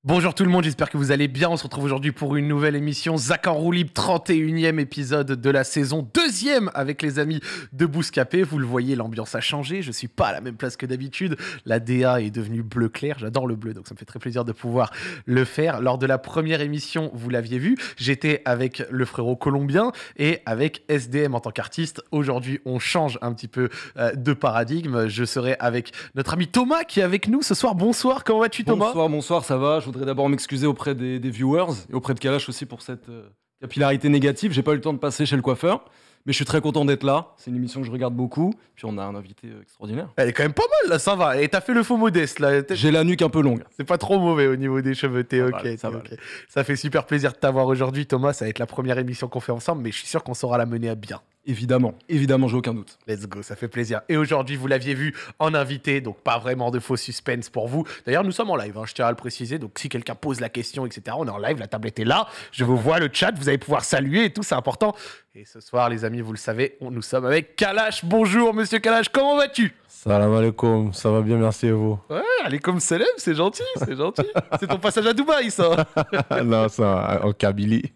Bonjour tout le monde, j'espère que vous allez bien. On se retrouve aujourd'hui pour une nouvelle émission Zach en roue libre, 31e épisode de la saison, deuxième avec les amis de Bouscapé. Vous le voyez, l'ambiance a changé. Je suis pas à la même place que d'habitude. La DA est devenue bleu clair. J'adore le bleu, donc ça me fait très plaisir de pouvoir le faire. Lors de la première émission, vous l'aviez vu, j'étais avec le frérot colombien et avec SDM en tant qu'artiste. Aujourd'hui, on change un petit peu de paradigme. Je serai avec notre ami Thomas qui est avec nous ce soir. Bonsoir, comment vas-tu Thomas? Bonsoir, ça va. Je voudrais d'abord m'excuser auprès des viewers et auprès de Kalash aussi pour cette capillarité négative. J'ai pas eu le temps de passer chez le coiffeur, mais je suis très content d'être là. C'est une émission que je regarde beaucoup. Puis on a un invité extraordinaire. Elle est quand même pas mal là, ça va. Et t'as fait le faux modeste là. J'ai la nuque un peu longue. C'est pas trop mauvais au niveau des cheveux, t'es ok. Ça va. Ça fait super plaisir de t'avoir aujourd'hui Thomas. Ça va être la première émission qu'on fait ensemble, mais je suis sûr qu'on saura la mener à bien. Évidemment, j'ai aucun doute. Let's go, ça fait plaisir. Et aujourd'hui, vous l'aviez vu en invité, donc pas vraiment de faux suspense pour vous. D'ailleurs, nous sommes en live, je tiens à le préciser. Donc si quelqu'un pose la question, etc., on est en live, la tablette est là. Je vous vois le chat, vous allez pouvoir saluer et tout, c'est important. Et ce soir, les amis, vous le savez, nous sommes avec Kalash. Bonjour, monsieur Kalash, comment vas-tu? Salam alaikum, ça va bien, merci à vous. Ouais, allez comme Selem, c'est gentil, c'est gentil. C'est ton passage à Dubaï, ça. Non, ça va, en Kabylie.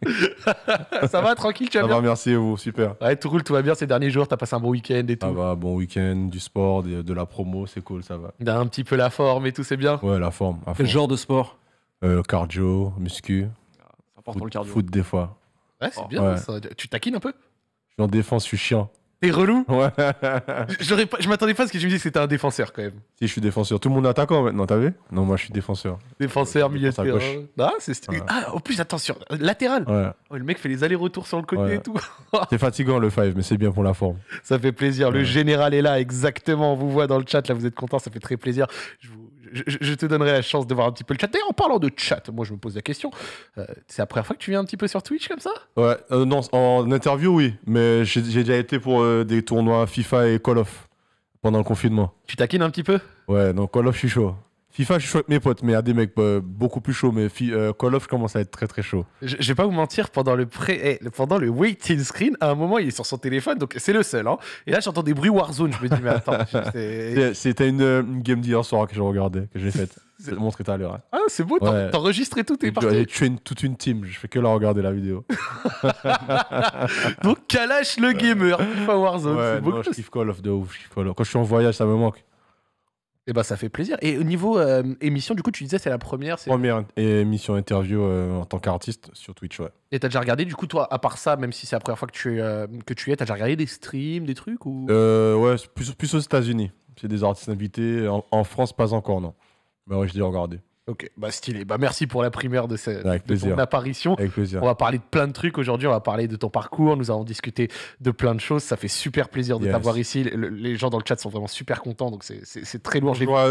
Ça va, tranquille, tu vas Ça bien? va, merci à vous, super. Ouais, tout roule, tout va bien ces derniers jours, t'as passé un bon week-end et tout. Ça va, bon week-end, du sport, de la promo, c'est cool, ça va. T'as un petit peu la forme et tout, c'est bien. Ouais, la forme, à fond. Quel genre de sport? Cardio, muscu, C'est important le cardio. foot des fois. Ouais, c'est bien, Ouais. ça. Tu taquines un peu? Je suis en défense, je suis chiant. T'es relou? Ouais. Je m'attendais pas parce que je me disais que c'était un défenseur quand même. Si, je suis défenseur. Tout le monde est attaquant maintenant, t'as vu? Non, moi je suis défenseur. Défenseur, milieu de Défense à terrain. gauche. Ah, c'est stylé. Ouais. Ah, en plus, attention, latéral. Ouais. Oh, le mec fait les allers-retours sur le côté Ouais. et tout. C'est fatigant le 5, mais c'est bien pour la forme. Ça fait plaisir. Le Ouais. général est là, exactement. On vous voit dans le chat, là, vous êtes content, ça fait très plaisir. Je te donnerai la chance de voir un petit peu le chat. Et en parlant de chat, moi je me pose la question. C'est la première fois que tu viens un petit peu sur Twitch comme ça? Ouais, non, en interview, oui, mais j'ai déjà été pour des tournois FIFA et Call of pendant le confinement. Tu taquines un petit peu? Ouais, donc Call of, je suis chaud. FIFA, je suis chaud avec mes potes, mais il y a des mecs beaucoup plus chauds. Mais Call of, je commence à être très très chaud. Je vais pas vous mentir, pendant le waiting screen, à un moment, il est sur son téléphone, donc c'est le seul. Hein. Et là, j'entends des bruits Warzone. Je me dis, mais attends, C'était une game d'hier soir que je regardais, que j'ai faite. Je vais te montrer tout à l'heure. Hein. Ah, c'est beau, Ouais. t'enregistres et tout, t'es J'ai parti. tué toute une team, je fais que la regarder la vidéo. Donc, Kalash le gamer, FIFA Warzone, Ouais, c'est beau. non, je kiffe Call of de ouf. Je kiffe Call of. Quand je suis en voyage, ça me manque. Et bah, ça fait plaisir. Et au niveau émission, du coup, tu disais, c'est la première. Première émission interview en tant qu'artiste sur Twitch, ouais. Et t'as déjà regardé, du coup, toi, à part ça, même si c'est la première fois que tu es, t'as déjà regardé des streams, des trucs ou... Ouais, c'est plus aux États-Unis. C'est des artistes invités. En France, pas encore, non. Mais ouais, je l'ai regardé. Ok, bah stylé. Bah merci pour la primeur de Avec ton plaisir. apparition. Avec plaisir. On va parler de plein de trucs aujourd'hui, on va parler de ton parcours, nous allons discuter de plein de choses. Ça fait super plaisir de Yes. t'avoir ici. Les gens dans le chat sont vraiment super contents, donc c'est très lourd. Bonjour à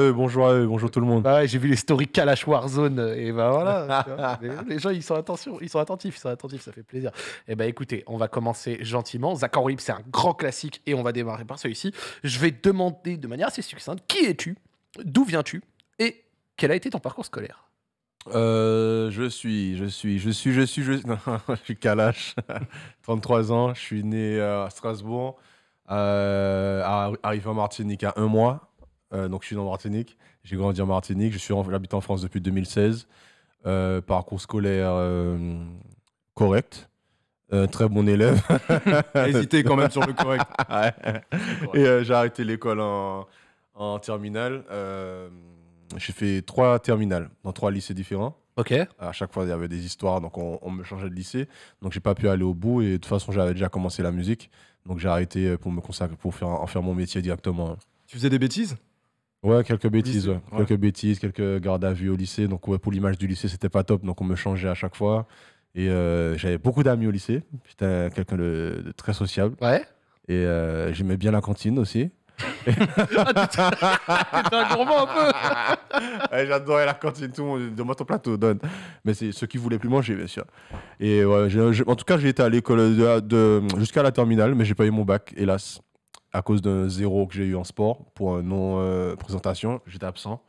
eux, bonjour tout le monde. Ouais, j'ai vu les stories Kalash Warzone et bah voilà. Tu vois, les gens ils sont attentifs, ça fait plaisir. Et bah écoutez, on va commencer gentiment. Zach en Whip, c'est un grand classique et on va démarrer par celui-ci. Je vais te demander de manière assez succincte qui es-tu, d'où viens-tu et quel a été ton parcours scolaire? Je suis non, je suis Kalash, 33 ans, je suis né à Strasbourg, arrivé en Martinique à 1 mois, donc je suis en Martinique, j'ai grandi en Martinique, j'habite en France depuis 2016, parcours scolaire correct, très bon élève. Hésitez quand même sur le correct. Ouais. Et j'ai arrêté l'école en terminale. J'ai fait 3 terminales dans 3 lycées différents. Ok. À chaque fois, il y avait des histoires, donc on me changeait de lycée. Donc, j'ai pas pu aller au bout. Et de toute façon, j'avais déjà commencé la musique. Donc, j'ai arrêté pour me consacrer, pour en faire mon métier directement. Tu faisais des bêtises? Ouais, quelques bêtises. Lycée, Ouais. Quelques bêtises, quelques gardes à vue au lycée. Donc, ouais, pour l'image du lycée, c'était pas top. Donc, on me changeait à chaque fois. Et j'avais beaucoup d'amis au lycée. J'étais quelqu'un de très sociable. Ouais. Et j'aimais bien la cantine aussi. T'es un gourmand un peu. Ouais, j'adorais la cantine, tout le monde, donne-moi ton plateau, donne. Mais c'est ceux qui voulaient plus manger, bien sûr. Et ouais, en tout cas, j'ai été à l'école jusqu'à la terminale, mais j'ai pas eu mon bac, hélas, à cause d'un 0 que j'ai eu en sport pour un non-présentation. J'étais absent.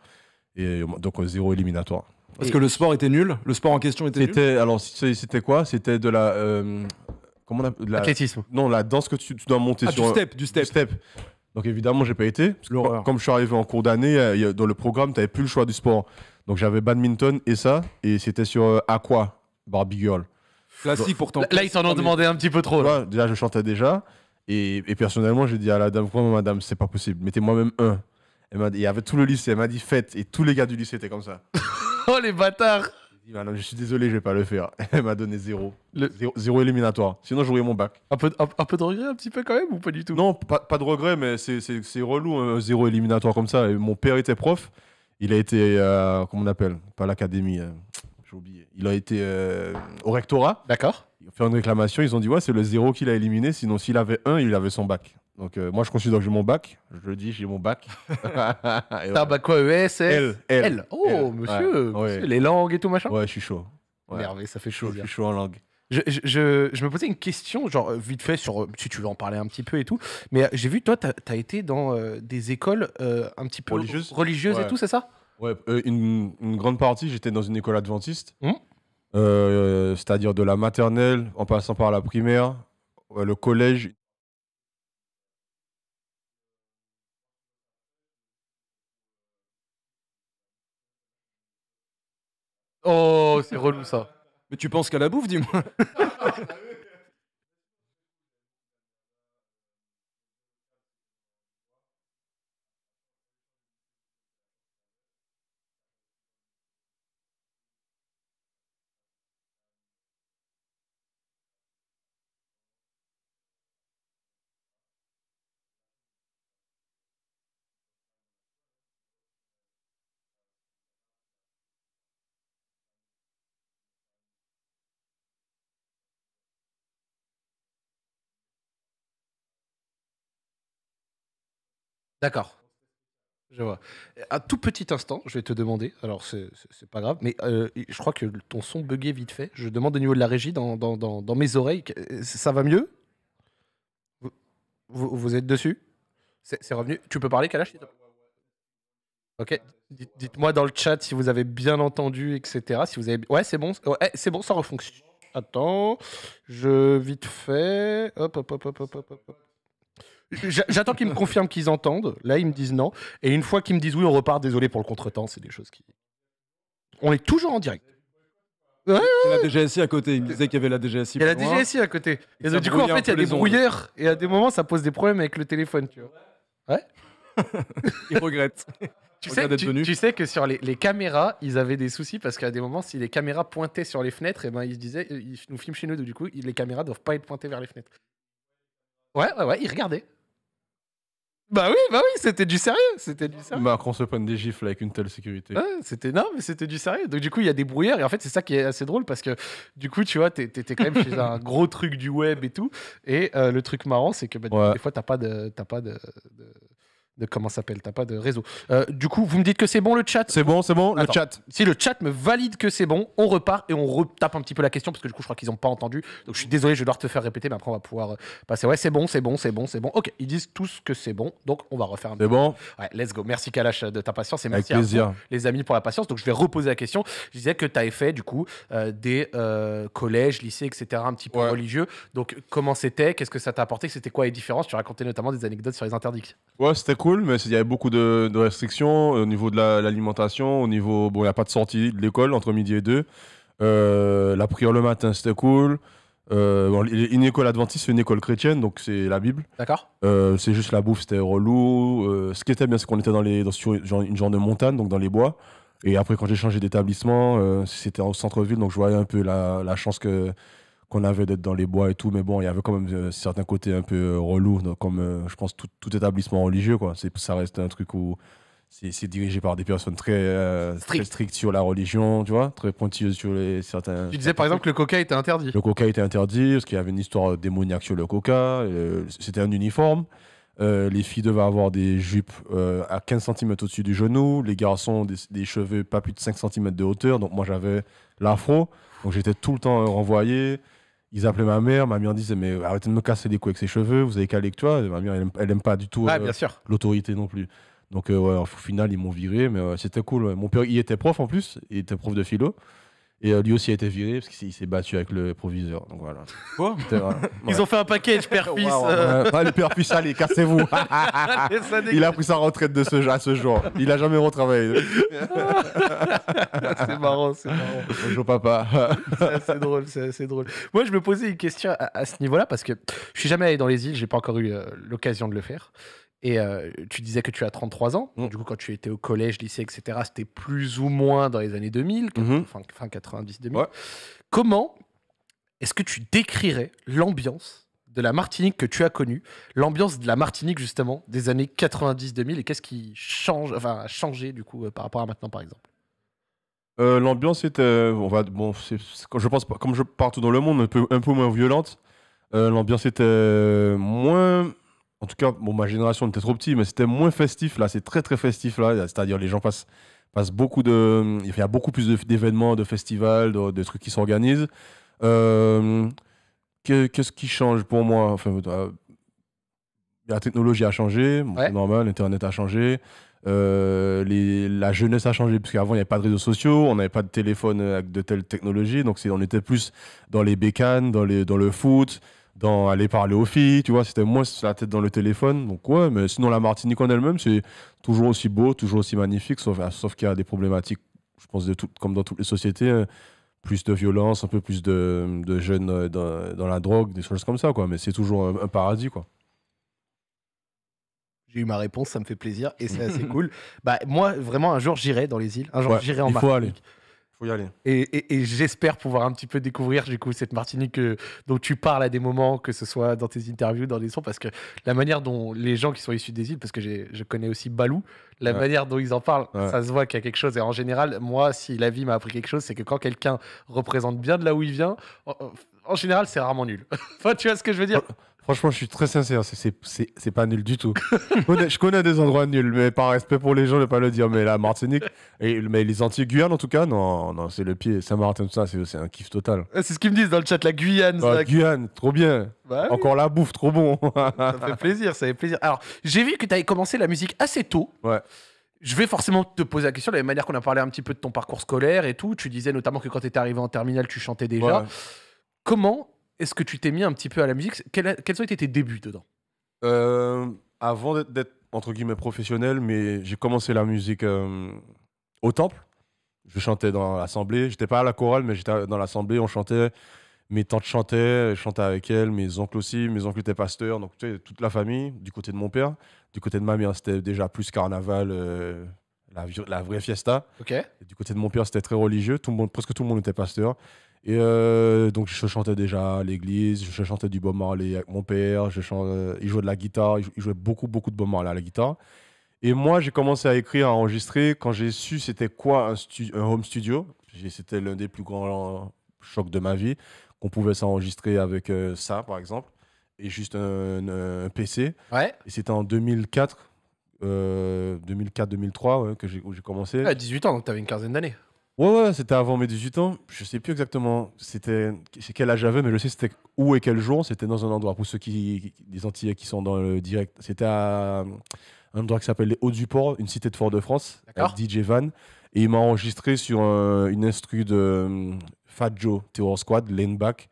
Et donc, 0 éliminatoire. Parce que le sport était nul? Le sport en question était nul? Alors, c'était quoi? C'était de la. Comment on appelle Athlétisme. Non, la danse que tu dois monter sur. Du step. Donc évidemment, j'ai pas été. Parce que L'horreur. comme je suis arrivé en cours d'année, dans le programme, tu n'avais plus le choix du sport. Donc j'avais badminton et ça, et c'était sur Aqua, Barbie Girl. Classique pourtant. Là, ils t'en ont demandé un petit peu trop. Tu Là. vois, déjà, je chantais déjà. Et personnellement, j'ai dit à la dame, vraiment, madame, c'est pas possible. Mettez-moi même un. Il y avait tout le lycée. Elle m'a dit, faites. Et tous les gars du lycée étaient comme ça. Oh, les bâtards. J'ai dit, madame, je suis désolé, je vais pas le faire. Elle m'a donné zéro. Le- Zéro éliminatoire. Sinon, j'aurais eu mon bac. Un peu de regret, un petit peu quand même, ou pas du tout? Non, pas de regret, mais c'est relou, un zéro éliminatoire comme ça. Et mon père était prof. Il a été, comment on appelle? Pas l'académie. J'ai oublié. Il a été au rectorat. D'accord. Ils ont fait une réclamation, ils ont dit ouais, c'est le zéro qu'il a éliminé, sinon s'il avait un, il avait son bac. Donc moi je considère que j'ai mon bac, je le dis, j'ai mon bac. T'as un bac quoi, ES, L. Oh, L. monsieur, Ouais, monsieur, ouais. les langues et tout machin. Ouais, je suis chaud. Ouais. Merde, ça fait chaud. Je bien. suis chaud en langue. Je me posais une question, genre vite fait, sur si tu veux en parler un petit peu et tout, mais j'ai vu, toi, t'as été dans des écoles un petit peu religieuses et Ouais. tout, c'est ça? Ouais, une grande partie, j'étais dans une école adventiste, Mhm. C'est-à-dire de la maternelle, en passant par la primaire, le collège. Oh, c'est relou ça. Mais tu penses qu'à la bouffe, dis-moi. D'accord. Je vois. Un tout petit instant, je vais te demander, alors c'est pas grave, mais je crois que ton son buguait vite fait. Je demande au niveau de la régie dans mes oreilles, ça va mieux? Vous êtes dessus? C'est revenu? Tu peux parler, Kalash? Ok. Dites-moi dans le chat si vous avez bien entendu, etc. Si vous avez... Ouais, c'est bon. Ouais, c'est bon, ça refonctionne. Attends, je vite fait. Hop, hop, hop, hop, hop, hop, hop. J'attends qu'ils me confirment qu'ils entendent. Là, ils me disent non. Et une fois qu'ils me disent oui, on repart. Désolé pour le contretemps. C'est des choses qui. On est toujours en direct. Ouais, C'est la DGSI à côté. Il me disait qu'il y avait la DGSI. il y a la plus loin. DGSI à côté. Et ça donc, du coup, en brouillait fait, il y un a peu des les ondes. brouilleurs. Et à des moments, ça pose des problèmes avec le téléphone. Tu vois. Il regrette. Tu Regrette d'être venu. tu sais que sur les caméras, ils avaient des soucis parce qu'à des moments, si les caméras pointaient sur les fenêtres, et ben, ils se disaient, ils nous filment chez nous, donc du coup, les caméras doivent pas être pointées vers les fenêtres. Ouais, ils regardaient. Bah oui, c'était du sérieux. C'était du sérieux. Macron se prenne des gifles avec une telle sécurité. Ouais, non, mais c'était du sérieux. Donc du coup, il y a des brouilleurs et en fait, c'est ça qui est assez drôle parce que du coup, tu vois, t'étais quand même chez un gros truc du web et tout. Et le truc marrant, c'est que Ouais. des fois, t'as pas de comment ça s'appelle, t'as pas de réseau. Du coup, vous me dites que c'est bon le chat. C'est bon, le Attends. chat. Si le chat me valide que c'est bon, on repart et on retape un petit peu la question parce que du coup, je crois qu'ils n'ont pas entendu. Donc, je suis désolé, je vais devoir te faire répéter, mais après, on va pouvoir passer. Ouais, c'est bon. Ok, ils disent tous que c'est bon, donc on va refaire un C'est bon. Ouais, let's go. Merci Kalash de ta patience et Avec merci à plaisir. vous, les amis, pour la patience. Donc, je vais reposer la question. Je disais que tu avais fait, du coup, des collèges, lycées, etc., un petit peu Ouais. religieux. Donc, comment c'était? Qu'est-ce que ça t'a apporté? C'était quoi les différences? Tu racontais notamment des anecdotes sur les interdicts. Ouais, c'était cool, mais il y avait beaucoup de restrictions au niveau de l'alimentation, au niveau... Bon, il n'y a pas de sortie de l'école entre midi et 2. La prière le matin, c'était cool. Bon, une école adventiste, c'est une école chrétienne, donc c'est la Bible. D'accord? C'est juste la bouffe, c'était relou. Ce qui était bien, c'est qu'on était sur une genre de montagne, donc dans les bois. Et après, quand j'ai changé d'établissement, c'était en centre-ville, donc je voyais un peu la chance qu'on avait d'être dans les bois et tout. Mais bon, il y avait quand même certains côtés un peu relous, donc comme je pense tout établissement religieux, quoi. Ça reste un truc où c'est dirigé par des personnes très strictes sur la religion, tu vois, très pointilleuses sur certains. Tu disais par exemple que le coca était interdit. Le coca était interdit parce qu'il y avait une histoire démoniaque sur le coca. C'était un uniforme. Les filles devaient avoir des jupes à 15 cm au-dessus du genou. Les garçons, des cheveux pas plus de 5 cm de hauteur. Donc moi, j'avais l'afro. Donc j'étais tout le temps renvoyé. Ils appelaient ma mère. Ma mère disait, mais arrêtez de me casser les couilles avec ses cheveux. Vous avez qu'à aller que toi. Et ma mère, elle aime pas du tout Ah, bien sûr. l'autorité non plus. Donc ouais, au final, ils m'ont viré. Mais c'était cool. Ouais. Mon père, il était prof en plus. Il était prof de philo. Et lui aussi a été viré parce qu'il s'est battu avec le proviseur. Donc voilà. Quoi? Ils ont fait un package père-fils. Le père-fils, allez, cassez-vous. Il a pris sa retraite à ce jour. Il a jamais retravaillé. C'est marrant, c'est marrant. Bonjour papa. C'est assez drôle. Moi, je me posais une question à ce niveau-là parce que je suis jamais allé dans les îles, j'ai pas encore eu l'occasion de le faire. Et tu disais que tu as 33 ans. Du coup, quand tu étais au collège, lycée, etc., c'était plus ou moins dans les années 2000, fin 90-2000. Ouais. Comment est-ce que tu décrirais l'ambiance de la Martinique que tu as connue, l'ambiance de la Martinique, justement, des années 90-2000, et qu'est-ce qui a changé, du coup, par rapport à maintenant, par exemple? L'ambiance était, je pense, comme partout dans le monde, un peu moins violente. L'ambiance était moins, en tout cas, ma génération était trop petite, mais c'était moins festif là. C'est très très festif là. C'est-à-dire les gens passent beaucoup il y a beaucoup plus d'événements, de festivals, de trucs qui s'organisent. Qu'est-ce qui change pour moi? Enfin, la technologie a changé, c'est normal. Internet a changé. La jeunesse a changé parce qu'avant il n'y avait pas de réseaux sociaux, on n'avait pas de téléphone avec de telles technologies, donc on était plus dans les bécanes, dans le foot, dans aller parler aux filles, tu vois, c'était moins la tête dans le téléphone. Donc ouais, mais sinon la Martinique en elle-même, c'est toujours aussi beau, toujours aussi magnifique, sauf qu'il y a des problématiques, je pense, comme dans toutes les sociétés, plus de violence, un peu plus de jeunes dans la drogue, des choses comme ça, quoi. Mais c'est toujours un paradis, quoi. J'ai eu ma réponse, ça me fait plaisir et c'est assez cool. Bah, moi, vraiment, un jour, j'irai dans les îles. Un jour, j'irai en Martinique. Il faut y aller. Et j'espère pouvoir un petit peu découvrir du coup cette Martinique dont tu parles à des moments, que ce soit dans tes interviews, dans des sons, parce que la manière dont les gens qui sont issus des îles, parce que je connais aussi Balou, la manière dont ils en parlent, ça se voit qu'il y a quelque chose. Et en général, moi, si la vie m'a appris quelque chose, c'est que quand quelqu'un représente bien de là où il vient, en général, c'est rarement nul. Enfin, tu vois ce que je veux dire? Franchement, je suis très sincère, c'est pas nul du tout. Je connais des endroits nuls, mais par respect pour les gens, je ne vais pas le dire. Mais la Martinique, mais les Antilles, Guyane en tout cas, non, c'est le pied. Saint-Martin, tout ça, c'est un kiff total. C'est ce qu'ils me disent dans le chat, la Guyane. Guyane, trop bien. Bah, encore la bouffe, trop bon. Ça fait plaisir, ça fait plaisir. Alors, j'ai vu que tu avais commencé la musique assez tôt. Ouais. Je vais forcément te poser la question, de la même manière qu'on a parlé un petit peu de ton parcours scolaire et tout. Tu disais notamment que quand tu étais arrivé en terminale, tu chantais déjà. Ouais. Comment est-ce que tu t'es mis un petit peu à la musique? Quels ont été tes débuts dedans? Avant d'être, entre guillemets, professionnel, mais j'ai commencé la musique au temple. Je chantais dans l'assemblée. J'étais pas à la chorale, mais j'étais dans l'assemblée. On chantait. Mes tantes chantaient, je chantais avec elles. Mes oncles aussi. Mes oncles étaient pasteurs. Donc, tu sais, toute la famille, du côté de mon père. Du côté de ma mère, c'était déjà plus carnaval, la vraie fiesta. Okay. Et du côté de mon père, c'était très religieux. Presque tout le monde était pasteur. Et donc, je chantais déjà à l'église, je chantais du Bob Marley avec mon père, il jouait de la guitare, il jouait beaucoup, beaucoup de Bob Marley à la guitare. Et moi, j'ai commencé à écrire, à enregistrer quand j'ai su c'était quoi un home studio. C'était l'un des plus grands chocs de ma vie, qu'on pouvait s'enregistrer avec ça, par exemple, et juste un PC. Ouais. Et c'était en 2004, 2003 où j'ai commencé. À 18 ans, donc tu avais une quinzaine d'années. Ouais, c'était avant mes 18 ans. Je sais plus exactement c'est quel âge j'avais, mais je sais c'était où et quel jour. C'était dans un endroit, pour ceux des Antillais qui sont dans le direct, c'était à un endroit qui s'appelle les Hauts-du-Port, une cité de Fort-de-France, avec DJ Van. Et il m'a enregistré sur une instru de Fat Joe, Terror Squad, Lane Back.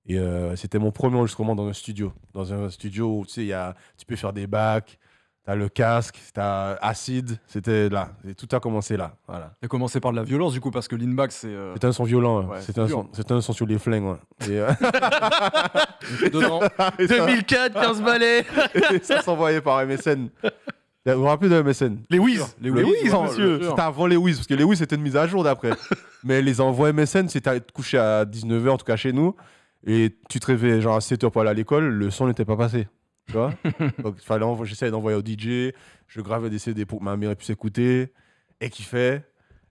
Et c'était mon premier enregistrement dans un studio. Dans un studio où tu peux faire des backs. T'as le casque, t'as Acid, c'était là. Et tout a commencé là. Voilà. Et commencé par de la violence, du coup, parce que l'Inback, c'est. C'était un son violent. Ouais, c'était un son sur les flingues. Ouais. Et dedans. 2004, 15 balais. Et ça s'envoyait par MSN. Vous vous rappelez de MSN? Les Wiz. Les Wiz, monsieur. C'était avant les Wiz, parce que les Wiz, c'était une mise à jour d'après. Mais les envois MSN, c'était à te coucher à 19h, en tout cas chez nous. Et tu te réveillais genre à 7h pour aller à l'école, le son n'était pas passé. Tu vois. Donc j'essayais d'envoyer au DJ, je gravais des CD pour que ma mère puisse écouter et kiffait.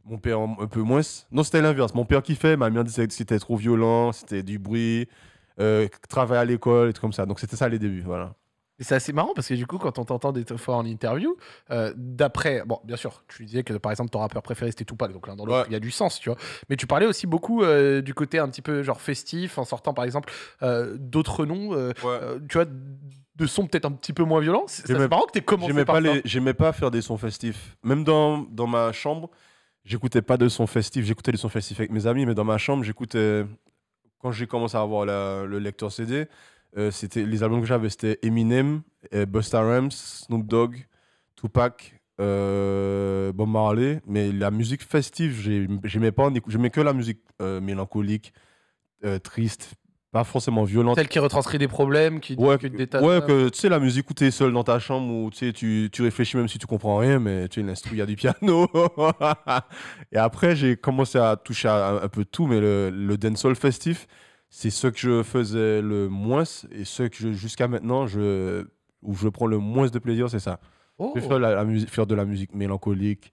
Mon père un peu moins. Non, c'était l'inverse. Mon père kiffait, ma mère disait que c'était trop violent, c'était du bruit, travailler à l'école et tout comme ça. Donc c'était ça les débuts, voilà. Et c'est assez marrant parce que du coup, quand on t'entend des fois en interview, d'après, bon, bien sûr, tu disais que par exemple ton rappeur préféré c'était Tupac, donc l'un dans l'autre, il y a du sens, tu vois. Mais tu parlais aussi beaucoup du côté un petit peu genre festif, en sortant par exemple d'autres noms, tu vois, de sons peut-être un petit peu moins violents. C'est marrant que t'aies commencé par ça. J'aimais pas faire des sons festifs. Même dans ma chambre, j'écoutais pas de son festif, j'écoutais des sons festifs avec mes amis, mais dans ma chambre, j'écoutais. Quand j'ai commencé à avoir le lecteur CD, c'était les albums que j'avais, c'était Eminem, Busta Rhymes, Snoop Dogg, Tupac, Bob Marley. Mais la musique festive, j'aimais pas, j'aimais que la musique mélancolique, triste, pas forcément violente. Celle qui retranscrit des problèmes, qui Ouais, discute des tas ouais, de- que tu sais, la musique où tu es seul dans ta chambre, où tu sais, tu réfléchis même si tu comprends rien, mais tu sais, l'instru, il y a du piano. Et après, j'ai commencé à toucher à un peu tout, mais le dancehall festif, c'est ce que je faisais le moins, et ce que jusqu'à maintenant, où je prends le moins de plaisir, c'est ça. Oh. Je fais faire de la musique mélancolique,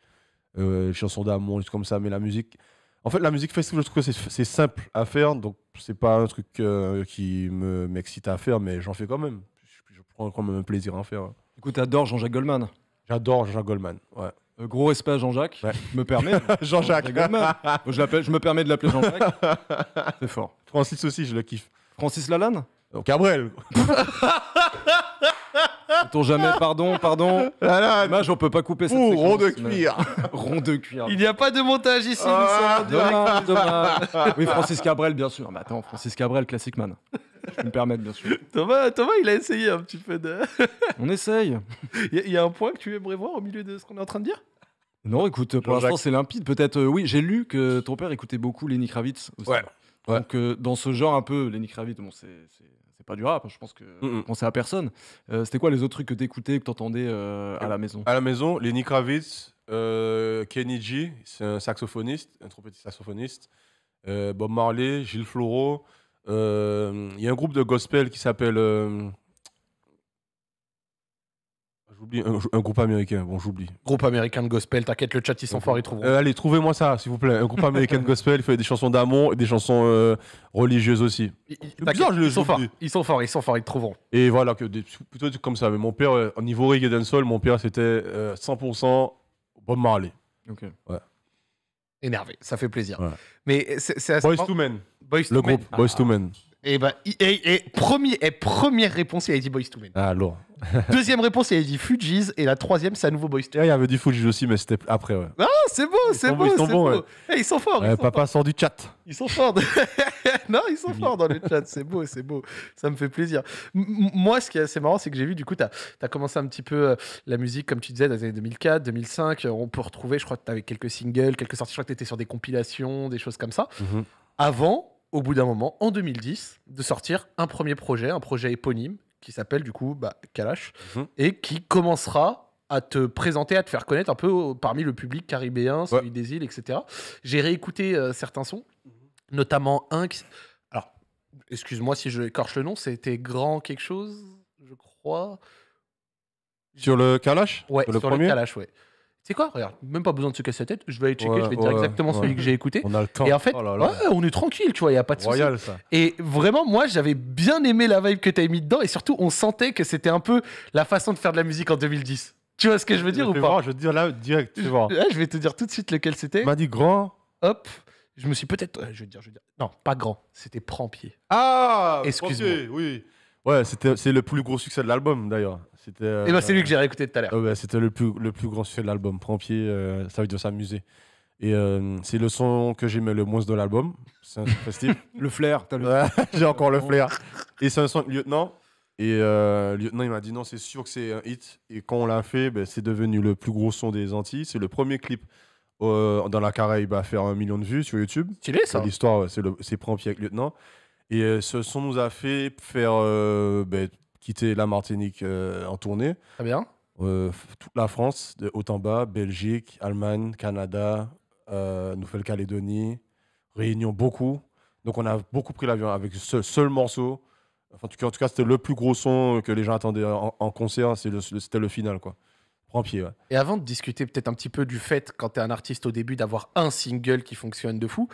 chansons d'amour, juste comme ça, mais la musique. En fait, la musique festive, je trouve que c'est simple à faire, donc c'est pas un truc qui m'excite à faire, mais j'en fais quand même. Je prends quand même un plaisir à en faire. Écoute, t'adores Jean-Jacques Goldman. J'adore Jean Goldman. Ouais. Gros respect à Jean-Jacques. Ouais. Je me permets. Jean-Jacques. Goldman. Moi, je me permets de l'appeler Jean-Jacques. C'est fort. Francis aussi, je le kiffe. Francis Lalanne. Donc, Cabrel. Ton jamais, pardon. Dommage, on peut pas couper cette Ouh, séquence, rond de mais- cuir. Rond de cuir. Il n'y a pas de montage ici. Ah, nous sommes en direct. Dommage. Oui, Francis Cabrel, bien sûr. Mais attends, Francis Cabrel, classic man. Je peux me permettre, bien sûr. Thomas, il a essayé un petit peu de. On essaye. Il y a un point que tu aimerais voir au milieu de ce qu'on est en train de dire? Non, écoute, pour Jean-Jacques. l'instant, c'est limpide. Peut-être, oui, j'ai lu que ton père écoutait beaucoup Lenny Kravitz aussi. Ouais. Donc, dans ce genre un peu, Lenny Kravitz, bon, c'est pas du rap. Je pense que Mm-mm. pensez à personne. C'était quoi les autres trucs que t'écoutais, que t'entendais à la maison? À la maison, Lenny Kravitz, Kenny G, c'est un saxophoniste, un trompettiste saxophoniste, Bob Marley, Gilles Floro. Il y a un groupe de gospel qui s'appelle. J'oublie, un groupe américain, bon, j'oublie. Groupe américain de gospel, t'inquiète, le chat ils sont forts, ils trouveront. Allez, trouvez-moi ça, s'il vous plaît. Un groupe américain de gospel, il fait des chansons d'amour et des chansons religieuses aussi. T'inquiète, bizarre, je les ils sont forts, oublie. ils sont forts, ils te trouveront. Et voilà, plutôt des trucs comme ça. Mais mon père, au niveau reggae dancehall, mon père, c'était 100% Bob Marley. Ok. Énervé, ça fait plaisir. Ouais. Mais c'est assez Boys marrant. to Men. Boys to Le Men. groupe Boys to Men. Et bah, première réponse, il a dit Boys to Men. Ah, alors. Deuxième réponse, il a dit Fugees. Et la troisième, c'est à nouveau Boys to Men. Il y avait du Fuji aussi, mais c'était après, ouais. Ah, c'est beau, c'est sont beau, bons, ils sont c'est bons, beau. ouais. Eh, ils sont forts, ils sont Papa sort du chat. Ils sont forts. Non, ils sont forts dans le chat. C'est beau, c'est beau. Ça me fait plaisir. Moi, ce qui est assez marrant, c'est que j'ai vu, du coup, tu as commencé un petit peu la musique, comme tu disais, dans les années 2004, 2005. On peut retrouver, je crois que tu avais quelques singles, quelques sorties. Je crois que tu étais sur des compilations, des choses comme ça. Avant, au bout d'un moment, en 2010, de sortir un premier projet, un projet éponyme, qui s'appelle, du coup, Kalash, et qui commencera à te présenter, à te faire connaître un peu parmi le public caribéen, celui des îles, etc. J'ai réécouté certains sons, notamment un qui... Alors, excuse-moi si je écorche le nom, c'était Grand quelque chose, je crois. Sur le Kalash Ouais, sur le sur premier le Kalash, ouais. C'est quoi? Regarde, même pas besoin de se casser la tête, je vais aller checker, Ouais, je vais te dire ouais, exactement celui ouais. que j'ai écouté. On a le temps. Et en fait, Oh là là. ouais, on est tranquille, tu vois, il n'y a pas de souci. Royal, ça. Et vraiment, moi, j'avais bien aimé la vibe que tu as mis dedans. Et surtout, on sentait que c'était un peu la façon de faire de la musique en 2010. Tu vois ce que je veux dire ou Fais pas? voir, je veux te dire là, direct, tu vois. Ouais, je vais te dire tout de suite lequel c'était. Il m'a dit grand. Hop. Je me suis peut-être. Je vais te dire. Non, pas grand. C'était Prends-Pied. Ah Excuse-moi. ok, oui. Ouais, c'est le plus gros succès de l'album, d'ailleurs. C'était. Et ben, c'est lui que j'ai réécouté tout à l'heure. Ouais, c'était le plus grand succès de l'album. Prends pied, ça veut dire s'amuser. Et c'est le son que j'aimais le moins de l'album. C'est un son festif. Le flair, t'as le. Ouais, j'ai encore le flair. Et c'est un son de Lieutenant. Et Lieutenant, il m'a dit non, c'est sûr que c'est un hit. Et quand on l'a fait, ben, c'est devenu le plus gros son des Antilles. C'est le premier clip dans la Caraïbe à faire 1 million de vues sur YouTube. Stylé, ça. L'histoire, ouais, c'est Prends pied avec Lieutenant. Et ce son nous a fait faire quitter la Martinique en tournée. Très bien. Toute la France, de haut en bas, Belgique, Allemagne, Canada, Nouvelle-Calédonie, Réunion, beaucoup. Donc on a beaucoup pris l'avion avec ce seul morceau. Enfin, en tout cas, c'était le plus gros son que les gens attendaient en concert. C'était le final, quoi. Prends pied, ouais. Et avant de discuter peut-être un petit peu du fait, quand tu es un artiste au début, d'avoir un single qui fonctionne de fou,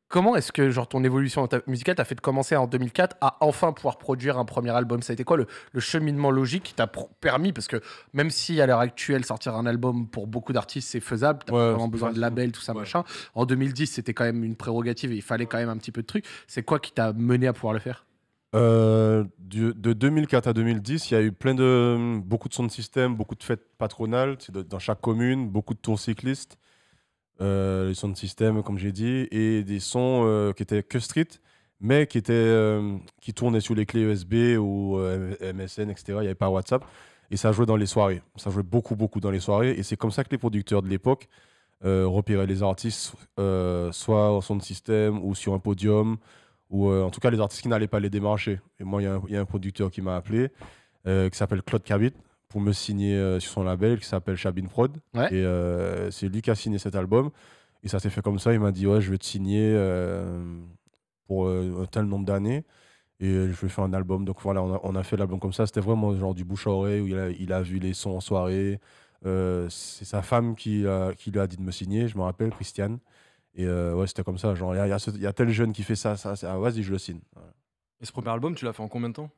comment est-ce que genre, ton évolution musicale t'a fait de commencer en 2004 à enfin pouvoir produire un premier album? Ça a été quoi le cheminement logique qui t'a permis? Parce que même si à l'heure actuelle, sortir un album pour beaucoup d'artistes, c'est faisable, t'as pas vraiment besoin de label, tout ça, machin. En 2010, c'était quand même une prérogative et il fallait quand même un petit peu de trucs. C'est quoi qui t'a mené à pouvoir le faire? De 2004 à 2010, il y a eu beaucoup de sound system, beaucoup de fêtes patronales dans chaque commune, beaucoup de tours cyclistes. les sons de système, comme j'ai dit, et des sons qui étaient que street, mais qui tournaient sur les clés USB ou MSN, etc. Il n'y avait pas WhatsApp. Et ça jouait dans les soirées. Ça jouait beaucoup, beaucoup dans les soirées. Et c'est comme ça que les producteurs de l'époque repéraient les artistes, soit en son de système ou sur un podium, ou en tout cas les artistes qui n'allaient pas les démarcher. Et moi, il y a un producteur qui m'a appelé, qui s'appelle Claude Cabit, pour me signer sur son label, qui s'appelle Chabin Prod. Ouais. Et c'est lui qui a signé cet album. Et ça s'est fait comme ça. Il m'a dit, ouais, je vais te signer pour un tel nombre d'années. Et je vais faire un album. Donc voilà, on a fait l'album comme ça. C'était vraiment genre du bouche à oreille, où il a vu les sons en soirée. C'est sa femme qui lui a dit de me signer, je me rappelle, Christiane. Et ouais, c'était comme ça. Genre, il y a tel jeune qui fait ça, vas-y, je le signe. Voilà. Et ce premier album, tu l'as fait en combien de temps?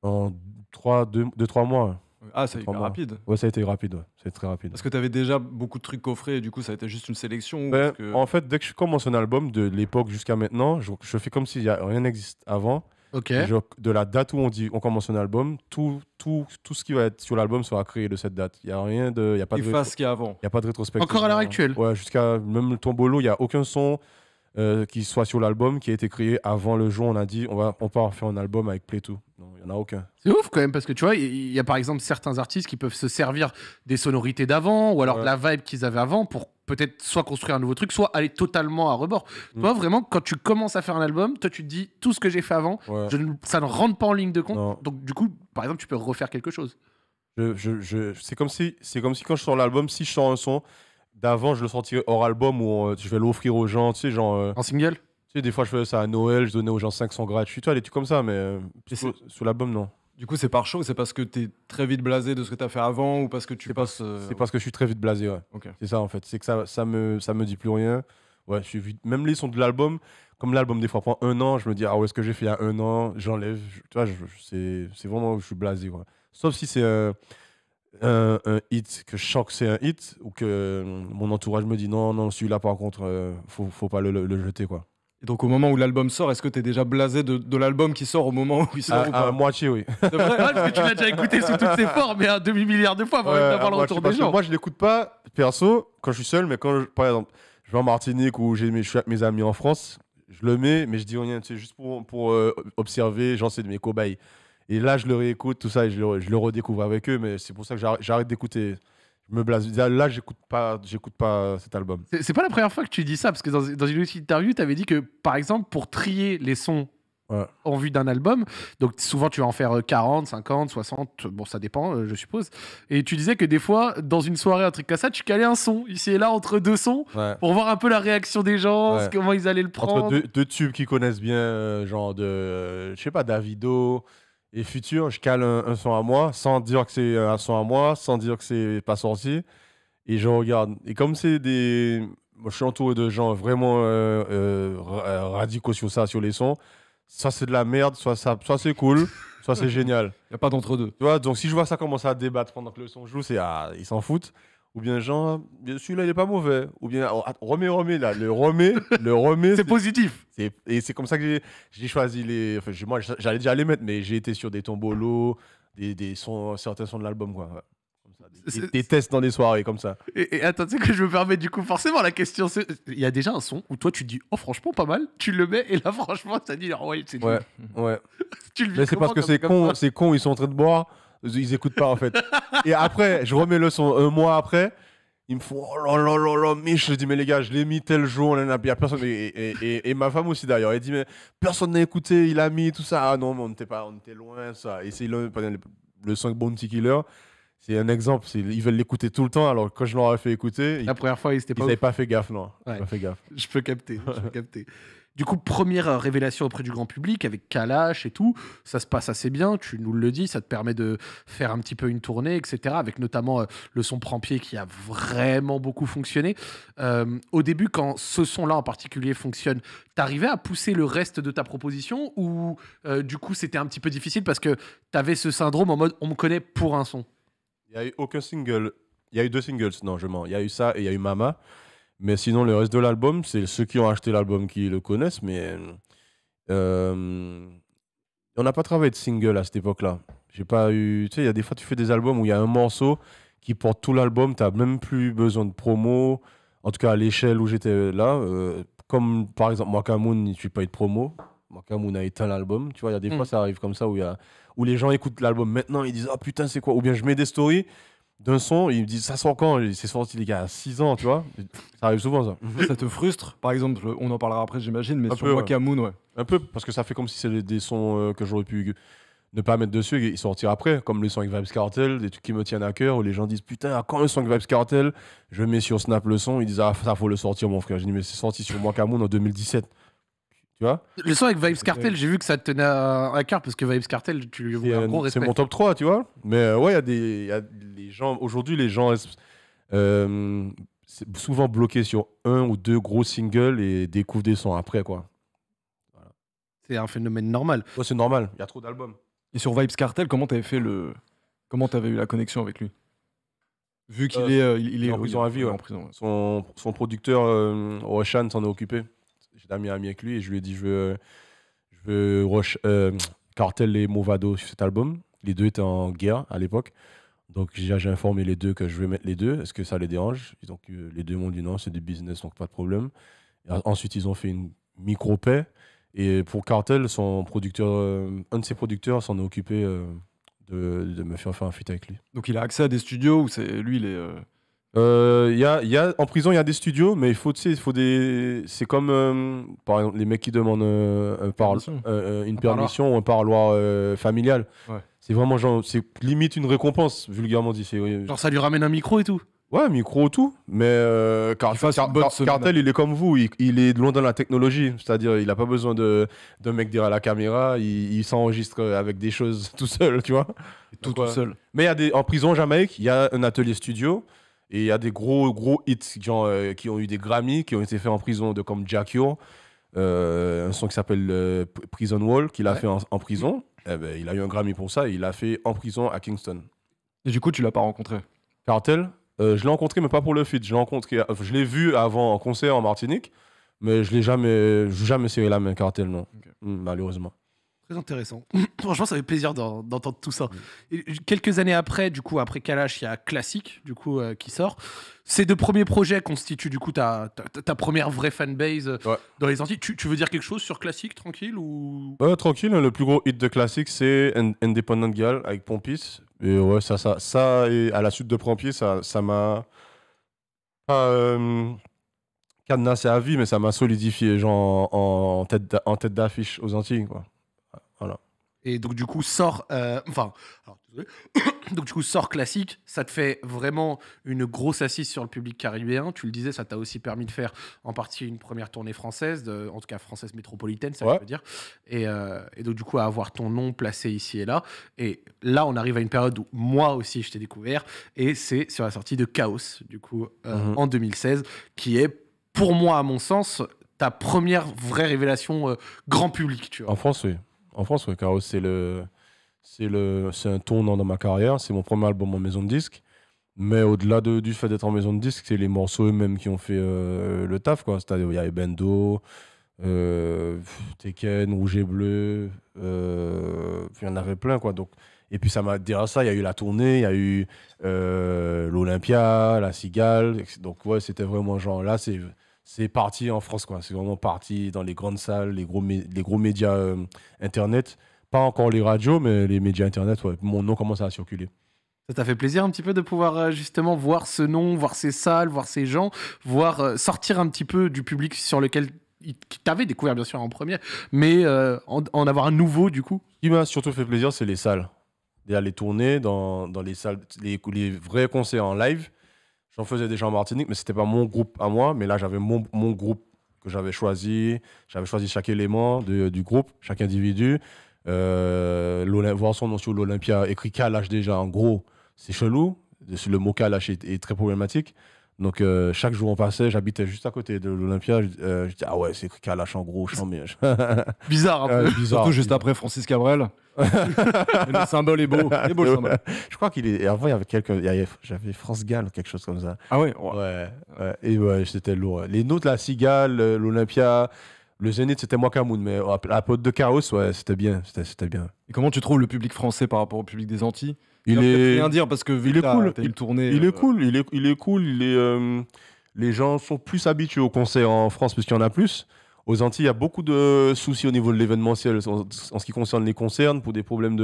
En 2-3 mois. Ah, c'est 3 hyper mois. rapide. Ouais, ça a été rapide. Ouais. C'est très rapide. Parce que tu avais déjà beaucoup de trucs coffrés et du coup, ça a été juste une sélection ou Ben, parce que... en fait, dès que je commence un album, de l'époque jusqu'à maintenant, je fais comme si rien n'existe avant. Ok. De la date où on commence un album, tout ce qui va être sur l'album sera créé de cette date. Il n'y a rien de. Il y a pas de Efface ce qu'il y a avant. Il n'y a pas de rétrospective. Encore à l'heure actuelle. Ouais, jusqu'à même le Tombolo, il n'y a aucun son qui soit sur l'album qui a été créé avant le jour. On a dit, on part faire un album avec Play Two. Non, il n'y en a aucun. C'est ouf quand même, parce que tu vois, il y a par exemple certains artistes qui peuvent se servir des sonorités d'avant, ou alors de la vibe qu'ils avaient avant, pour peut-être soit construire un nouveau truc, soit aller totalement à rebord. Toi, vraiment, quand tu commences à faire un album, toi, tu te dis, tout ce que j'ai fait avant, Ouais. ça ne rentre pas en ligne de compte. Non. Donc, du coup, par exemple, tu peux refaire quelque chose. C'est comme si quand je sors l'album, si je sors un son d'avant, je le sortirais hors album ou je vais l'offrir aux gens, tu sais, genre. En single. Tu sais, des fois, je faisais ça à Noël, je donnais aux gens 500 gratuits, tu vois, des trucs comme ça, mais sur l'album, non. Du coup, c'est par choix ou c'est parce que t'es très vite blasé de ce que t'as fait avant ou parce que tu passes... C'est parce que je suis très vite blasé, ouais. Ok. C'est ça, en fait. C'est que ça me dit plus rien. Ouais, je suis vite. Même les sons de l'album, comme l'album, des fois, prend 1 an, je me dis, ah ouais, ce que j'ai fait il y a 1 an, j'enlève. Tu vois, c'est vraiment, je suis blasé, quoi. Sauf si c'est un hit, que je sens que c'est un hit, ou que mon entourage me dit, non, non, celui-là, par contre, faut pas le jeter, quoi. Et donc, au moment où l'album sort, est-ce que t'es déjà blasé de l'album qui sort au moment où il sort ou pas À moitié, oui. C'est vrai? Ouais, parce que tu l'as déjà écouté sous toutes ses formes, mais un demi-milliard de fois, avant même d'avoir le retour des gens. Moi, je l'écoute pas, perso, quand je suis seul, mais par exemple, je vais en Martinique ou je suis avec mes amis en France, je le mets, mais je dis rien, tu sais, juste pour observer, j'en sais de mes cobayes. Et là, je le réécoute, tout ça, et je le redécouvre avec eux, mais c'est pour ça que j'arrête d'écouter. Je me blase. Là, j'écoute pas cet album. C'est pas la première fois que tu dis ça, parce que dans une autre interview, tu avais dit que, par exemple, pour trier les sons en vue d'un album, donc souvent tu vas en faire 40, 50, 60, bon, ça dépend, je suppose. Et tu disais que des fois, dans une soirée, un truc comme ça, tu calais un son, ici et là, entre deux sons, pour voir un peu la réaction des gens, comment ils allaient le prendre. Entre deux tubes qui connaissent bien, genre de, je sais pas, Davido et Future, je cale un son à moi, sans dire que c'est un son à moi, sans dire que c'est pas sorti. Et je regarde. Et comme c'est des. Moi, je suis entouré de gens vraiment radicaux sur ça, sur les sons. Soit c'est de la merde, soit c'est cool, soit c'est génial. Il n'y a pas d'entre-deux. Tu vois, donc si je vois ça commencer à débattre pendant que le son joue, c'est ils s'en foutent. Ou bien genre, celui-là, il est pas mauvais. Ou bien, remets, là, le remets. C'est positif. Et c'est comme ça que j'ai choisi les. Enfin, moi, j'allais déjà les mettre, mais j'ai été sur des tombolos, des sons, certains sons de l'album, quoi. Ouais. Comme ça, des tests dans des soirées, comme ça. Et attends, tu sais que je me permets, du coup, forcément, la question, c'est. Il y a déjà un son où toi, tu te dis, oh, franchement, pas mal. Tu le mets, et là, franchement, ça dit, oh, ouais, c'est Ouais, ouais. Tu le vis Mais c'est parce que c'est con, ils sont en train de boire, ils écoutent pas, en fait. Et après, je remets le son 1 mois après. Ils me font, oh là là là là, Mich. Je dis, mais les gars, je l'ai mis tel jour, il y a personne. Et ma femme aussi, d'ailleurs. Elle dit, mais personne n'a écouté, il a mis tout ça. Ah non, mais on était loin, ça. Et c'est le son Bounty Killer. C'est un exemple. Ils veulent l'écouter tout le temps. Alors, quand je leur ai fait écouter, La première fois, ils n'avaient pas fait gaffe, non. Ouais. Pas fait gaffe. Je peux capter. Du coup, première révélation auprès du grand public avec Kalash et tout, ça se passe assez bien, tu nous le dis, ça te permet de faire un petit peu une tournée, etc. Avec notamment le son Prend-Pied qui a vraiment beaucoup fonctionné. Au début, quand ce son-là en particulier fonctionne, t'arrivais à pousser le reste de ta proposition ou du coup c'était un petit peu difficile parce que t'avais ce syndrome en mode on me connaît pour un son? Il n'y a eu aucun single. Il y a eu 2 singles, non, je mens. Il y a eu ça et il y a eu Mama. Mais sinon, le reste de l'album, c'est ceux qui ont acheté l'album qui le connaissent, mais on n'a pas travaillé de single à cette époque-là. J'ai pas eu. Tu sais, il y a des fois, tu fais des albums où il y a un morceau qui porte tout l'album, tu n'as même plus besoin de promo. En tout cas, à l'échelle où j'étais là, comme par exemple, Makamoun, il ne suit pas eu de promo. Makamoun a éteint l'album. Tu vois, il y a des fois, ça arrive comme ça où les gens écoutent l'album maintenant, ils disent ah putain, c'est quoi? Ou bien je mets des stories d'un son, ils me disent ça sort quand? C'est sorti, les gars, à 6 ans, tu vois. Ça arrive souvent, ça. Ça te frustre? Par exemple, on en parlera après, j'imagine, mais Un sur peu, Wakamoon, ouais. Un peu, parce que ça fait comme si c'était des sons que j'aurais pu ne pas mettre dessus et sortir après, comme le son avec Vibes Cartel, des trucs qui me tiennent à cœur, où les gens disent putain, à quand le son avec Vibes Cartel? Je mets sur Snap le son, ils disent ah, ça faut le sortir, mon frère. Je dis mais c'est sorti sur Wakamoon en 2017. Tu vois? Le son avec Vibes Cartel, j'ai vu que ça te tenait à cœur parce que Vibes Cartel, tu lui avais un gros C'est respect. mon top 3, tu vois. Mais ouais, il y a les gens, aujourd'hui, les gens c'est souvent bloqués sur un ou deux gros singles et découvrent des sons après, quoi. C'est un phénomène normal. Ouais, c'est normal, il y a trop d'albums. Et sur Vibes Cartel, comment t'avais eu la connexion avec lui? Vu qu'il il est en prison à vie, ouais. en prison. Ouais. Son producteur, Roshan, s'en est occupé. J'ai mis un ami avec lui et je lui ai dit je veux Cartel et Movado sur cet album. Les deux étaient en guerre à l'époque. Donc j'ai informé les deux que je vais mettre les deux. Est-ce que ça les dérange? Donc les deux m'ont dit non, c'est du business, donc pas de problème. Et ensuite, ils ont fait une micro-paix. Et pour Cartel, son producteur, un de ses producteurs s'en est occupé de me faire un feat avec lui. Donc il a accès à des studios où lui, il est. En prison, il y a des studios, mais c'est comme, par exemple, les mecs qui demandent une permission ou un parloir familial. Ouais. C'est vraiment genre, c'est limite une récompense, vulgairement dit. Genre ça lui ramène un micro et tout. Ouais, micro, tout. Mais Cartel, il est comme vous, il est loin dans la technologie. C'est-à-dire, il n'a pas besoin d'un mec derrière la caméra, il s'enregistre avec des choses tout seul, tu vois. Tout seul. Mais en prison, Jamaïque, il y a un atelier studio. Et il y a des gros hits genre, qui ont eu des Grammy, qui ont été faits en prison, comme Jackie, un son qui s'appelle Prison Wall, qu'il a fait en prison. Eh ben, il a eu un Grammy pour ça, et il l'a fait en prison à Kingston. Et du coup, tu l'as pas rencontré? Cartel, je l'ai rencontré, mais pas pour le feat. Je l'ai vu avant en concert en Martinique, mais je l'ai jamais serré la main, Cartel, non. Okay. Malheureusement. Très intéressant. Franchement, ça fait plaisir d'entendre tout ça. Et quelques années après, du coup, après Kalash, il y a Classic, du coup, qui sort. Ces deux premiers projets constituent, du coup, ta première vraie fanbase dans les Antilles. Tu veux dire quelque chose sur Classic, tranquille ou... Tranquille, le plus gros hit de Classic, c'est Independent Girl avec Pompis. Et ouais, ça et à la suite de Pompis, ça m'a pas cadenassé à vie, mais ça m'a solidifié, genre, en tête d'affiche aux Antilles, quoi. Voilà. Et donc du coup sort donc du coup sort Classique, ça te fait vraiment une grosse assise sur le public caribéen. Tu le disais, ça t'a aussi permis de faire en partie une première tournée française, en tout cas française métropolitaine, ça je veux dire. Et donc du coup à avoir ton nom placé ici et là. Et là on arrive à une période où moi aussi je t'ai découvert, et c'est sur la sortie de Chaos du coup en 2016, qui est pour moi à mon sens ta première vraie révélation grand public, tu vois. En France, oui. En France, oui, Chaos, c'est un tournant dans ma carrière. C'est mon premier album en maison de disque. Mais au-delà du fait d'être en maison de disque, c'est les morceaux eux-mêmes qui ont fait le taf, quoi. C'est-à-dire, il y avait Bendo, Tekken, Rouge et Bleu, il y en avait plein, quoi. Donc, et puis, ça m'a derrière ça, il y a eu la tournée, il y a eu l'Olympia, la Cigale. Donc, ouais, c'était vraiment genre, là, c'est parti en France, quoi. C'est vraiment parti dans les grandes salles, les gros médias Internet. Pas encore les radios, mais les médias Internet, ouais. Mon nom commence à circuler. Ça t'a fait plaisir un petit peu de pouvoir justement voir ce nom, voir ces salles, voir ces gens, voir sortir un petit peu du public sur lequel t'avais découvert bien sûr en première, mais en avoir un nouveau du coup? Ce qui m'a surtout fait plaisir, c'est les salles. Les tournées dans les salles, les vrais concerts en live. J'en faisais déjà en Martinique, mais c'était pas mon groupe à moi. Mais là, j'avais mon groupe que j'avais choisi. J'avais choisi chaque élément du groupe, chaque individu. Voir son nom sur l'Olympia, écrit Kalash déjà, en gros, c'est chelou. Le mot Kalash est très problématique. Donc, chaque jour on passait, j'habitais juste à côté de l'Olympia. Je disais, ah ouais, c'est écrit Kalash en gros, bizarre un peu. Bizarre. Surtout juste après Francis Cabrel. Le symbole est beau. Il est beau le symbole. Je crois qu'il est. Avant, il y avait j'avais France Gall, quelque chose comme ça. Ah ouais. Ouais. Et ouais, c'était lourd. Les nôtres, la Cigale, l'Olympia, le Zénith, c'était Makamoun. Mais la pote de Chaos, ouais, c'était bien. C'était bien. Et comment tu trouves le public français par rapport au public des Antilles? Il est rien dire parce que vu que t'as une tournée. Il est cool. Il est cool. les gens sont plus habitués aux concerts en France puisqu'il y en a plus. Aux Antilles, il y a beaucoup de soucis au niveau de l'événementiel en ce qui concerne les concerts pour des problèmes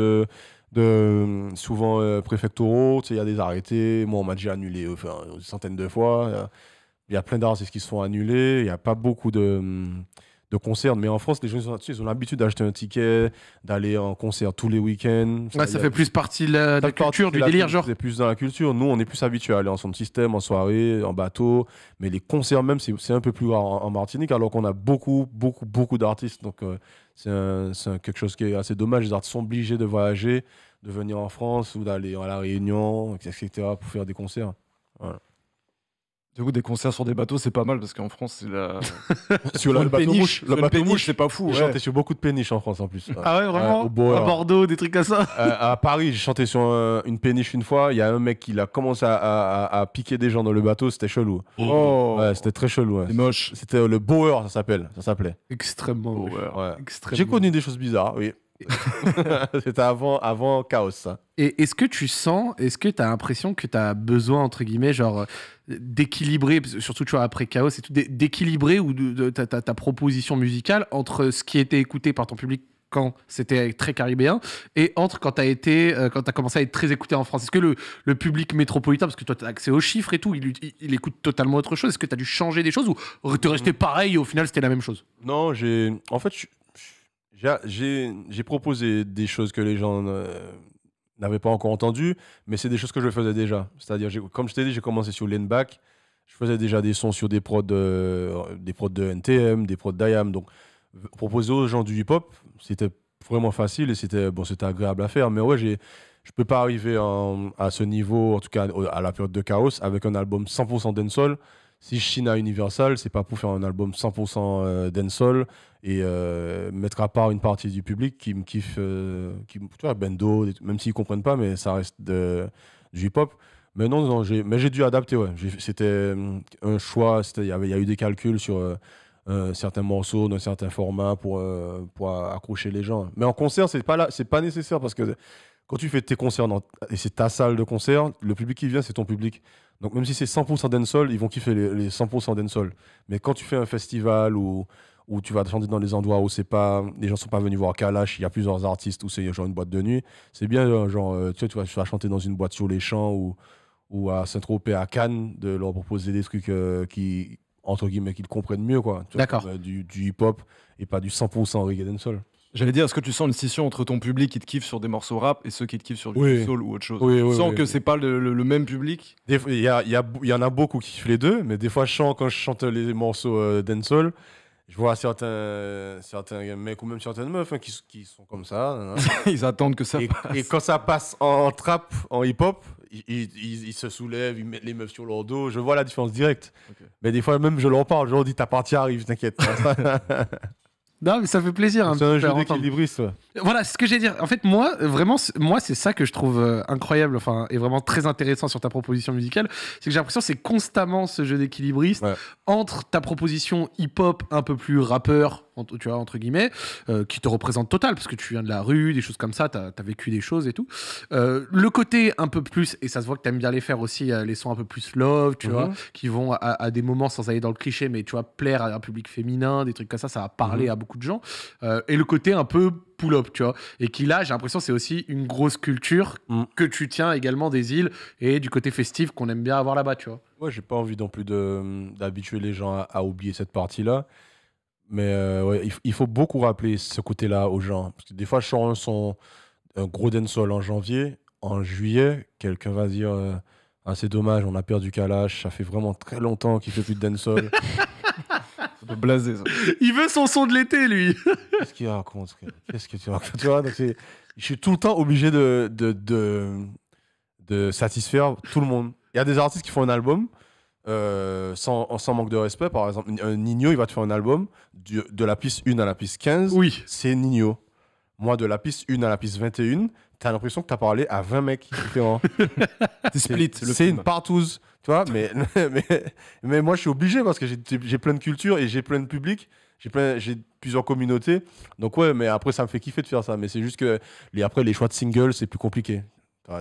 souvent préfectoraux. Tu sais, il y a des arrêtés. Moi, on m'a déjà annulé une centaine de fois. Il y a plein d'artistes qui se font annuler. Il n'y a pas beaucoup de concerts. Mais en France, les gens ils ont l'habitude d'acheter un ticket, d'aller en concert tous les week-ends. Ouais, ça fait plus partie de la culture, du délire, genre. C'est plus dans la culture. Nous, on est plus habitués à aller en son système, en soirée, en bateau. Mais les concerts même, c'est un peu plus rare en Martinique, alors qu'on a beaucoup, beaucoup, beaucoup d'artistes. Donc, c'est quelque chose qui est assez dommage. Les artistes sont obligés de voyager, de venir en France ou d'aller à La Réunion, etc. pour faire des concerts. Voilà. Du coup, des concerts sur des bateaux, c'est pas mal parce qu'en France, c'est la. Sur le bateau mouche. Le bateau mouche, c'est pas fou. J'ai Ouais. chanté sur beaucoup de péniches en France en plus. Ah ouais, vraiment au Boer. À Bordeaux, des trucs comme ça. À Paris, j'ai chanté sur une péniche une fois. Il y a un mec qui a commencé à piquer des gens dans le bateau. C'était chelou. Oh, Ouais, c'était très chelou. Ouais. c'est moche. C'était le Boer, ça s'appelait. Extrêmement. Oh, moche. ouais. Ouais. Extrêmement. J'ai connu des choses bizarres, oui. C'était avant Chaos, ça. Et est-ce que tu as l'impression que tu as besoin, entre guillemets, genre, d'équilibrer, surtout tu vois, après Chaos et tout, d'équilibrer ou de ta proposition musicale entre ce qui était écouté par ton public quand c'était très caribéen et entre quand tu as commencé à être très écouté en France. Est-ce que le public métropolitain, parce que toi tu as accès aux chiffres et tout, il écoute totalement autre chose, est-ce que tu as dû changer des choses ou tu es resté pareil et au final c'était la même chose? Non, en fait, j'ai proposé des choses que les gens n'avaient pas encore entendues, mais c'est des choses que je faisais déjà. C'est-à-dire, comme je t'ai dit, j'ai commencé sur Leanback. Je faisais déjà des sons sur des prods de NTM, des prods d'IAM. Donc, proposer aux gens du hip-hop, c'était vraiment facile et c'était agréable à faire. Mais ouais, je peux pas arriver à ce niveau, en tout cas à la période de Chaos, avec un album 100% dancehall. Si je signe à Universal, c'est pas pour faire un album 100% dancehall et mettre à part une partie du public qui me kiffe, tu vois, Bendo, même s'ils comprennent pas, mais ça reste du hip-hop. Mais non, j'ai dû adapter, ouais. C'était un choix, il y a eu des calculs sur certains morceaux, d'un certain format pour accrocher les gens. Mais en concert, c'est pas nécessaire parce que quand tu fais tes concerts et c'est ta salle de concert, le public qui vient, c'est ton public. Donc même si c'est 100% dancehall, ils vont kiffer les 100% dancehall. Mais quand tu fais un festival où tu vas chanter dans des endroits où les gens sont pas venus voir Kalash, il y a plusieurs artistes, ou c'est genre une boîte de nuit, c'est bien tu vas chanter dans une boîte sur les champs ou à Saint-Tropez, à Cannes, de leur proposer des trucs qui, entre guillemets, qu'ils comprennent mieux, quoi. Tu vois, D'accord. comme, du hip-hop et pas du 100% reggae dancehall. J'allais dire, est-ce que tu sens une scission entre ton public qui te kiffe sur des morceaux rap et ceux qui te kiffent sur du Oui. soul ou autre chose? Oui, Tu oui, sens oui, que oui. c'est pas le même public? Il y en a beaucoup qui kiffent les deux, mais des fois, quand je chante les morceaux dancehall, je vois certains mecs ou même certaines meufs qui sont comme ça. Nan, nan. Ils attendent que ça Et passe. quand ça passe en trap, en hip-hop, ils se soulèvent, ils mettent les meufs sur leur dos. Je vois la différence directe. Ok. Mais des fois, même, je leur parle. Je leur dis, ta partie arrive, t'inquiète. Non, mais ça fait plaisir. C'est un de jeu faire entendre. d'équilibriste. Ouais. Voilà, c'est ce que j'ai dire. En fait, moi, vraiment, moi, c'est ça que je trouve incroyable, enfin, et vraiment très intéressant sur ta proposition musicale. C'est que j'ai l'impression que c'est constamment ce jeu d'équilibriste Ouais. entre ta proposition hip-hop un peu plus rappeur, tu vois, entre guillemets, qui te représente total, parce que tu viens de la rue, des choses comme ça, t'as vécu des choses et tout. Le côté un peu plus, et ça se voit que t'aimes bien les faire aussi, les sons un peu plus love, tu vois, qui vont à des moments, sans aller dans le cliché, mais tu vois, plaire à un public féminin, des trucs comme ça va parler à beaucoup de gens. Et le côté un peu pull-up, tu vois. Et qui, là, j'ai l'impression, c'est aussi une grosse culture que tu tiens également des îles et du côté festif qu'on aime bien avoir là-bas, tu vois. Ouais, j'ai pas envie non plus d'habituer les gens à oublier cette partie-là. Mais ouais, il faut beaucoup rappeler ce côté-là aux gens. Parce que des fois, je sors un gros dancehall en janvier. En juillet, quelqu'un va dire ah, c'est dommage, on a perdu Kalash. Ça fait vraiment très longtemps qu'il fait plus de dancehall. Ça peut blaser, ça. Il veut son son de l'été, lui. Qu'est-ce qu'il raconte, frère? Qu'est-ce que tu racontes? Tu vois, donc je suis tout le temps obligé de satisfaire tout le monde. Il y a des artistes qui font un album sans manque de respect. Par exemple, un Nino, il va te faire un album de la piste 1 à la piste 15. Oui. C'est Nino. Moi, de la piste 1 à la piste 21, t'as l'impression que t'as parlé à 20 mecs différents. C'est Split, le C'est film. une partouze, tu vois, mais moi, je suis obligé parce que j'ai plein de cultures et j'ai plein de publics. J'ai plusieurs communautés. Donc ouais, mais après, ça me fait kiffer de faire ça. Mais c'est juste que après, les choix de singles, c'est plus compliqué.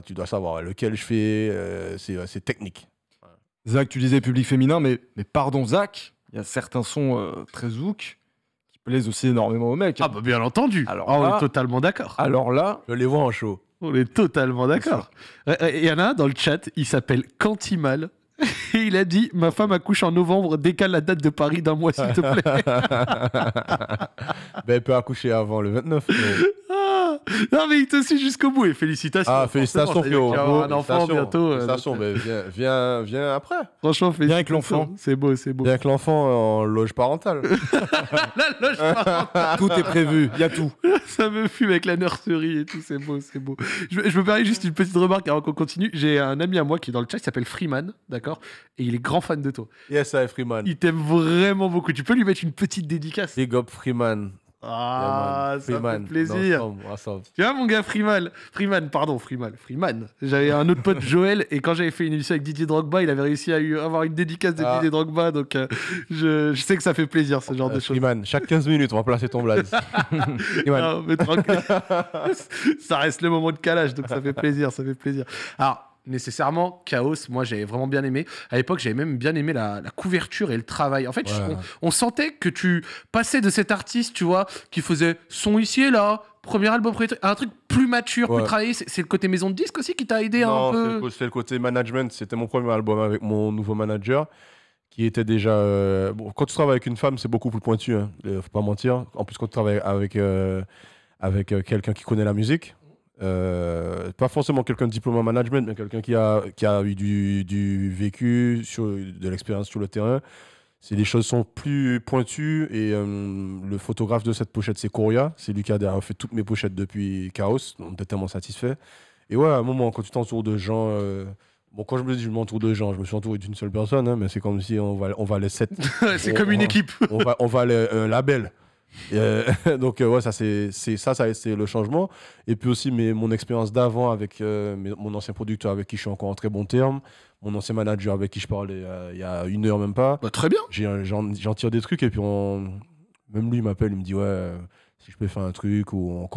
Tu dois savoir lequel je fais. C'est technique. Zach, tu disais public féminin, mais pardon, Zach, il y a certains sons très zouk qui plaisent aussi énormément aux mecs. Ah bah bien entendu. Alors on là- est totalement d'accord. Alors là, Je les vois en show. On est totalement d'accord. Il y en a un dans le chat, il s'appelle Cantimal. Et il a dit ma femme accouche en novembre, décale la date de Paris d'un mois s'il te plaît. Ben, elle peut accoucher avant le 29. Ah, non mais il te suit jusqu'au bout et félicitations. Ah, félicitations, forcément, frérot. c'est-à-dire qu'il va y avoir un enfant bientôt. Félicitations, ben, viens après. Franchement, Viens avec l'enfant. C'est beau, c'est beau. Viens avec l'enfant en loge parentale. La loge parentale, tout est prévu, il y a tout. ça me fume avec la nurserie et tout, c'est beau, c'est beau. Je me permets juste une petite remarque avant qu'on continue. J'ai un ami à moi qui est dans le chat, il s'appelle Freeman, d'accord, et il est grand fan de toi. Yes, I Freeman. Il t'aime vraiment beaucoup. Tu peux lui mettre une petite dédicace. Big up Freeman. Ah, ça Freeman. fait plaisir. Ensemble. Tu vois, mon gars, Freeman. J'avais un autre pote, Joël, et quand j'avais fait une émission avec Didier Drogba, il avait réussi à avoir une dédicace de Ah. Didier Drogba, donc je sais que ça fait plaisir, ce genre de choses. Freeman, chaque 15 minutes, on va placer ton blaze. Freeman. Non, mais tranquille. Ça reste le moment de calage, donc ça fait plaisir, ça fait plaisir. Alors, nécessairement, Chaos, moi j'avais vraiment bien aimé. À l'époque, j'avais même bien aimé la couverture et le travail. En fait, Ouais. on sentait que tu passais de cet artiste, tu vois, qui faisait son ici et là, premier album, à un truc plus mature, plus Ouais. travaillé. C'est le côté maison de disque aussi qui t'a aidé un Non, peu. c'est le côté management. C'était mon premier album avec mon nouveau manager qui était déjà. Bon, quand tu travailles avec une femme, c'est beaucoup plus pointu. Hein. Faut pas mentir. En plus, quand tu travailles avec quelqu'un qui connaît la musique, pas forcément quelqu'un de diplômé en management, mais quelqu'un qui a eu du vécu, de l'expérience sur le terrain. Les choses sont plus pointues et le photographe de cette pochette, c'est Coria. C'est lui qui a fait toutes mes pochettes depuis Chaos. On était tellement satisfait. Et ouais, à un moment, quand tu t'entoures de gens. Bon, quand je me dis je m'entoure de gens, je me suis entouré d'une seule personne, hein, mais c'est comme si on va les 7. C'est comme une équipe. On va aller un label. Et, donc, ouais, ça, c'est le changement. Et puis aussi, mon expérience d'avant avec mon ancien producteur avec qui je suis encore en très bon terme, mon ancien manager avec qui je parlais il y a une heure, même pas. Bah, très bien. J'en tire des trucs et puis même lui il m'appelle, il me dit ouais, si je peux faire un truc ou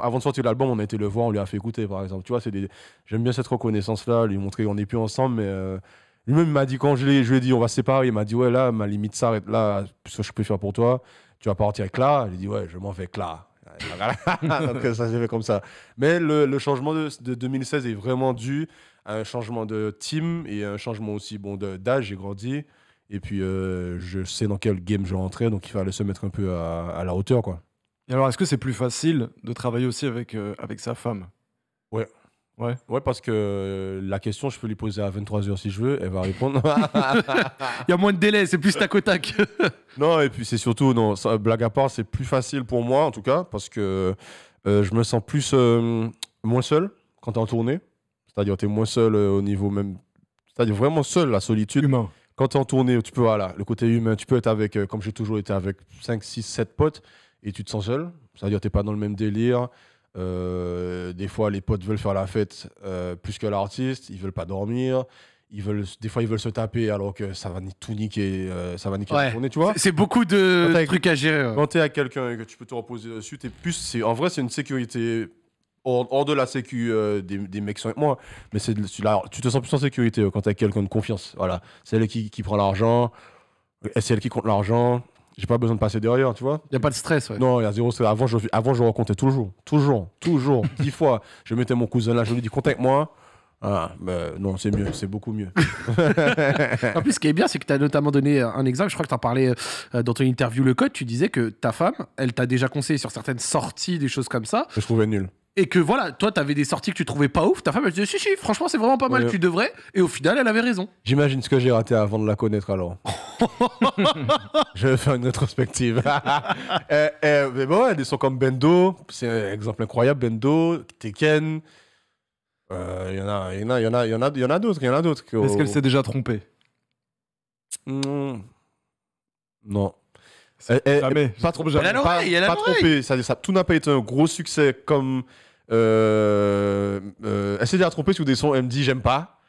avant de sortir l'album on a été le voir, on lui a fait écouter par exemple, tu vois, j'aime bien cette reconnaissance là, lui montrer qu'on n'est plus ensemble, mais lui-même il m'a dit quand je lui ai dit on va se séparer, il m'a dit ouais là ma limite s'arrête là, ce que je peux faire pour toi, tu vas partir avec Clara, j'ai dit ouais je m'en vais avec Clara. Donc ça s'est fait comme ça, mais le changement de 2016 est vraiment dû à un changement de team et un changement aussi bon d'âge, j'ai grandi. Et puis, je sais dans quel game je rentrais, donc il fallait se mettre un peu à la hauteur, quoi. Et alors, est-ce que c'est plus facile de travailler aussi avec sa femme? Ouais. Ouais. Ouais, parce que la question, je peux lui poser à 23h si je veux, elle va répondre. Il y a moins de délai, c'est plus tac au tac. Non, et puis c'est surtout, non, blague à part, c'est plus facile pour moi, en tout cas, parce que je me sens plus moins seul quand t'es en tournée. C'est-à-dire, t'es moins seul au niveau même. C'est-à-dire vraiment seul, la solitude. Humain. Quand tu es en tournée, tu peux, voilà, le côté humain, tu peux être avec, comme j'ai toujours été avec 5, 6, 7 potes et tu te sens seul. C'est-à-dire que tu n'es pas dans le même délire. Des fois, les potes veulent faire la fête plus que l'artiste. Ils veulent pas dormir. Des fois, ils veulent se taper alors que ça va tout niquer. Ça va niquer la tournée, tu vois. C'est beaucoup de Quand trucs à gérer. Ouais. Quand tu es avec quelqu'un et que tu peux te reposer dessus, en vrai, c'est une sécurité hors de la sécu des mecs qui sont avec moi. Mais tu te sens plus en sécurité quand tu es avec quelqu'un de confiance. Voilà. C'est elle qui prend l'argent. C'est elle qui compte l'argent. J'ai pas besoin de passer derrière, tu vois. Il n'y a pas de stress. Ouais. Non, il y a zéro stress. Avant, je racontais toujours. 10 fois. Je mettais mon cousin là, je lui dis, compte avec moi. Ah, non, c'est mieux, c'est beaucoup mieux. En plus, ce qui est bien, c'est que tu as notamment donné un exemple. Je crois que tu en parlais dans ton interview Le Code. Tu disais que ta femme, elle t'a déjà conseillé sur certaines sorties, des choses comme ça. Je trouvais nul. Et que voilà, toi, tu avais des sorties que tu trouvais pas ouf. Ta femme, elle te disait, si, franchement, c'est vraiment pas mal, Ouais. tu devrais. Et au final, elle avait raison. J'imagine ce que j'ai raté avant de la connaître alors. Je vais faire une rétrospective. Mais bon, ouais, des sons comme Bendo, c'est un exemple incroyable. Bendo, Tekken. Il y en a d'autres. Est-ce qu'elle s'est déjà trompée? Non. Jamais. Pas trop, Elle a l'oreille, elle a pas l'oreille. trompé. Tout n'a pas été un gros succès comme. Elle s'est déjà trompée sur des sons, elle me dit j'aime pas.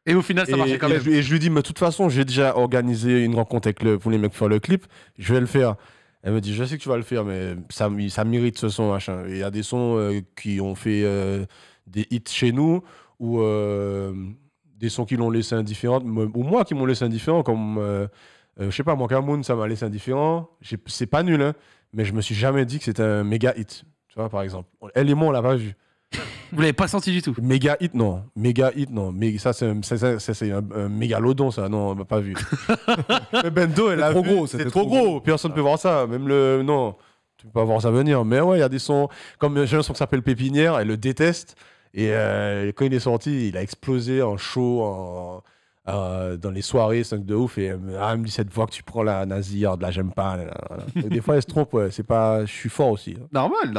Et au final, ça marchait quand même. Et je lui dis, mais de toute façon, j'ai déjà organisé une rencontre pour les mecs pour faire le clip, je vais le faire. Elle me dit, je sais que tu vas le faire, mais ça mérite ce son, machin. Et il y a des sons qui ont fait des hits chez nous, ou des sons qui l'ont laissé indifférent, ou moi qui m'ont laissé indifférent, comme, je sais pas, Mokamoon, ça m'a laissé indifférent. C'est pas nul, hein, mais je me suis jamais dit que c'était un méga hit. Tu vois, par exemple. Elle et moi, on l'a pas vu. Vous l'avez pas senti du tout? Méga hit, non. Méga hit, non. Mais ça, c'est un mégalodon, ça. Non, on l'a pas vu. Mais Bendo, elle a trop vu. gros, C'est c'était trop trop gros. Personne ne peut voir ça. Même le. Non, tu peux pas voir ça venir. Mais ouais, il y a des sons. Comme j'ai un son qui s'appelle Pépinière, elle le déteste. Et quand il est sorti, il a explosé en show, dans les soirées, c'est un truc de ouf. Et elle me dit cette voix que tu prends la Nazir, de la j'aime pas. Donc, des fois, elle se trompe. Ouais. C'est pas. Je suis fort aussi. Hein. Normal.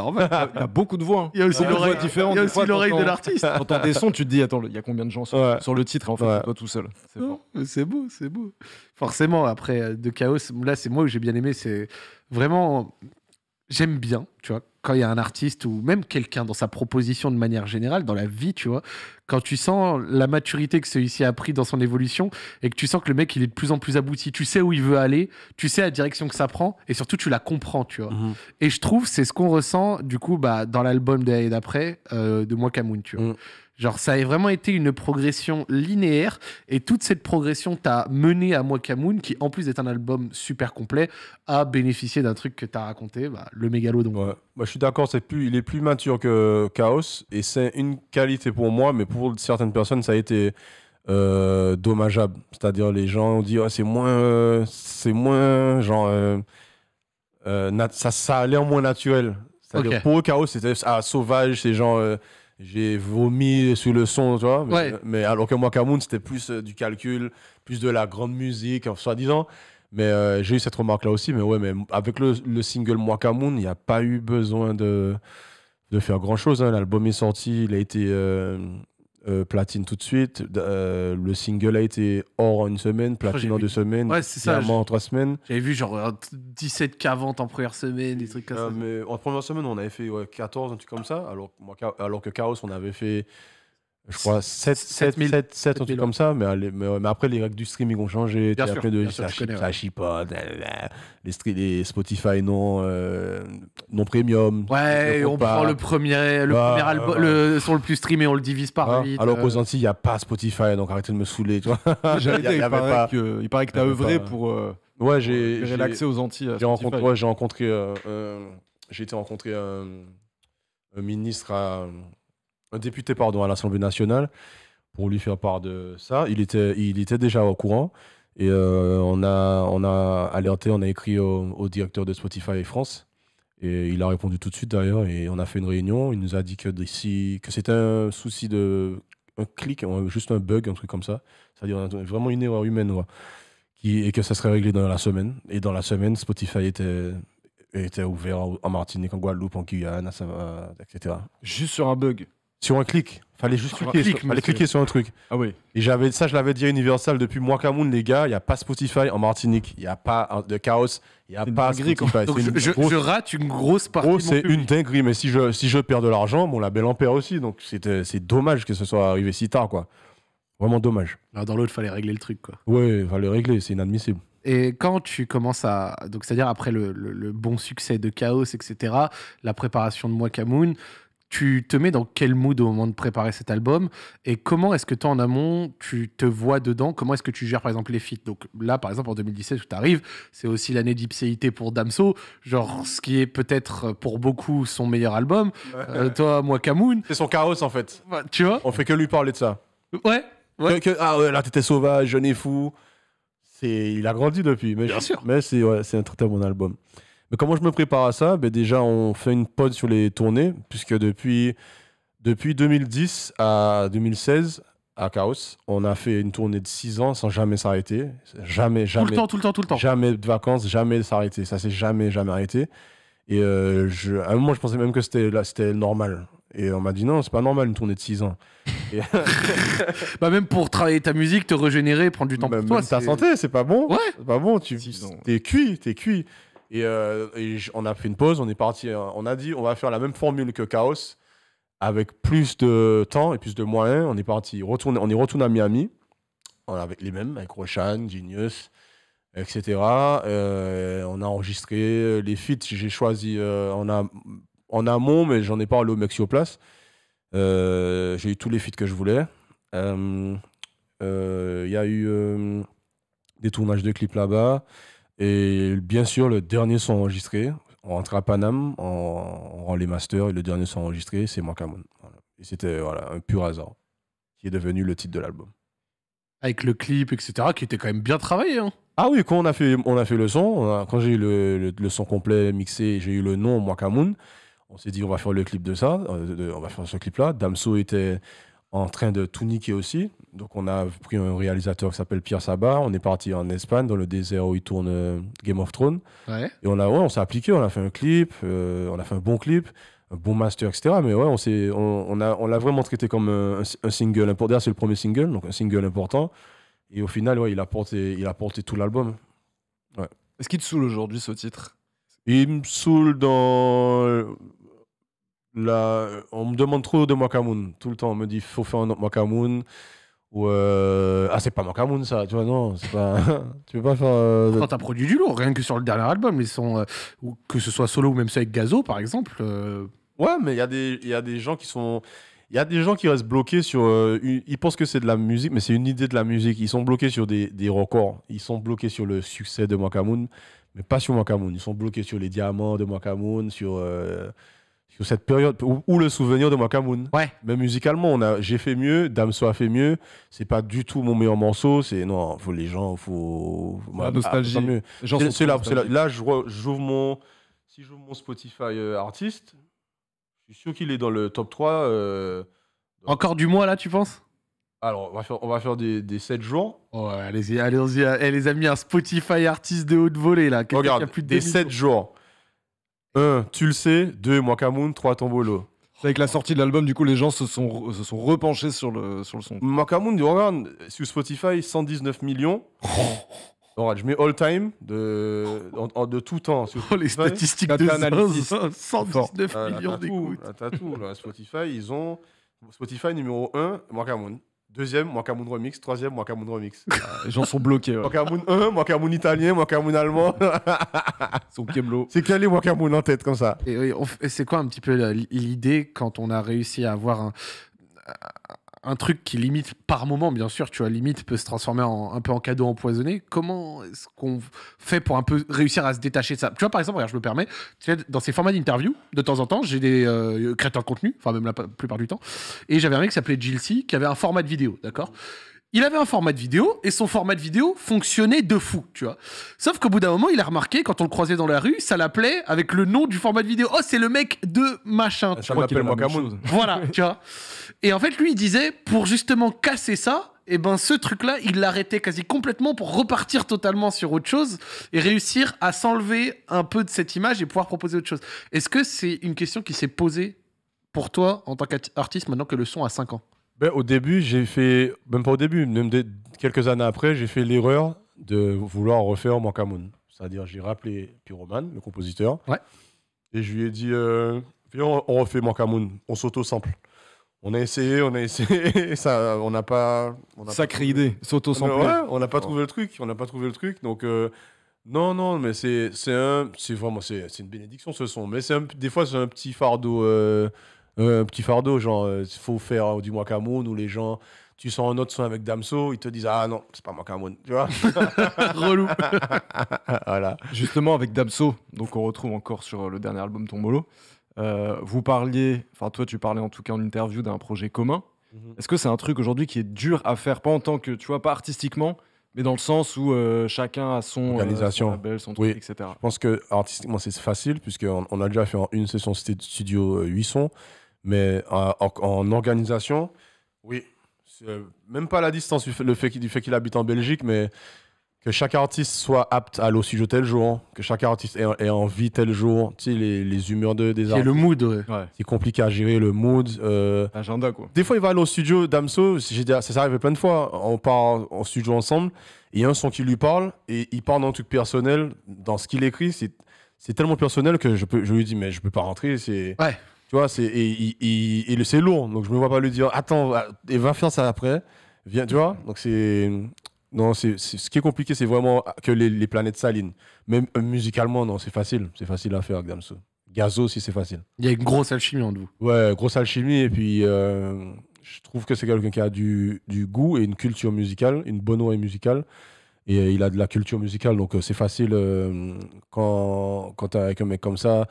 Il y a beaucoup de voix. Hein. Il y a aussi Beaucoup de l'oreille voix différentes. il y a Des aussi fois, l'oreille de t'entends- l'artiste. T'entends des sons, tu te dis, attends, il y a combien de gens sur le titre? Et en fait, Ouais. c'est toi tout seul. C'est fort. C'est beau, c'est beau. Forcément, après de Chaos, là, c'est moi où j'ai bien aimé. C'est vraiment. J'aime bien, tu vois, quand il y a un artiste ou même quelqu'un dans sa proposition de manière générale, dans la vie, tu vois, quand tu sens la maturité que celui-ci a pris dans son évolution et que tu sens que le mec, il est de plus en plus abouti. Tu sais où il veut aller, tu sais la direction que ça prend et surtout, tu la comprends, tu vois. Et je trouve, c'est ce qu'on ressent, du coup, dans l'album d'après, de Mokamoon, tu vois. Genre, ça a vraiment été une progression linéaire et toute cette progression t'a mené à Mokamoon, qui en plus d'être un album super complet, a bénéficié d'un truc que t'as raconté, le mégalodon. Ouais. Moi, je suis d'accord, il est plus mature que Chaos et c'est une qualité pour moi, mais pour certaines personnes, ça a été dommageable. C'est-à-dire, les gens ont dit, oh, c'est moins genre, ça a l'air moins naturel. C'est-à-dire, Ok. pour eux, Chaos, c'était sauvage, c'est genre, j'ai vomi sur le son, tu vois. Ouais. Mais alors que moi, Camoun, c'était plus du calcul, plus de la grande musique, soi-disant. Mais j'ai eu cette remarque-là aussi. Mais ouais, mais avec le single Moi Camoun, il n'y a pas eu besoin de faire grand-chose. Hein. L'album est sorti, il a été platine tout de suite. Le single a été or en une semaine, platine j'ai en vu. 2 semaines, Ouais, c'est ça. diamant en 3 semaines. J'avais vu genre 17 K ventes en première semaine, des trucs comme ça. Mais en première semaine, on avait fait 14, un truc comme ça. Alors que Chaos, on avait fait, je crois, 7 un truc comme ça. Mais après, les règles du streaming ont changé. Bien Il y a sûr, plein de bien sûr, je connais, ça chipote. Les Spotify non premium. Ouais, ne on pas. prend le premier album, le son le plus streamé, on le divise par Hein, 8. alors qu'aux Antilles, il n'y a pas Spotify, donc arrêtez de me saouler. Tu vois. J'allais dire, Y il avait pas. paraît que t'as y avait œuvré pas. pour Ouais, libérer l'accès aux Antilles. à Spotify. j'ai été rencontrer un ministre, un député, pardon, à l'Assemblée nationale pour lui faire part de ça. Il était déjà au courant et on a alerté, on a écrit au directeur de Spotify France et il a répondu tout de suite d'ailleurs et on a fait une réunion. Il nous a dit que c'était un souci un clic, juste un bug, un truc comme ça. C'est-à-dire vraiment une erreur humaine, ouais, et que ça serait réglé dans la semaine. Et dans la semaine, Spotify était ouvert en Martinique, en Guadeloupe, en Guyane, etc. Juste sur un bug. Sur un clic. Fallait juste Sur un cliquer, clic, fallait monsieur. cliquer sur un truc. Ah oui. Et je l'avais dit à Universal depuis moi, Camoun, les gars, il n'y a pas Spotify en Martinique. Il n'y a pas de Chaos. Il n'y a C'est une pas dinguerie, quoi. Spotify. Donc C'est une je grosse- rate une grosse partie. Gros, de mon c'est public. une dinguerie. Mais si je perds de l'argent, mon label en perd aussi. Donc c'est dommage que ce soit arrivé si tard, quoi. Vraiment dommage. Alors, dans l'autre, fallait régler le truc, quoi. Ouais, il fallait régler. C'est inadmissible. Et quand tu commences donc c'est-à-dire après le bon succès de Chaos, etc., la préparation de Mokamoon, tu te mets dans quel mood au moment de préparer cet album et comment est-ce que toi en amont tu te vois dedans, comment est-ce que tu gères par exemple les feats? Donc là par exemple en 2017 où tu arrives, c'est aussi l'année d'ipséité pour Damso, genre ce qui est peut-être pour beaucoup son meilleur album. Toi Mokamoon, C'est son Chaos, en fait. tu vois? On fait que lui parler de ça. Ouais. Ouais. Ah ouais, là, t'étais sauvage, jeune et fou. Il a grandi depuis. Mais Bien sûr. Mais c'est un très très bon album. Mais comment je me prépare à ça? Déjà, on fait une pause sur les tournées, puisque depuis 2010 à 2016, à Chaos, on a fait une tournée de 6 ans sans jamais s'arrêter. Jamais. Tout le temps. Jamais de vacances, jamais s'arrêter. Ça s'est jamais arrêté. Et à un moment, je pensais même que c'était normal. Et on m'a dit non, c'est pas normal une tournée de 6 ans. Et Même pour travailler ta musique, te régénérer, prendre du temps pour toi. même ta santé, c'est pas bon. Ouais. C'est pas bon. 6 ans. T'es cuit. Et on a fait une pause, on est parti. On a dit, on va faire la même formule que Chaos, avec plus de temps et plus de moyens. On est parti, on est retourné à Miami, avec les mêmes, avec Roshan, Genius, etc. On a enregistré les feats. J'ai choisi en amont, mais j'en ai parlé au Mexioplace. J'ai eu tous les feats que je voulais. Il y a eu des tournages de clips là-bas. Et bien sûr, le dernier son enregistré. On rentre à Paname, on rend les masters et le dernier son enregistré, c'est Makamoun. Voilà. Et c'était voilà, un pur hasard qui est devenu le titre de l'album. Avec le clip, etc., qui était quand même bien travaillé. Hein. Ah oui, quand on a fait le son, quand j'ai eu le son complet mixé, j'ai eu le nom Makamoun, on s'est dit on va faire le clip de ça, on va faire ce clip-là. Damso était en train de tout niquer aussi. Donc on a pris un réalisateur qui s'appelle Pierre Sabat, on est parti en Espagne, dans le désert où il tourne Game of Thrones. Ouais. Et on s'est appliqué, on a fait un clip, on a fait un bon clip, un bon master, etc. Mais ouais, on l'a vraiment traité comme un single important. D'ailleurs, c'est le premier single, donc un single important. Et au final, ouais, il a porté tout l'album. Ouais. Est-ce qu'il te saoule aujourd'hui ce titre? Il me saoule dans on me demande trop de Makamoun. Tout le temps, on me dit faut faire un autre Makamoun. Ou c'est pas Makamoun ça, tu vois, non, c'est pas. Tu peux pas faire. Quand t'as produit du lourd, rien que sur le dernier album, les sons, que ce soit solo ou même ça avec Gazo, par exemple. Ouais, mais il y a des gens qui sont. Il y a des gens qui restent bloqués sur. Ils pensent que c'est de la musique, mais c'est une idée de la musique. Ils sont bloqués sur des records. Ils sont bloqués sur le succès de Makamoun, mais pas sur Makamoun. Ils sont bloqués sur les diamants de Makamoun, sur cette période, ou le souvenir de Makamoun. Ouais. Même musicalement, j'ai fait mieux, Damso a fait mieux. C'est pas du tout mon meilleur morceau. Non, les gens, faut. La nostalgie. Mieux. Les gens sont C'est trop là, nostalgiques. là, j'ouvre mon. Si j'ouvre mon Spotify artiste, je suis sûr qu'il est dans le top 3. Encore du mois là, tu penses? Alors, on va faire des 7 jours. Ouais, allez-y. Elle les a mis un Spotify artiste de haute volée là. Quelqu'un qui a Regarde, plus de des 2000 7 jours. 1, tu le sais. 2, Makamoun. 3, Tombolo. Avec la sortie de l'album, du coup, les gens se sont repenchés sur le son. Makamoun, regarde, sur Spotify, 119 millions. Regarde, je mets all time de tout temps. Sur Oh, les Spotify. statistiques Data de analysis. 119 Là, millions t'as tout, d'écoutes. là, t'as tout. Là, Spotify, ils ont. Spotify numéro 1, Makamoun. Deuxième, Makamoun Remix. Troisième, Makamoun Remix. Les gens sont bloqués. Ouais. Makamoun 1, Makamoun italien, Makamoun allemand. Son Keblo. C'est quel est Makamoun en tête comme ça? Et c'est quoi un petit peu l'idée quand on a réussi à avoir un truc qui limite par moment, bien sûr, tu vois, limite peut se transformer un peu en cadeau empoisonné. Comment est-ce qu'on fait pour un peu réussir à se détacher de ça? Tu vois, par exemple, regarde, je me permets, tu sais, dans ces formats d'interview, de temps en temps, j'ai des créateurs de contenu, enfin même la plupart du temps, et j'avais un mec qui s'appelait Jilcy, qui avait un format de vidéo, d'accord? Il avait un format de vidéo et son format de vidéo fonctionnait de fou, tu vois. Sauf qu'au bout d'un moment, il a remarqué, quand on le croisait dans la rue, ça l'appelait avec le nom du format de vidéo. Oh, c'est le mec de machin. Ça m'appelle Makamoun. Voilà, tu vois. Et en fait, lui, il disait, pour justement casser ça, et ben ce truc-là, il l'arrêtait quasi complètement pour repartir totalement sur autre chose et réussir à s'enlever un peu de cette image et pouvoir proposer autre chose. Est-ce que c'est une question qui s'est posée pour toi en tant qu'artiste maintenant que le son a 5 ans? Ben, au début, j'ai fait, même pas au début, même quelques années après, j'ai fait l'erreur de vouloir refaire Makamoun. C'est-à-dire, j'ai rappelé Pyroman, le compositeur, Ouais. et je lui ai dit, viens, on refait Makamoun, on s'auto-sample. On a essayé, ça, on n'a pas... Sacrée idée, s'auto-sampler. Ouais, on n'a pas trouvé le truc, donc... non, mais c'est vraiment, c'est une bénédiction ce son, mais des fois c'est un petit fardeau, genre, il faut faire du Makamoun où les gens, tu sens un autre son avec Damso, ils te disent ah non, c'est pas Makamoun, tu vois. Relou. Voilà. Justement, avec Damso, donc on retrouve encore sur le dernier album Tombolo. Vous parliez, enfin toi tu parlais en tout cas en interview d'un projet commun. Est-ce que c'est un truc aujourd'hui qui est dur à faire, pas en tant que, tu vois, pas artistiquement, mais dans le sens où chacun a son Organisation. son label, son truc, Oui. etc. Je pense que artistiquement c'est facile puisqu'on a déjà fait en une session studio 8 sons, mais en organisation, oui, même pas la distance du fait qu'il habite en Belgique, mais que chaque artiste soit apte à aller au studio tel jour, que chaque artiste ait envie tel jour, tu sais, les humeurs des C'est artistes. le mood, ouais. Ouais, C'est compliqué à gérer, le mood. agenda quoi. Des fois, il va aller au studio Damso, ça arrivé plein de fois. On part en studio ensemble, et il y a un son qui lui parle, et il parle d'un truc personnel, dans ce qu'il écrit, c'est tellement personnel que je lui dis, mais je peux pas rentrer, Ouais. tu vois, et c'est lourd, donc je me vois pas lui dire, attends, et va faire ça après, viens, tu vois, donc non, ce qui est compliqué, c'est vraiment que les planètes s'alignent. Même musicalement, non, c'est facile à faire avec Damso. Gazo aussi, c'est facile. Il y a une grosse alchimie entre vous. Ouais, grosse alchimie, et puis Je trouve que c'est quelqu'un qui a du goût et une culture musicale, une bonne oreille musicale. Et il a de la culture musicale, donc c'est facile quand t'es avec un mec comme ça.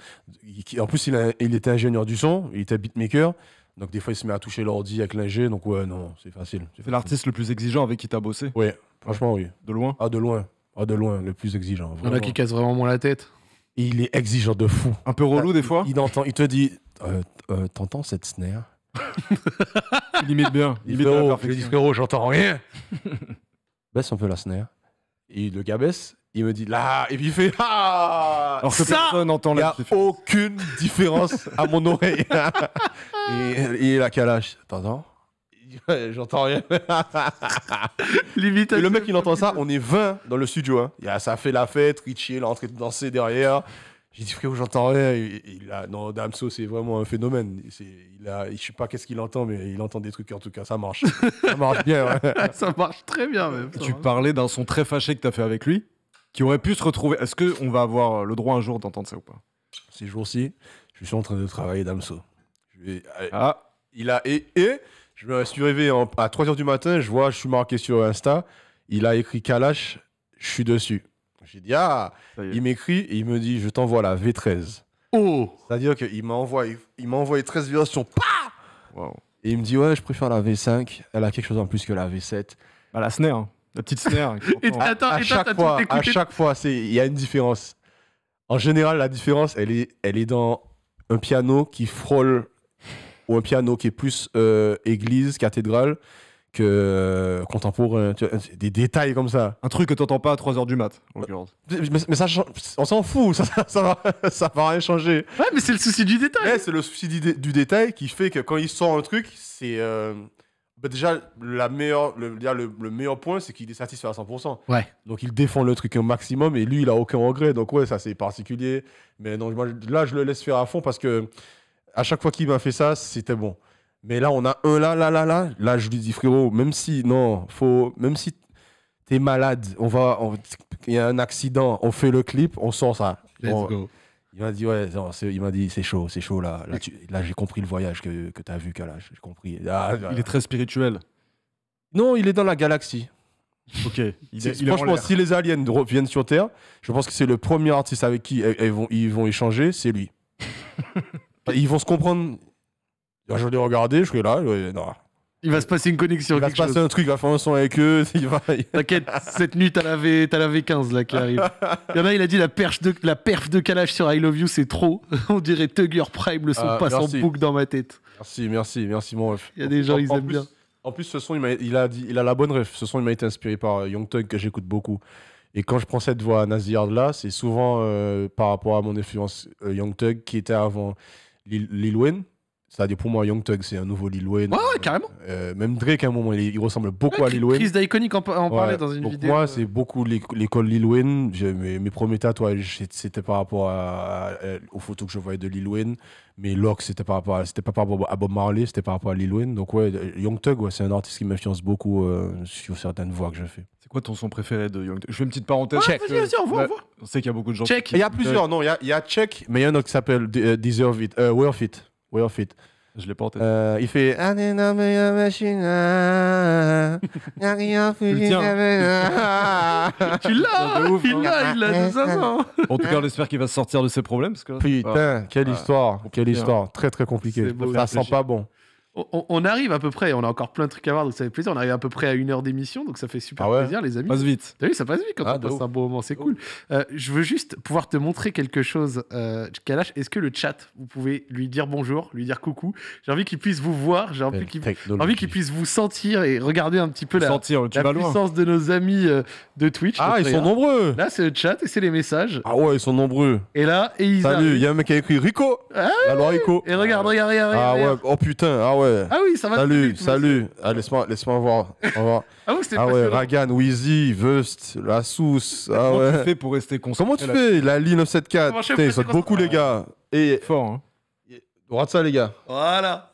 En plus, il était ingénieur du son, il était beatmaker. Donc des fois, il se met à toucher l'ordi avec l'ingé. Donc ouais, non, c'est facile. C'est l'artiste le plus exigeant avec qui t'as bossé, Ouais, franchement, oui. de loin. Ah, de loin. Ah, de loin, le plus exigeant. Il y en a Vraiment. qui cassent vraiment moins la tête. Et il est exigeant de fou. Un peu relou des fois. Il te dit, t'entends cette snare? Il imite bien. Il imite à la Je lui perfection. dis, frérot, j'entends rien. Baisse un peu la snare. Et le gars baisse, il me dit là, et puis il fait ah. Alors que Ça, personne n'entend Il n'y la a différence. aucune différence à mon oreille. et la calache, t'entends? Il dit, ouais, j'entends rien. Limite. Et le mec, il entend ça, on est 20 dans le studio. Hein. Ça a fait la fête, Richie, il est en train de danser derrière. J'ai dit, frérot, j'entends rien. Non, Damso, c'est vraiment un phénomène. Je sais pas qu'est-ce qu'il entend, mais il entend des trucs, en tout cas, ça marche. Ça marche bien, ouais. Ça marche très bien, même. ça Tu marche. parlais d'un son très fâché que t'as fait avec lui, qui aurait pu se retrouver. Est-ce qu'on va avoir le droit un jour d'entendre ça ou pas? Ces jours-ci, je suis en train de travailler Damso. Ah, Et je me suis réveillé à 3h du matin, je suis marqué sur Insta, il a écrit Kalash, je suis dessus. J'ai dit, ah, ça y est. il m'écrit et il me dit, je t'envoie la V13. Oh. C'est-à-dire qu'il m'a envoyé 13 versions, Waouh. et il me dit, ouais, je préfère la V5, elle a quelque chose en plus que la V7. Bah, la snare, hein. La petite snare. qui Et entend. attends, À et toi, chaque t'as fois, tout écouté. il y a une différence. En général, la différence, elle est dans un piano qui frôle, ou un piano qui est plus église, cathédrale, que contemporain. Tu vois, des détails comme ça. Un truc que t'entends pas à 3h du mat, en l'occurrence. Mais ça, on s'en fout, ça va rien changer. Ouais, mais c'est le souci du détail. Mais c'est le souci du détail qui fait que quand il sort un truc, c'est... déjà, le meilleur point, c'est qu'il est satisfait à 100%. Ouais. Donc, il défend le truc au maximum et lui, il a aucun regret. Donc, ouais, ça, c'est particulier. Mais donc, moi, là, je le laisse faire à fond parce que à chaque fois qu'il m'a fait ça, c'était bon. Mais là, on a un là. Là, je lui dis, frérot, même si t'es malade, il y a un accident, on fait le clip, on sort ça. Let's go. Il m'a dit, ouais, non, il m'a dit, c'est chaud là. Là, j'ai compris le voyage que t'as vu, Kalash. J'ai compris. Il est très spirituel. Non, il est dans la galaxie. Ok. Il est en Franchement, l'air. si les aliens reviennent sur Terre, je pense que c'est le premier artiste avec qui ils vont échanger, c'est lui. Ils vont se comprendre. Je vais les regarder, je serai là. Non. Il va se passer une connexion. Il va se quelque passer chose. un truc, il va faire un son avec eux. T'inquiète, cette nuit, t'as la V15 là qui arrive. Il y en a, il a dit la perf de Kalash sur I Love You, c'est trop. On dirait Tugger Prime, le son passe en merci. boucle dans ma tête. Merci, mon ref. Il y a des gens, ils aiment bien. En plus, ce son, il a la bonne ref. Ce son, il m'a été inspiré par Young Thug, que j'écoute beaucoup. Et quand je prends cette voix Nasir là, c'est souvent par rapport à mon influence Young Thug, qui était avant Lil Wayne. C'est-à-dire, pour moi, Young Thug, c'est un nouveau Lil Wayne. Ouais, carrément. Même Drake, à un moment, il ressemble beaucoup à Lil Wayne. Chris d'Iconic en parlait Ouais. dans une Donc vidéo. moi, c'est beaucoup l'école Lil Wayne. Mes premiers tatouages, c'était par rapport aux photos que je voyais de Lil Wayne. Mes locks, c'était pas par rapport à Bob Marley, c'était par rapport à Lil Wayne. Donc ouais, Young Thug, ouais, c'est un artiste qui m'influence beaucoup sur certaines voix que je fais. C'est quoi ton son préféré de Young Thug? Je fais une petite parenthèse. Ouais, vas-y, on voit. On sait qu'il y a beaucoup de gens. Check. Il y a plusieurs, non, il y a Check, mais il y en a un autre qui s'appelle Deserve It, Worth It. Worth It. Je l'ai pas en tête. Il fait Tu Tu l'as, de ouf, il hein. l'a, de 500. En tout cas, on espère qu'il va sortir de ses problèmes. Parce que... Putain, quelle histoire, quelle Bien. histoire. Très très compliqué. C'est beau, Ça sent pas bon. On arrive à peu près, on a encore plein de trucs à voir, donc ça fait plaisir. On arrive à peu près à 1 heure d'émission, donc ça fait super Ah ouais. plaisir, les amis. Passe vite. T'as vu, ça passe vite quand Ah, on de passe ouf. un beau moment, c'est cool. Je veux juste pouvoir te montrer quelque chose, Kalash. Est-ce que le chat, vous pouvez lui dire bonjour, lui dire coucou? J'ai envie qu'il puisse vous voir, j'ai envie qu'il puisse vous sentir et regarder un petit peu la Sentir, tu vas loin. puissance de nos amis de Twitch. Ah, Donc, ils sont regarde. nombreux. Là, c'est le chat et c'est les messages. Ah ouais, ils sont nombreux. Et là, et ils Salut, arrivent. il y a un mec qui a écrit Rico. Ah La loi Rico. Et regarde. Ah ouais, oh putain, ah ouais. Ah oui, ça va. très Salut, vite, salut. Ah, laisse-moi voir. Au revoir. Ah oui, c'était Ah ouais, passionnant. Ragan, Wheezy, Vust, La Souce. Ah Comment tu ouais. fais pour rester concentré? Comment tu fais La ligne 974. Comment je fais Putain, pour ils sautent rester beaucoup, les gars. Et Fort, hein. droite ça, les gars. Voilà.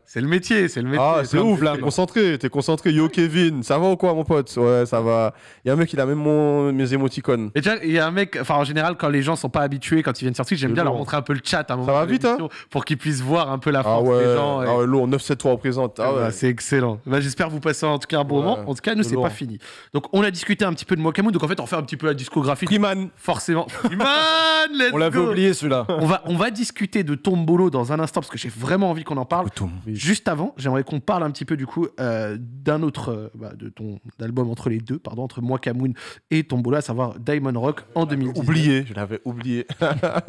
C'est le métier, c'est le métier. Ah, c'est ouf là, t'es concentré. Yo Kevin, ça va ou quoi mon pote? Ouais, ça va. Il y a un mec, il a même mes émoticônes. Et tiens, il y a un mec, enfin en général, quand les gens sont pas habitués, quand ils viennent sur Twitch, j'aime C'est bien leur lourd. montrer un peu le chat à un moment. Ça va de vite, hein? l'émission, pour qu'ils puissent voir un peu la Ah force ouais, des gens. ah ouais, lourd, 9-7-3 représente. Ah ouais. C'est excellent. Bah, j'espère vous passer en tout cas un bon Ouais, moment. En tout cas, nous, c'est c'est lourd. pas fini. Donc, on a discuté un petit peu de Mokamoon. Donc, en fait, on fait un petit peu la discographie. Freeman. Forcément. Man, let's On l'avait go. oublié celui-là. On va discuter de Tombolo dans un instant parce que j'ai vraiment envie qu'on en parle. Juste avant, j'aimerais qu'on parle un petit peu du coup d'un autre, de ton album entre les deux, pardon, entre Mokamoon et Tombolo, à savoir Diamond Rock en 2010. Je l'avais oublié.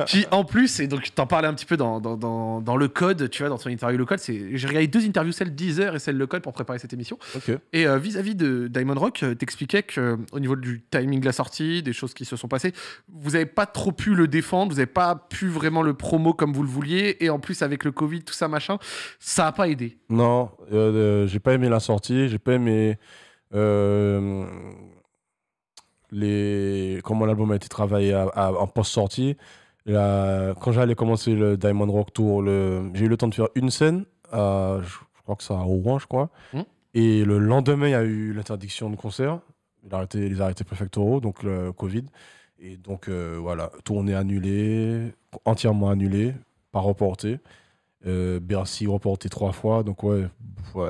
Qui en plus, et donc t'en parlais un petit peu dans le code, tu vois, dans ton interview le code, j'ai regardé 2 interviews, celle Deezer et celle le code pour préparer cette émission. Ok. Et vis-à-vis de Diamond Rock, t'expliquais qu'au niveau du timing de la sortie, des choses qui se sont passées, vous n'avez pas trop pu le défendre, vous n'avez pas pu vraiment le promo comme vous le vouliez, et en plus avec le Covid, tout ça machin, ça a pas aidé. Non, j'ai pas aimé la sortie, j'ai pas aimé comment l'album a été travaillé en post-sortie. Quand j'allais commencer le Diamond Rock Tour, j'ai eu le temps de faire une scène, je crois que c'est à Rouen, je crois. Et le lendemain, il y a eu l'interdiction de concert, les arrêtés préfectoraux, donc le Covid. Et donc voilà, tournée annulée, entièrement annulée, pas reportée. Bercy reporté 3 fois, donc ouais,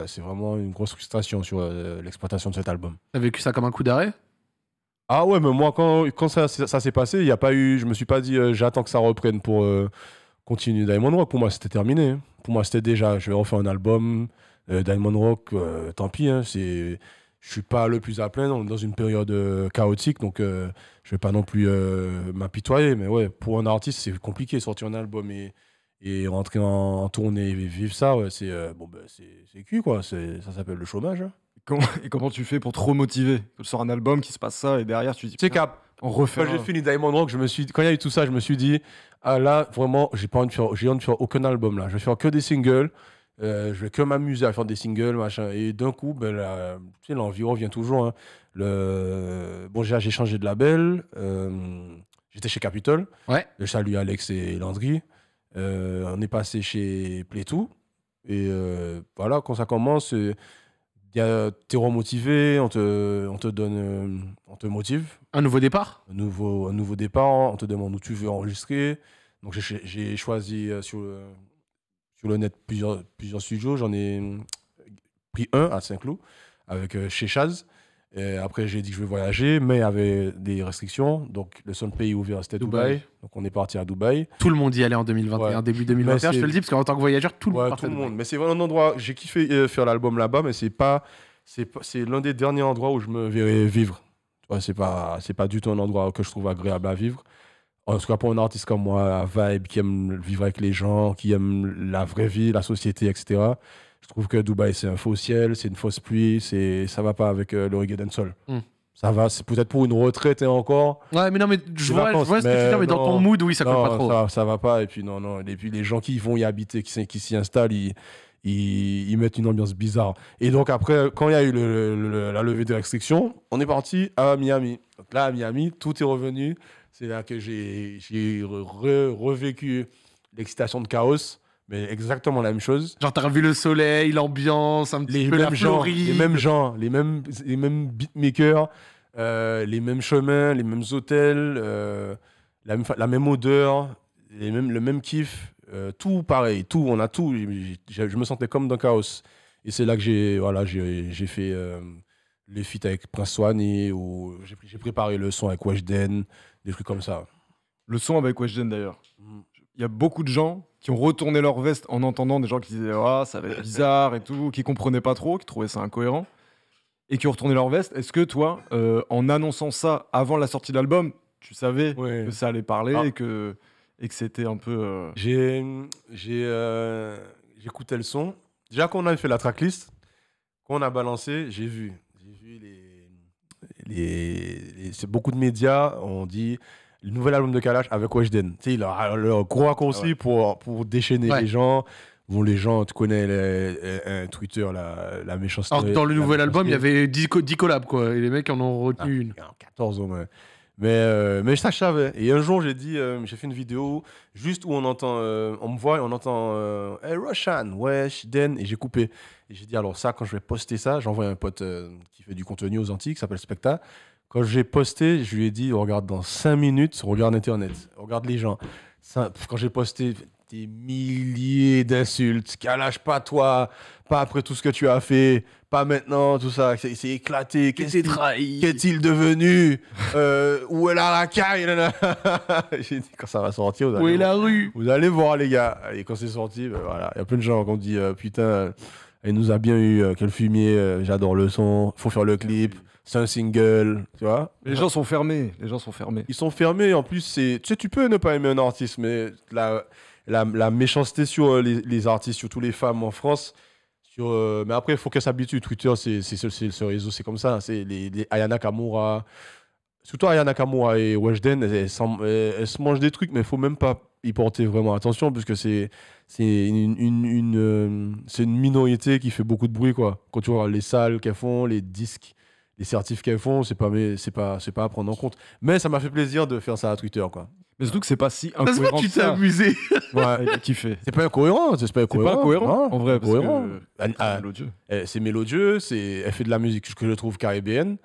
c'est vraiment une grosse frustration sur l'exploitation de cet album. T'as vécu ça comme un coup d'arrêt? Ah ouais, mais moi quand ça s'est passé, il y a pas eu, je me suis pas dit j'attends que ça reprenne pour continuer Diamond Rock. Pour moi c'était terminé. Pour moi c'était déjà, je vais refaire un album Diamond Rock, tant pis. Je suis pas le plus à plaindre, on est dans une période chaotique, donc je vais pas non plus m'apitoyer, mais ouais, pour un artiste c'est compliqué sortir un album et rentrer en tournée et vivre ça, ouais, c'est cuit quoi, ça s'appelle le chômage. Hein. Et comment tu fais pour te remotiver? Tu sors un album qui se passe ça et derrière tu dis C'est cap. on refait. Quand j'ai fini Diamond Rock, quand il y a eu tout ça, je me suis dit ah là vraiment j'ai envie de faire aucun album là, je vais faire que des singles, je vais que m'amuser à faire des singles machin, et d'un coup tu sais, l'envie revient toujours. Hein. J'ai changé de label, j'étais chez Capitol. Ouais. Je salue Alex et Landry. On est passé chez Playtoo. Et voilà, quand ça commence, t'es remotivé, on te donne, on te motive. Un nouveau départ? Un nouveau départ, on te demande où tu veux enregistrer. Donc j'ai choisi sur le net plusieurs studios. J'en ai pris un à Saint-Cloud avec chez Chaz. Et après, j'ai dit que je vais voyager, mais il y avait des restrictions. Donc, le seul pays ouvert, c'était Dubaï. Donc, on est parti à Dubaï. Tout le monde y allait en 2021, début 2021, je te le dis, parce qu'en tant que voyageur, tout le monde partait. Tout le monde. Mais c'est vraiment un endroit, j'ai kiffé faire l'album là-bas, mais c'est l'un des derniers endroits où je me verrais vivre. Ouais, c'est pas du tout un endroit que je trouve agréable à vivre. En tout cas, pour un artiste comme moi, vibe, qui aime vivre avec les gens, qui aime la vraie vie, la société, etc. Je trouve que Dubaï, c'est un faux ciel, c'est une fausse pluie, ça va pas avec le reggae dancehall. Ça va, c'est peut-être pour une retraite et encore. Ouais, mais non, mais je vois ce que tu veux dire, mais dans ton mood, oui, ça colle pas trop. Ça va pas, et puis non. Et puis les gens qui vont y habiter, qui s'y installent, ils mettent une ambiance bizarre. Et donc après, quand il y a eu la levée des restrictions, on est parti à Miami. Donc là, à Miami, tout est revenu. C'est là que j'ai revécu l'excitation de Chaos. Mais exactement la même chose. Genre, t'as revu le soleil, l'ambiance, un petit peu la Floride. Les mêmes beatmakers, les mêmes chemins, les mêmes hôtels, la même odeur, le même kiff, tout pareil, tout, on a tout. Je me sentais comme dans Chaos. Et c'est là que j'ai fait les feats avec Prince Swanny, ou j'ai préparé le son avec Weshden, des trucs comme ça. Le son avec Weshden d'ailleurs. Il y a beaucoup de gens qui ont retourné leur veste en entendant des gens qui disaient ah, ça va être bizarre et tout, qui comprenaient pas trop, qui trouvaient ça incohérent, et qui ont retourné leur veste. Est-ce que toi, en annonçant ça avant la sortie de l'album, tu savais que ça allait parler et que c'était un peu... J'écoutais le son. Déjà, quand on a fait la tracklist, quand on a balancé, j'ai vu beaucoup de médias ont dit le nouvel album de Kalash avec Weshden. Tu sais, le gros raccourci pour déchaîner les gens. Bon, les gens, tu connais Twitter, la méchanceté. Alors, dans le nouvel album, il y avait 10 collabs, quoi. Et les mecs en ont retenu une. 14 au moins. Mais ça, je savais. Et un jour, j'ai fait une vidéo juste où on me voit et on entend Hey Roshan, wesh, Den, et j'ai coupé. Et j'ai dit, alors ça, quand je vais poster ça, j'envoie un pote qui fait du contenu aux Antilles, qui s'appelle Specta. Quand j'ai posté, je lui ai dit, regarde, dans 5 minutes, regarde Internet, regarde les gens. Quand j'ai posté des milliers d'insultes, Kalash, pas toi, pas après tout ce que tu as fait, pas maintenant, tout ça, c'est éclaté. trahi. Qu'est-il devenu Où est la racaille J'ai dit, quand ça va sortir, Où est la rue? vous allez voir, les gars. Et quand c'est sorti, ben voilà, il y a plein de gens qui ont dit, putain, il nous a bien eu, quel fumier, j'adore le son, faut faire le clip, c'est un single, tu vois. Les gens sont fermés. Les gens sont fermés. Ils sont fermés, en plus, tu sais, tu peux ne pas aimer un artiste, mais la méchanceté sur les artistes, surtout les femmes en France. Mais après, il faut qu'elles s'habituent. Twitter, c'est ce réseau, c'est comme ça. C'est les Aya Nakamura. Surtout Aya Nakamura et Weshden, elles se mangent des trucs, mais il ne faut même pas y porter vraiment attention, puisque c'est une minorité qui fait beaucoup de bruit, quoi. Quand tu vois les salles qu'elles font, les disques, les certifs qu'elles font, c'est pas à prendre en compte. Mais ça m'a fait plaisir de faire ça à Twitter, quoi. Mais surtout que c'est pas si Ça se voit incohérent que tu que t'es ça. amusé. Ouais. Il a kiffé. C'est pas incohérent, c'est pas C'est incohérent. pas incohérent, Non, en vrai, parce cohérent. que c'est Ah, mélodieux. c'est mélodieux, elle fait de la musique que je trouve caribéenne,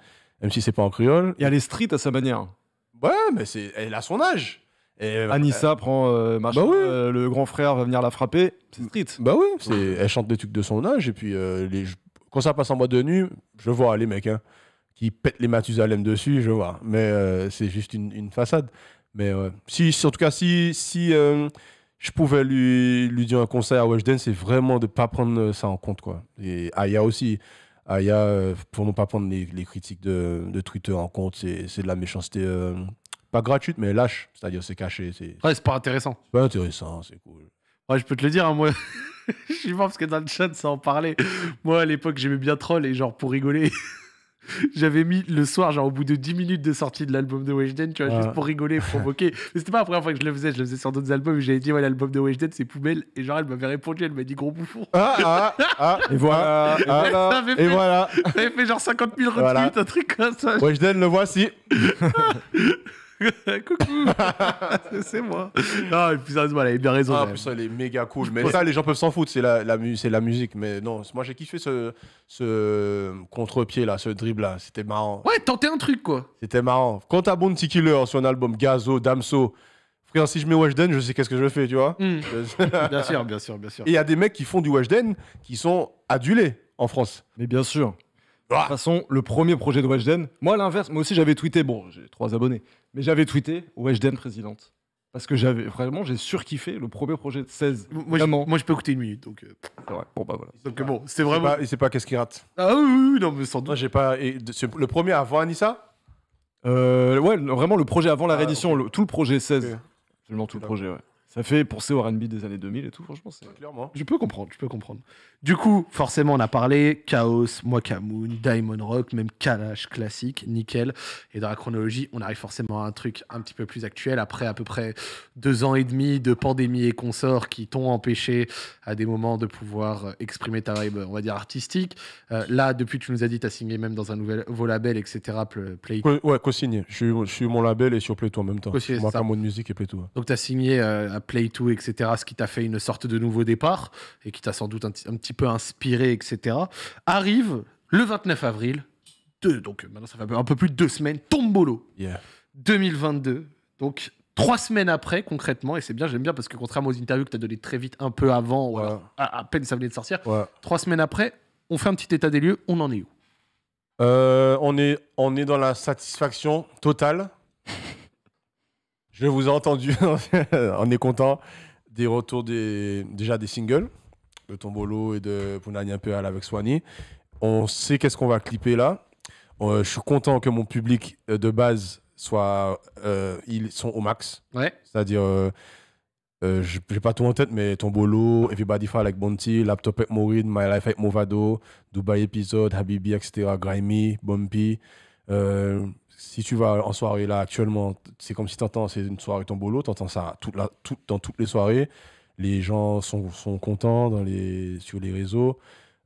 même si c'est pas en créole. Et elle est street à sa manière. Ouais, mais elle a son âge. Et, Anissa prend machin, bah oui. le grand frère va venir la frapper. C'est street. Bah oui, elle chante des trucs de son âge, et puis quand ça passe en boîte de nuit, je vois les mecs qui pètent les Mathusalem dessus, je vois. Mais c'est juste une façade. Mais en tout cas, si je pouvais lui dire un conseil à Weshden, c'est vraiment de ne pas prendre ça en compte, quoi. Et Aya aussi. Aya, pour ne pas prendre les critiques de Twitter en compte, c'est de la méchanceté, pas gratuite, mais lâche. C'est-à-dire, c'est caché. Ouais, c'est pas intéressant. Pas intéressant, c'est cool. Ouais, je peux te le dire, hein, moi. Je suis mort parce que dans le chat, ça en parlait. Moi, à l'époque, j'aimais bien Troll et genre, pour rigoler. J'avais mis le soir, genre au bout de 10 minutes de sortie de l'album de Weshden, tu vois, juste pour rigoler, provoquer. Mais c'était pas la première fois que je le faisais sur d'autres albums. Et j'avais dit, ouais, l'album de Weshden, c'est poubelle. Et genre, elle m'avait répondu, elle m'a dit gros bouffon. Et voilà. Et voilà. Ça avait fait, Et voilà. ça avait fait genre 50 000 retweets, Voilà. un truc comme ça. Weshden, le voici. Coucou. C'est moi. Non, et puis sérieusement, elle avait bien raison. Ah, en quand même. plus, elle est méga cool. Mais ça, les gens peuvent s'en foutre, c'est la musique. Mais non, moi, j'ai kiffé ce contre-pied, là, ce dribble-là. C'était marrant. Ouais, tenter un truc, quoi. C'était marrant. Quand t'as Bounty Killer sur un album, Gazo, Damso, frère, si je mets Weshden, je sais qu'est-ce que je fais, tu vois. Bien sûr, bien sûr, bien sûr. Et il y a des mecs qui font du Weshden qui sont adulés en France. Mais bien sûr. De Ah. toute façon, le premier projet de Weshden, moi à l'inverse, moi aussi j'avais tweeté, bon, j'ai 3 abonnés, mais j'avais tweeté Weshden présidente. Parce que j'ai surkiffé le premier projet de 16. Moi, Vraiment. moi, je peux écouter une minute. Donc, C'est vrai. Bon, bah voilà. bon, c'est vraiment. Il sait pas qu'est-ce qu'il rate. Ah oui, oui, oui, non, mais sans doute. Moi, j'ai pas. Le premier avant Anissa. Ouais, vraiment le projet avant la réédition, ok. tout le projet 16. Ok. Absolument tout le D'accord. projet, ouais. Ça fait penser au R&B des années 2000 et tout, franchement. Clairement. Je peux comprendre, je peux comprendre. Du coup, forcément, on a parlé Chaos, Mwakamoon, Diamond Rock, même Kalash classique, nickel. Et dans la chronologie, on arrive forcément à un truc un petit peu plus actuel, après à peu près 2 ans et demi de pandémie et consorts qui t'ont empêché à des moments de pouvoir exprimer ta vibe, on va dire, artistique. Là, depuis, tu nous as dit, tu as signé même dans un nouveau label, etc. Play. Ouais, co-signé. Je suis mon label et sur Playto en même temps. Co-signé, Moi, c'est ça. Camon Music et Playto. Donc, tu as signé à Play2, etc., ce qui t'a fait une sorte de nouveau départ et qui t'a sans doute un petit peu inspiré, etc. Arrive le 29 avril, donc maintenant ça fait un peu plus de 2 semaines, Tombolo, Yeah. 2022. Donc 3 semaines après, concrètement, et c'est bien, j'aime bien parce que contrairement aux interviews que tu as données très vite, un peu avant, ou Ouais. alors à peine ça venait de sortir, Ouais. 3 semaines après, on fait un petit état des lieux, on en est où? On est dans la satisfaction totale. Je vous ai entendu, on est content des retours déjà des singles de Tombolo et de Punani un peu avec Swani. On sait qu'est-ce qu'on va clipper là. Je suis content que mon public de base ils sont au max. Ouais. C'est-à-dire, j'ai pas tout en tête, mais Tombolo, Everybody Fall avec Bounty, Laptop avec Morid, My Life avec Movado, Dubai Episode, Habibi, etc., Grimy, Bumpy. Si tu vas en soirée là actuellement, c'est comme si t'entends, c'est une soirée Tombolo, t'entends ça dans toutes les soirées. Les gens sont contents sur les réseaux.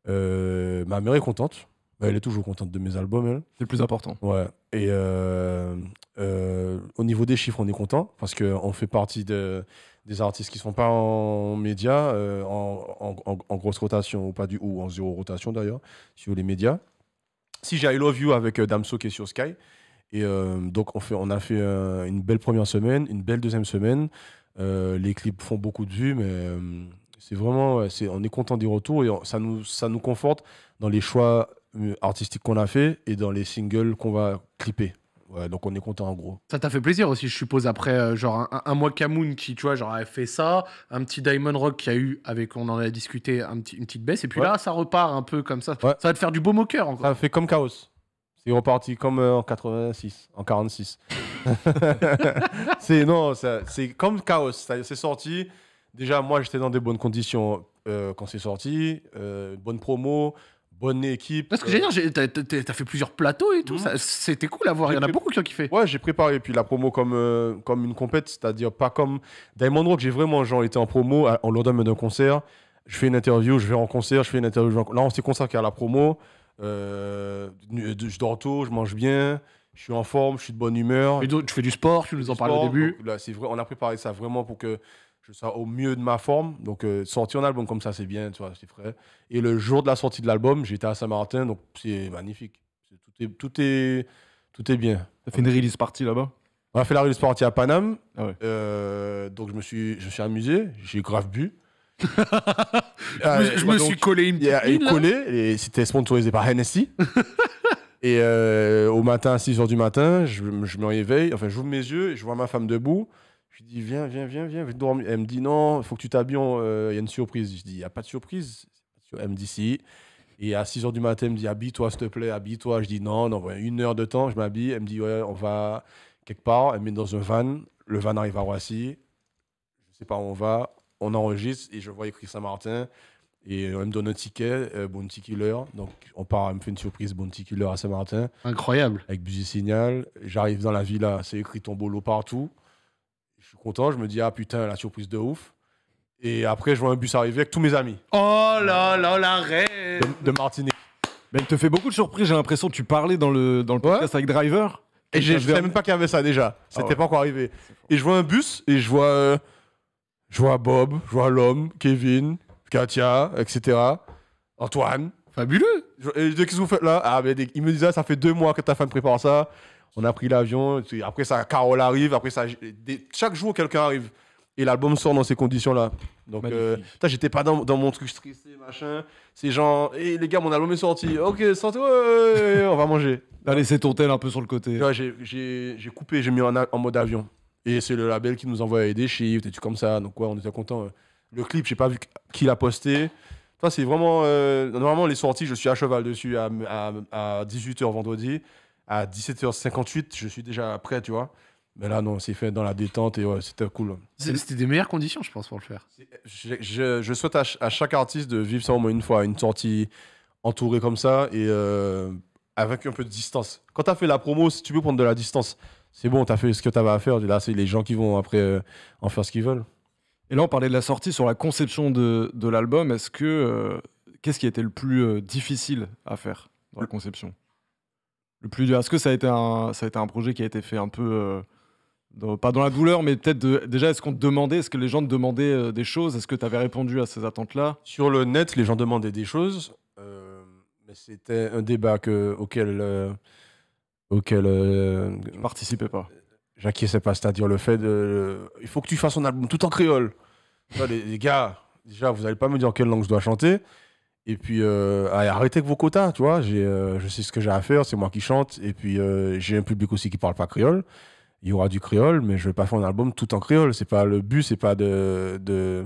Ma mère est contente. Elle est toujours contente de mes albums, elle. C'est le plus important. Ouais. Et au niveau des chiffres, on est content parce qu'on fait partie des artistes qui ne sont pas en médias, en grosse rotation ou en zéro rotation d'ailleurs, sur les médias. Si j'ai I Love You avec Damso qui est sur Sky. Et donc on a fait une belle première semaine, une belle deuxième semaine. Les clips font beaucoup de vues, mais c'est vraiment, on est content des retours et ça nous conforte dans les choix artistiques qu'on a fait et dans les singles qu'on va clipper. Ouais, donc on est content en gros. Ça t'a fait plaisir aussi, je suppose, après genre un mois Camoun qui, tu vois, genre avait fait ça, un petit Diamond Rock qui a eu, on en a discuté, une petite baisse, et puis Ouais. là, ça repart un peu comme ça. Ouais. Ça va te faire du baume au cœur encore. Ça fait comme Chaos. C'est reparti comme en 86, en 46. C'est comme Chaos. C'est sorti. Déjà, moi, j'étais dans des bonnes conditions quand c'est sorti. Bonne promo, bonne équipe. Parce que j'allais dire, t'as fait plusieurs plateaux et tout, c'était cool à voir, il y en a beaucoup qui ont kiffé. Ouais, j'ai préparé puis la promo comme une compète, c'est-à-dire pas comme Diamond Rock. J'ai vraiment été en promo, on leur donne un concert, je fais une interview, je vais en concert, je fais une interview. Là, on s'est consacré à la promo. Je dors tôt, je mange bien, je suis en forme, je suis de bonne humeur. Et donc, tu fais du sport, tu nous en parlais au début. Donc, là, c'est vrai, on a préparé ça vraiment pour que je sois au mieux de ma forme. Donc, sortir un album comme ça, c'est bien, tu vois, c'est frais. Et le jour de la sortie de l'album, j'étais à Saint-Martin, donc c'est magnifique. Tout est bien. T'as fait une release party là-bas? On a fait la release party à Paname. Ah ouais. Donc, je me suis amusé, j'ai grave bu. Je me suis collé une petite mine, là. collé, et c'était sponsorisé par Hennessy. Et au matin, à 6h du matin, je me réveille, enfin, j'ouvre mes yeux et je vois ma femme debout. Je lui dis, viens dormir. Elle me dit, non, il faut que tu t'habilles, il y a une surprise. Je dis, il n'y a pas de surprise. Elle me dit, si. Et à 6h du matin, elle me dit, habille-toi, s'il te plaît, habille-toi. Je dis, non, ouais, 1 heure de temps, je m'habille. Elle me dit, ouais, on va quelque part. Elle me met dans un van. Le van arrive à Roissy. Je ne sais pas où on va. On enregistre et je vois écrit Saint-Martin. Et elle me donne un ticket, Bounty Killer. Donc, on part, elle me fait une surprise, Bounty Killer à Saint-Martin. Incroyable. Avec Busy Signal. J'arrive dans la villa, c'est écrit Tombolo partout. Je suis content, je me dis, ah putain, la surprise de ouf. Et après, je vois un bus arriver avec tous mes amis Oh là là, la reine. de Martinique. Mais elle te fait beaucoup de surprises, j'ai l'impression. Tu parlais dans le podcast avec Driver. Et je ne savais même pas qu'il y avait ça déjà. C'était ouais. pas encore arrivé. Et je vois un bus et je vois Bob, je vois l'homme, Kevin, Katia, etc. Antoine. Fabuleux. Et qu'est-ce que vous faites là? Ah, ben, il me disait, ça fait 2 mois que ta femme prépare ça. On a pris l'avion. Après ça, Carole arrive. Après ça, chaque jour, quelqu'un arrive. Et l'album sort dans ces conditions-là. Donc, j'étais pas dans mon truc stressé, machin. C'est genre, hey, les gars, mon album est sorti. Ok, sortez, ouais, on va manger. T'as laissé ton tel un peu sur le côté. Ouais, j'ai coupé, j'ai mis en mode avion. Et c'est le label qui nous envoyait des chiffres, des trucs comme ça. Donc, ouais, on était contents. Le clip, j'ai pas vu qui l'a posté. Ça, c'est vraiment. Normalement, les sorties, je suis à cheval dessus à 18h vendredi. À 17h58, je suis déjà prêt, tu vois. Mais là, non, c'est fait dans la détente et ouais, c'était cool. C'était des meilleures conditions, je pense, pour le faire. Je souhaite à chaque artiste de vivre ça au moins une fois, une sortie entourée comme ça et avec un peu de distance. Quand tu as fait la promo, si tu veux prendre de la distance, c'est bon, tu as fait ce que tu avais à faire. Là, c'est les gens qui vont après en faire ce qu'ils veulent. Et là, on parlait de la sortie sur la conception de l'album. Qu'est-ce qui a été le plus difficile à faire dans la conception? Est-ce que ça a été un projet qui a été fait un peu, pas dans la douleur, mais peut-être déjà, est-ce qu'on te demandait, est-ce que les gens te demandaient des choses? Est-ce que tu avais répondu à ces attentes-là? Sur le net, les gens demandaient des choses, mais c'était un débat auquel Tu participais pas. j'acquiesçais pas, c'est-à-dire le fait il faut que tu fasses un album tout en créole. Les gars, déjà, vous n'allez pas me dire quelle langue je dois chanter. Et puis, arrêtez avec vos quotas, tu vois. Je sais ce que j'ai à faire, c'est moi qui chante. Et puis, j'ai un public aussi qui parle pas créole. Il y aura du créole, mais je vais pas faire un album tout en créole. C'est pas le but, c'est pas de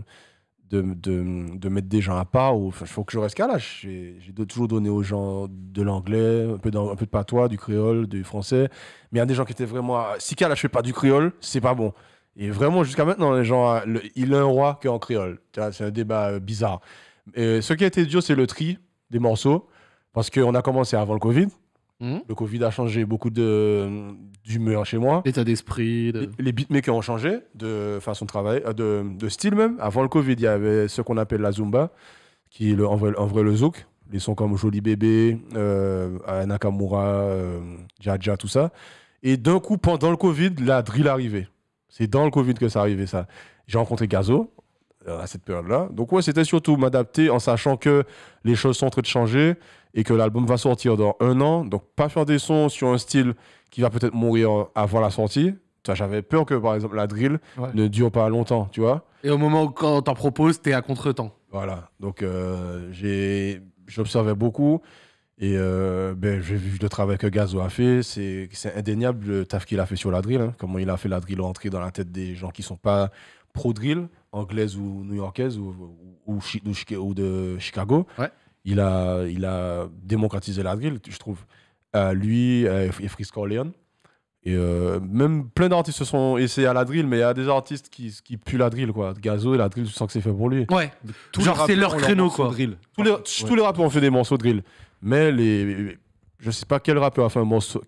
mettre des gens à part. Il faut que je reste calage. J'ai toujours donné aux gens de l'anglais, un peu de patois, du créole, du français. Mais il y a des gens qui étaient vraiment... Si calage fait pas du créole, c'est pas bon. Et vraiment, jusqu'à maintenant, les gens, il a un roi qui est en créole. C'est un débat bizarre. Ce qui a été dur, c'est le tri des morceaux, parce qu'on a commencé avant le Covid. Le Covid a changé beaucoup d'humeur chez moi. L'état d'esprit. Les beatmakers ont changé de façon de travailler, de style même. Avant le Covid, il y avait ce qu'on appelle la Zumba, qui est en vrai le zouk. Les sons comme Joli Bébé, Nakamura, Jaja, tout ça. Et d'un coup, pendant le Covid, la drill arrivait. C'est dans le Covid que ça arrivait, ça. J'ai rencontré Gazo à cette période-là. Donc ouais, c'était surtout m'adapter en sachant que les choses sont en train de changer et que l'album va sortir dans 1 an. Donc pas faire des sons sur un style qui va peut-être mourir avant la sortie. J'avais peur que, par exemple, la drill ne dure pas longtemps, tu vois. Et au moment où quand t'en proposes, t'es à contre-temps. Voilà. Donc j'observais beaucoup. Et j'ai vu le travail que Gazo a fait. C'est indéniable le taf qu'il a fait sur la drill. Hein. Comment il a fait la drill rentrer dans la tête des gens qui ne sont pas pro-drill, anglaise ou new-yorkaise ou de Chicago. Ouais. Il a démocratisé la drill, je trouve. Lui et Freeze Corleone. Et même plein d'artistes se sont essayés à la drill, mais il y a des artistes qui puent la drill, quoi. Gazo et la drill, tu sens que c'est fait pour lui. Ouais, genre c'est leur créneau, quoi. Drill. Tous les rappeurs ont fait des morceaux de drill. Mais je sais pas quel rappeur a fait un morceau.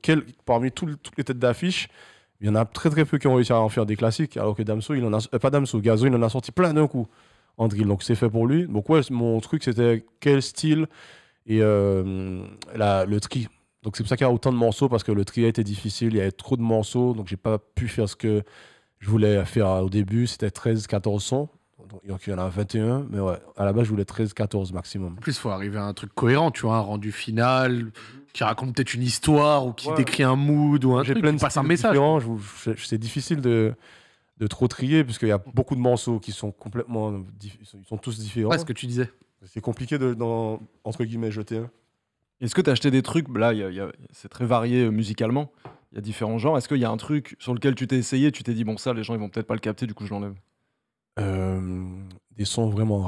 Parmi toutes les têtes d'affiche, il y en a très très peu qui ont réussi à en faire des classiques. Alors que Damso, Gazo, il en a sorti plein d'un coup en drill. Donc c'est fait pour lui. Donc ouais, mon truc c'était quel style et le tri. Donc c'est pour ça qu'il y a autant de morceaux, parce que le tri a été difficile, il y avait trop de morceaux, donc j'ai pas pu faire ce que je voulais faire au début. C'était 13-14 sons. Donc il y en a 21, mais ouais, à la base je voulais 13-14 maximum. En plus, il faut arriver à un truc cohérent, tu vois, un rendu final qui raconte peut-être une histoire ou qui décrit un mood ou un truc, qui passe un message. C'est difficile de trop trier, puisqu'il y a beaucoup de morceaux qui sont complètement... Ils sont tous différents. Ouais, ce que tu disais. C'est compliqué entre guillemets, jeter. Est-ce que tu as acheté des trucs, là c'est très varié musicalement, il y a différents genres, est-ce qu'il y a un truc sur lequel tu t'es essayé, tu t'es dit bon ça les gens ils vont peut-être pas le capter, du coup je l'enlève? Des sons vraiment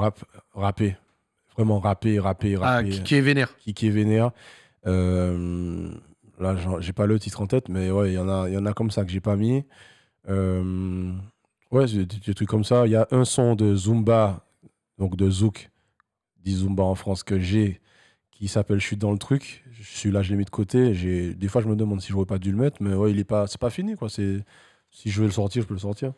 rappés. Vraiment rappés. Ah, qui est vénère. Qui est vénère. Là, j'ai pas le titre en tête, mais ouais, il y en a comme ça que j'ai pas mis. Ouais, c'est des trucs comme ça. Il y a un son de Zumba, donc de Zouk, dit Zumba en France, que j'ai, qui s'appelle Je suis dans le truc. Celui-là, je l'ai mis de côté. Des fois, je me demande si j'aurais pas dû le mettre, mais ouais, c'est pas fini, quoi. Si je veux le sortir, je peux le sortir.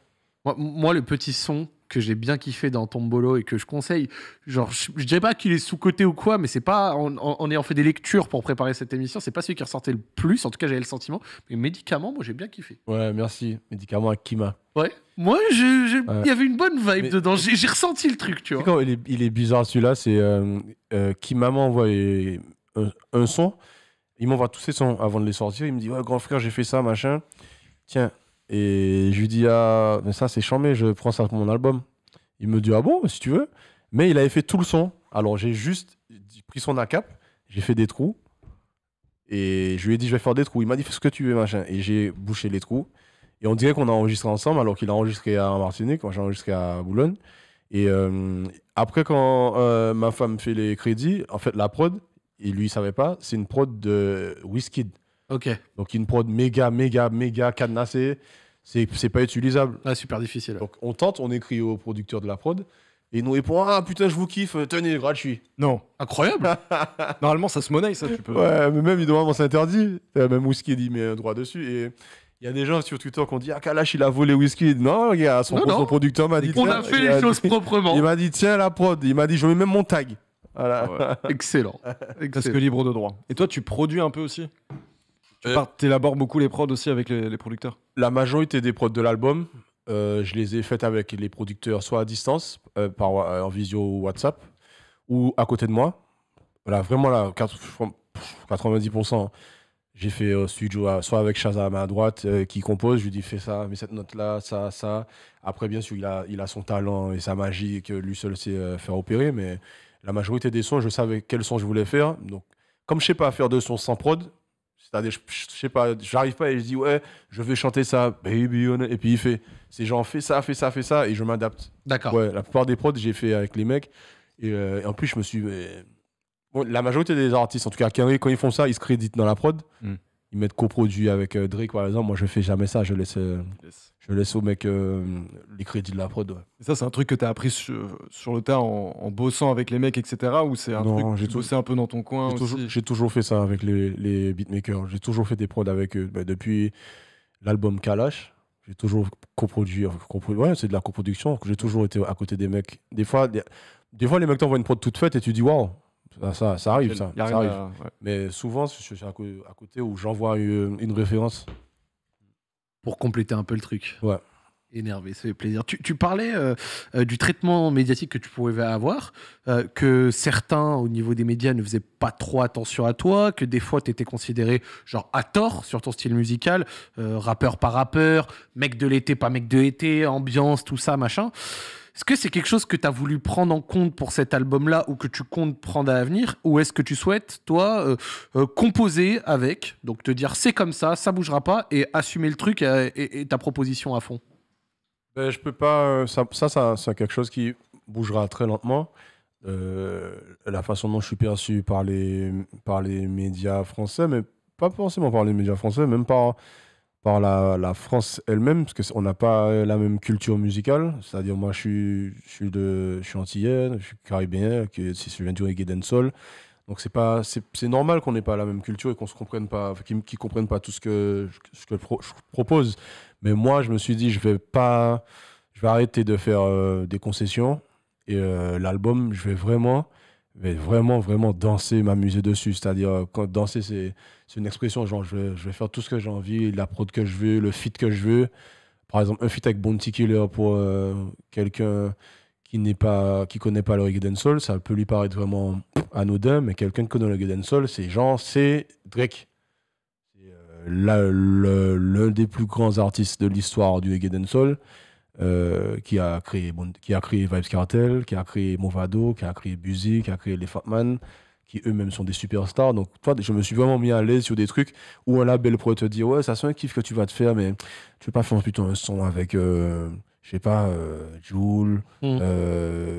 Moi, le petit son que j'ai bien kiffé dans Tombolo et que je conseille, genre, je dirais pas qu'il est sous-coté ou quoi, mais c'est pas, en ayant fait des lectures pour préparer cette émission, c'est pas celui qui ressortait le plus, en tout cas j'avais le sentiment, mais Médicament, moi j'ai bien kiffé. Ouais, merci. Médicament avec Kima. Ouais, moi il y avait une bonne vibe dedans, j'ai ressenti le truc, tu vois. Quand il est bizarre celui-là, c'est Kima m'envoie un son, il m'envoie tous ses sons avant de les sortir, il me dit ouais grand frère j'ai fait ça, machin, tiens. Et je lui dis, ah, mais ça c'est chambé, je prends ça pour mon album. Il me dit, ah bon, si tu veux. Mais il avait fait tout le son. Alors j'ai juste pris son ACAP, j'ai fait des trous. Et je lui ai dit, je vais faire des trous. Il m'a dit, fais ce que tu veux, machin. Et j'ai bouché les trous. Et on dirait qu'on a enregistré ensemble, alors qu'il a enregistré à Martinique, moi j'ai enregistré à Boulogne. Et après, quand ma femme fait les crédits, en fait, la prod, et lui il savait pas, c'est une prod de Wizkid. Ok. Donc une prod méga cadenassée, c'est pas utilisable. Ah, super difficile. Donc on tente, on écrit au producteur de la prod, et il nous répond ah putain je vous kiffe, tenez gratuit. Non. Incroyable. Normalement ça se monnaie ça, tu peux. Ouais, mais même normalement c'est interdit. Même Wizkid il met un droit dessus, et il y a des gens sur Twitter qui ont dit ah Kalash il a volé Wizkid. Non gars, son producteur m'a dit on a fait les choses proprement. Il m'a dit tiens la prod, il m'a dit je mets même mon tag. Voilà. Ouais. Excellent. Presque libre de droit. Et toi tu produis un peu aussi? Tu élabores beaucoup les prods aussi avec les producteurs? La majorité des prods de l'album, je les ai faites avec les producteurs, soit à distance, en visio ou WhatsApp, ou à côté de moi. Voilà, vraiment là, 90%, j'ai fait au studio, soit avec Shazam à droite qui compose, je lui dis fais ça, mets cette note-là, ça. Après, bien sûr, il a son talent et sa magie que lui seul sait faire opérer, mais la majorité des sons, je savais quel son je voulais faire. Donc, comme je sais pas faire de sons sans prod, c'est-à-dire, je sais pas, j'arrive pas et je dis ouais, je vais chanter ça, baby, et puis il fait, c'est genre fais ça, et je m'adapte. D'accord. Ouais, la plupart des prods, j'ai fait avec les mecs, et en plus, je me suis. Bon, la majorité des artistes, en tout cas, quand ils font ça, ils se créditent dans la prod. Ils mettent coproduit avec Drake, par exemple. Moi, je fais jamais ça, je laisse aux mecs les crédits de la prod. Ouais. Et ça, c'est un truc que tu as appris sur le tas en bossant avec les mecs, etc. Ou c'est un truc que tu bossais un peu dans ton coin J'ai toujours fait ça avec les beatmakers. J'ai toujours fait des prods avec eux. Depuis l'album Kalash, j'ai toujours coproduit. Ouais, c'est de la coproduction. J'ai toujours été à côté des mecs. Des fois les mecs t'envoient une prod toute faite et tu dis waouh, Ça arrive, ça. Y a Ça rien arrive. ouais. Mais souvent, je suis à côté où j'envoie une référence. Pour compléter un peu le truc. Ouais. Énervé, ça fait plaisir. Tu parlais du traitement médiatique que tu pouvais avoir, que certains au niveau des médias ne faisaient pas trop attention à toi, que des fois tu étais considéré genre à tort sur ton style musical, rappeur pas rappeur, mec de l'été pas mec de l'été, ambiance, tout ça, machin. Est-ce que c'est quelque chose que tu as voulu prendre en compte pour cet album-là ou que tu comptes prendre à l'avenir? Ou est-ce que tu souhaites, toi, composer avec, donc te dire c'est comme ça bougera pas, et assumer le truc et ta proposition à fond? Ben, je peux pas. Ça, c'est quelque chose qui bougera très lentement. La façon dont je suis perçu par les médias français, mais pas forcément par les médias français, même par la France elle-même, parce qu'on n'a pas la même culture musicale. C'est-à-dire, moi, je suis antillais, je suis caribéen, je viens du reggae dancehall. Donc, c'est normal qu'on n'ait pas la même culture et qu'on se comprenne pas, qu'ils comprennent pas tout ce que je propose. Mais moi, je me suis dit, je vais arrêter de faire des concessions. Et l'album, je vais vraiment, vraiment danser, m'amuser dessus. C'est-à-dire, quand danser, c'est une expression, genre, je vais faire tout ce que j'ai envie, la prod que je veux, le feat que je veux. Par exemple, un feat avec Bounty Killer pour quelqu'un qui connaît pas le reggae dancehall, ça peut lui paraître vraiment anodin, mais quelqu'un qui connaît le reggae dancehall, c'est Drake. C'est l'un des plus grands artistes de l'histoire du reggae dancehall, qui a créé Vybz Kartel, qui a créé Movado, qui a créé Buzi, qui a créé les Fatman, qui eux-mêmes sont des superstars. Donc, toi, je me suis vraiment mis à l'aise sur des trucs où un label pourrait te dire, ouais, ça c'est un kiff que tu vas te faire, mais tu veux pas faire plutôt un son avec, je sais pas, Jul,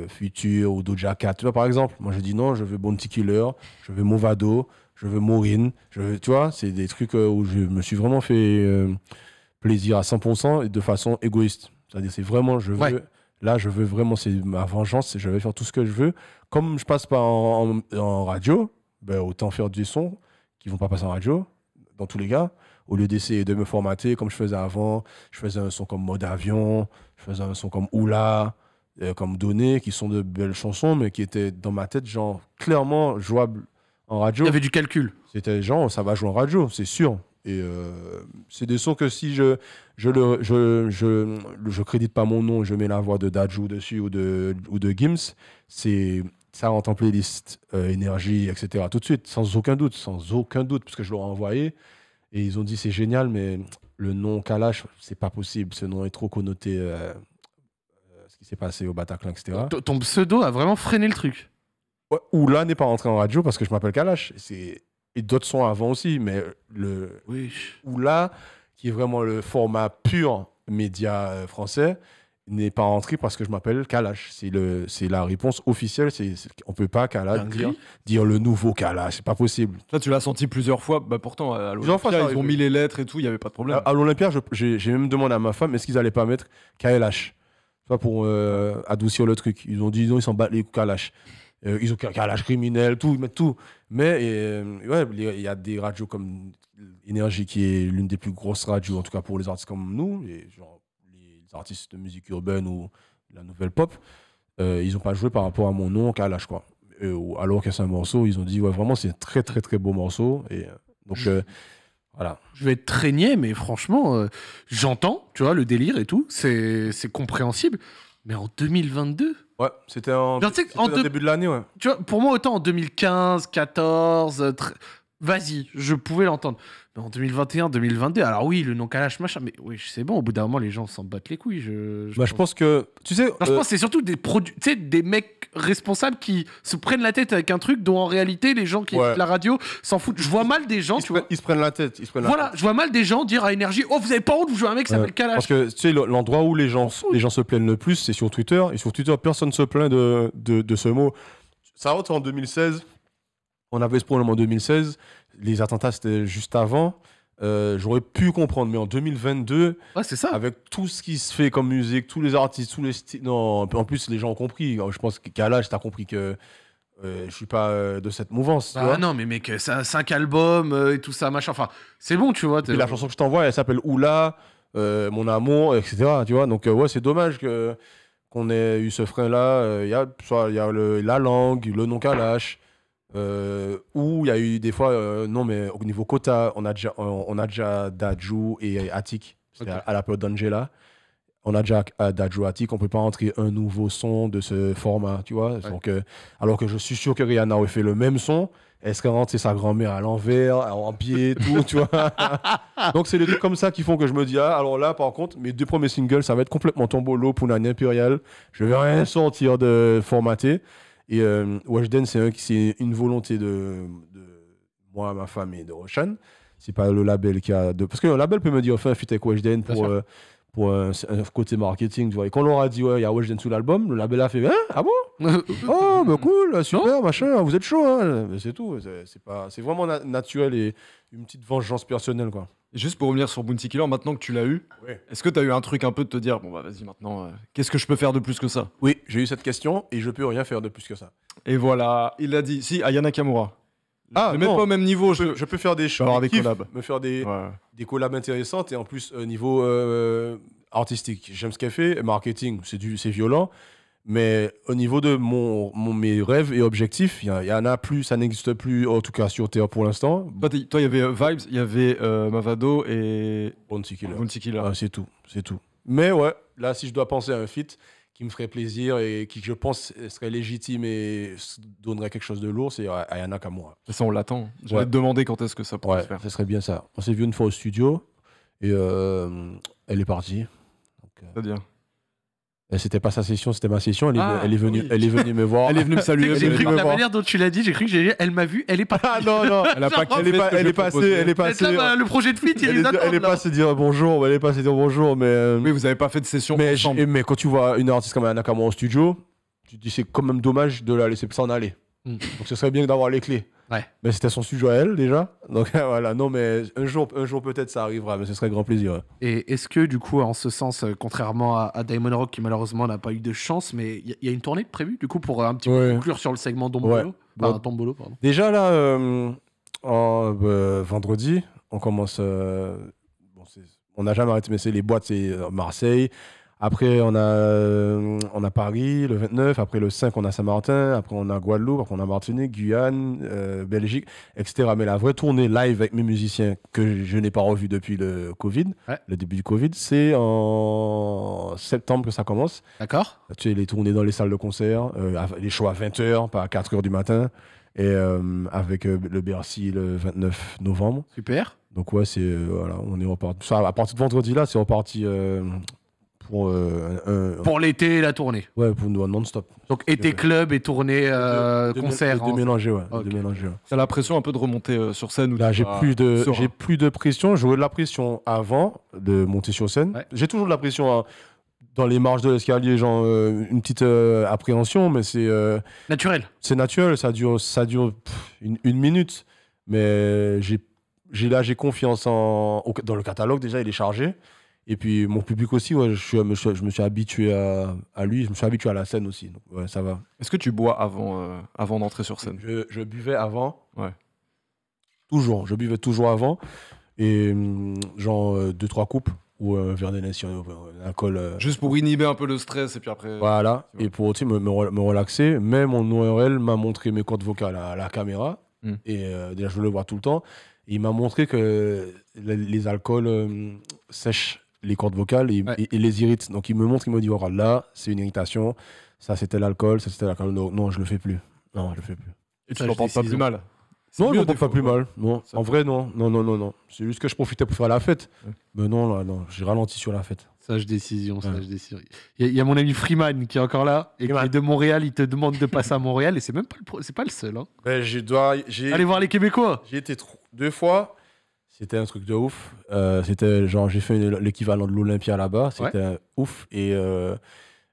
Future ou Doja Cat. Tu vois, par exemple, moi je dis non, je veux Bounty Killer, je veux Movado, je veux Maureen, tu vois, c'est des trucs où je me suis vraiment fait plaisir à 100% et de façon égoïste. C'est-à-dire, c'est vraiment, là, je veux vraiment, c'est ma vengeance, je vais faire tout ce que je veux. Comme je passe pas en radio, ben, autant faire des sons qui vont pas passer en radio, dans tous les cas, au lieu d'essayer de me formater comme je faisais avant. Je faisais un son comme Mode Avion, je faisais un son comme Oula, comme Donné, qui sont de belles chansons, mais qui étaient dans ma tête, genre, clairement jouables en radio. Il y avait du calcul. C'était genre, ça va jouer en radio, c'est sûr. Et c'est des sons que si je crédite pas mon nom, je mets la voix de Dadju dessus ou de Gims, ça rentre en playlist énergie, etc. Tout de suite, sans aucun doute, parce que je leur ai envoyé et ils ont dit c'est génial, mais le nom Kalash, c'est pas possible, ce nom est trop connoté, ce qui s'est passé au Bataclan, etc. Ton pseudo a vraiment freiné le truc. Ouais, Oula n'est pas rentré en radio parce que je m'appelle Kalash. Et d'autres sons avant aussi, mais Oula, qui est vraiment le format pur média français, n'est pas rentré parce que je m'appelle Kalash. C'est la réponse officielle. On ne peut pas Kalash dire le nouveau Kalash. C'est pas possible. Ça, tu l'as senti plusieurs fois. Bah, pourtant, à l'Olympia, ils ont mis les lettres et tout, il n'y avait pas de problème. À l'Olympia, j'ai même demandé à ma femme, est-ce qu'ils n'allaient pas mettre KLH, pour adoucir le truc. Ils ont dit non, ils s'en battent les Kalash. Ils ont Kalash criminel, tout, ils mettent tout. Mais il y a des radios comme Énergie, qui est l'une des plus grosses radios, en tout cas pour les artistes comme nous, genre les artistes de musique urbaine ou la nouvelle pop. Ils n'ont pas joué par rapport à mon nom, Kalash, quoi. Alors que c'est un morceau, ils ont dit, ouais, vraiment, c'est un très, très, très beau morceau. Et donc, voilà. Je vais être traîné, mais franchement, j'entends, tu vois, le délire et tout, c'est compréhensible. Mais en 2022, ouais, c'était en début de l'année, ouais. Tu vois, pour moi, autant en 2015, 14, vas-y, je pouvais l'entendre. Mais en 2021, 2022, alors oui, le nom Kalash, machin, mais oui, c'est bon, au bout d'un moment, les gens s'en battent les couilles. Je pense que, tu sais... je pense que c'est surtout des mecs responsables qui se prennent la tête avec un truc dont en réalité, les gens qui écoutent la radio s'en foutent. Je vois mal des gens, ils se prennent la tête. Je vois mal des gens dire à Énergie, oh, vous avez pas honte, vous jouez un mec qui s'appelle Kalash. Parce que, tu sais, l'endroit où les gens se plaignent le plus, c'est sur Twitter. Et sur Twitter, personne ne se plaint de ce mot. Ça rentre en 2016. On avait ce problème en 2016. Les attentats, c'était juste avant. J'aurais pu comprendre, mais en 2022, c'est ça. Avec tout ce qui se fait comme musique, tous les artistes, tous les styles. Non, en plus, les gens ont compris. Je pense qu'à l'âge, tu as compris que je suis pas de cette mouvance. Tu vois, non, mais mec, ça a 5 albums et tout ça, machin. Enfin, c'est bon, tu vois. Et la chanson que je t'envoie, elle s'appelle Oula, Mon amour, etc. Tu vois, donc, ouais, c'est dommage qu'on ait eu ce frein-là. Il y a la langue, le nom Kalash. Où il y a eu des fois, non, mais au niveau quota, on a déjà Dadju et Attic. C'était Ok. à la période d'Angela. On a déjà Dadju Attic, on peut pas entrer un nouveau son de ce format, tu vois. Ouais. Donc, alors que je suis sûr que Rihanna aurait fait le même son, elle serait rentrée sa grand-mère à l'envers, en pied, tout, tu vois. Donc, c'est des trucs comme ça qui font que je me dis, ah, alors là, par contre, mes 2 premiers singles, ça va être complètement tombolo, Punani Impérial. Je vais rien sortir de formaté. Et Weshden, c'est une volonté de moi, ma femme et de Roshan. C'est pas le label qui a. Parce que le label peut me dire, fais un feat avec Weshden Bien pour. sûr. Pour un côté marketing, tu vois. Et quand on leur a dit, ouais, il y a Weshden sous l'album, le label a fait, hein, ah bon? Oh, bah cool, super, machin, vous êtes chaud, hein. Mais c'est tout. C'est vraiment naturel et une petite vengeance personnelle, quoi. Et juste pour revenir sur Bounty Killer, maintenant que tu l'as eu, Ouais. est-ce que tu as eu un truc un peu de te dire, bon bah vas-y maintenant, qu'est-ce que je peux faire de plus que ça? Oui, j'ai eu cette question et je peux rien faire de plus que ça. Et voilà, il a dit, si, Aya Nakamura. Ah, Mais même non. pas au même niveau. Je peux faire des choses, avoir des collabs. me faire des Ouais. collabs intéressantes et en plus, niveau artistique, j'aime ce qu'elle fait, marketing, c'est violent. Mais au niveau de mes rêves et objectifs, il y en a plus, ça n'existe plus, en tout cas sur Terre pour l'instant. Toi, il y avait Vibes, il y avait Mavado et Bounty Killer. Bounty Killer. Ah, c'est tout, c'est tout. Mais ouais, là, si je dois penser à un feat qui me ferait plaisir et qui, je pense, serait légitime et donnerait quelque chose de lourd, c'est Aya Nakamura. Ça, on l'attend. J'allais Ouais. te demander quand est-ce que ça pourrait Ouais, se faire. ce serait bien ça. On s'est vu une fois au studio et elle est partie. C'est-à-dire Et c'était pas sa session, c'était ma session. Elle est venue, oui. elle est venue me voir. Elle est venue me saluer. J'ai Elle est cru que venue la me voir. manière dont tu l'as dit, j'ai cru que elle m'a vu, elle est partie. Ah non, non. Elle a pas Elle est, elle est passée, elle est Peut-être là, passée. bah, le projet de feat, il Elle les est, attend. elle est là. passée dire bonjour, elle est passée dire bonjour, mais. Oui, vous avez pas fait de session mais, ensemble. mais quand tu vois une artiste comme Aya Nakamura au studio, tu te dis c'est quand même dommage de la laisser s'en aller. Mm. Donc ce serait bien d'avoir les clés. Ouais. Mais c'était son studio à elle déjà. Donc voilà, non, mais un jour peut-être ça arrivera, mais ce serait grand plaisir. Ouais. Et est-ce que, du coup, en ce sens, contrairement à Diamond Rock, qui malheureusement n'a pas eu de chance, mais il y a une tournée de prévue, du coup, pour un petit peu Ouais. conclure sur le segment Dombolo. Ouais. Enfin, Tombolo, pardon. Déjà là, vendredi, on commence. On n'a jamais arrêté, mais c'est les boîtes, c'est Marseille. Après, on a Paris le 29. Après, le 5, on a Saint-Martin. Après, on a Guadeloupe. Après, on a Martinique, Guyane, Belgique, etc. Mais la vraie tournée live avec mes musiciens que je n'ai pas revu depuis le Covid, Ouais. le début du Covid, c'est en septembre que ça commence. D'accord. Tu sais, les tournées dans les salles de concert, les shows à 20h, pas à 4h du matin. Et avec le Bercy le 29 novembre. Super. Donc ouais, voilà, on est reparti. Ça, à partir de vendredi là, c'est reparti pour Pour l'été, la tournée. ouais, pour nous non-stop. Donc, été club et tournée concert. De mélanger, ouais. Ok. De mélanger, ouais. T'as la pression un peu de remonter sur scène ou Là, tu j'ai vas plus serein. de pression. J'aurais de la pression avant de monter sur scène. Ouais. J'ai toujours de la pression dans les marches de l'escalier, genre une petite appréhension, mais Naturel. c'est naturel. Ça dure une minute, mais j'ai confiance dans le catalogue. Déjà, il est chargé. Et puis mon public aussi, ouais, je me suis habitué à lui, je me suis habitué à la scène aussi. Donc, ouais, ça va. Est-ce que tu bois avant d'entrer sur scène? Je buvais avant. Ouais. Toujours. Je buvais toujours avant. Et genre 2-3 coupes ou un verre d'Hennessy, un alcool. Juste pour inhiber un peu le stress et puis après. Voilà. tu vois. Et pour tu sais, me relaxer. Même mon ORL m'a montré mes cordes vocales à la caméra. Mm. Et déjà, je le vois tout le temps. Et il m'a montré que les alcools sèchent les cordes vocales et les irritent. Donc il me montre, il me dit oh, là, c'est une irritation. Ça, c'était l'alcool. Ça, c'était l'alcool. Non, je le fais plus. Non, je le fais plus. Et tu Ça, t'en je portes pas décise. plus mal. Non, je mieux ne des porte pas fois, plus ouais. mal. Non. Ça En va. vrai, non. Non. C'est juste que je profitais pour faire la fête. Ouais. Mais non, là, non. J'ai ralenti sur la fête. Sage décision, sage Ouais. décision. Il y a mon ami Freeman qui est encore là et qui Freeman. est de Montréal. Il te demande de passer à Montréal et c'est même pas c'est pas le seul. Hein. J'ai Allez voir les Québécois. été 2 fois. C'était un truc de ouf. C'était genre, j'ai fait l'équivalent de l'Olympia là-bas. C'était ouf. Et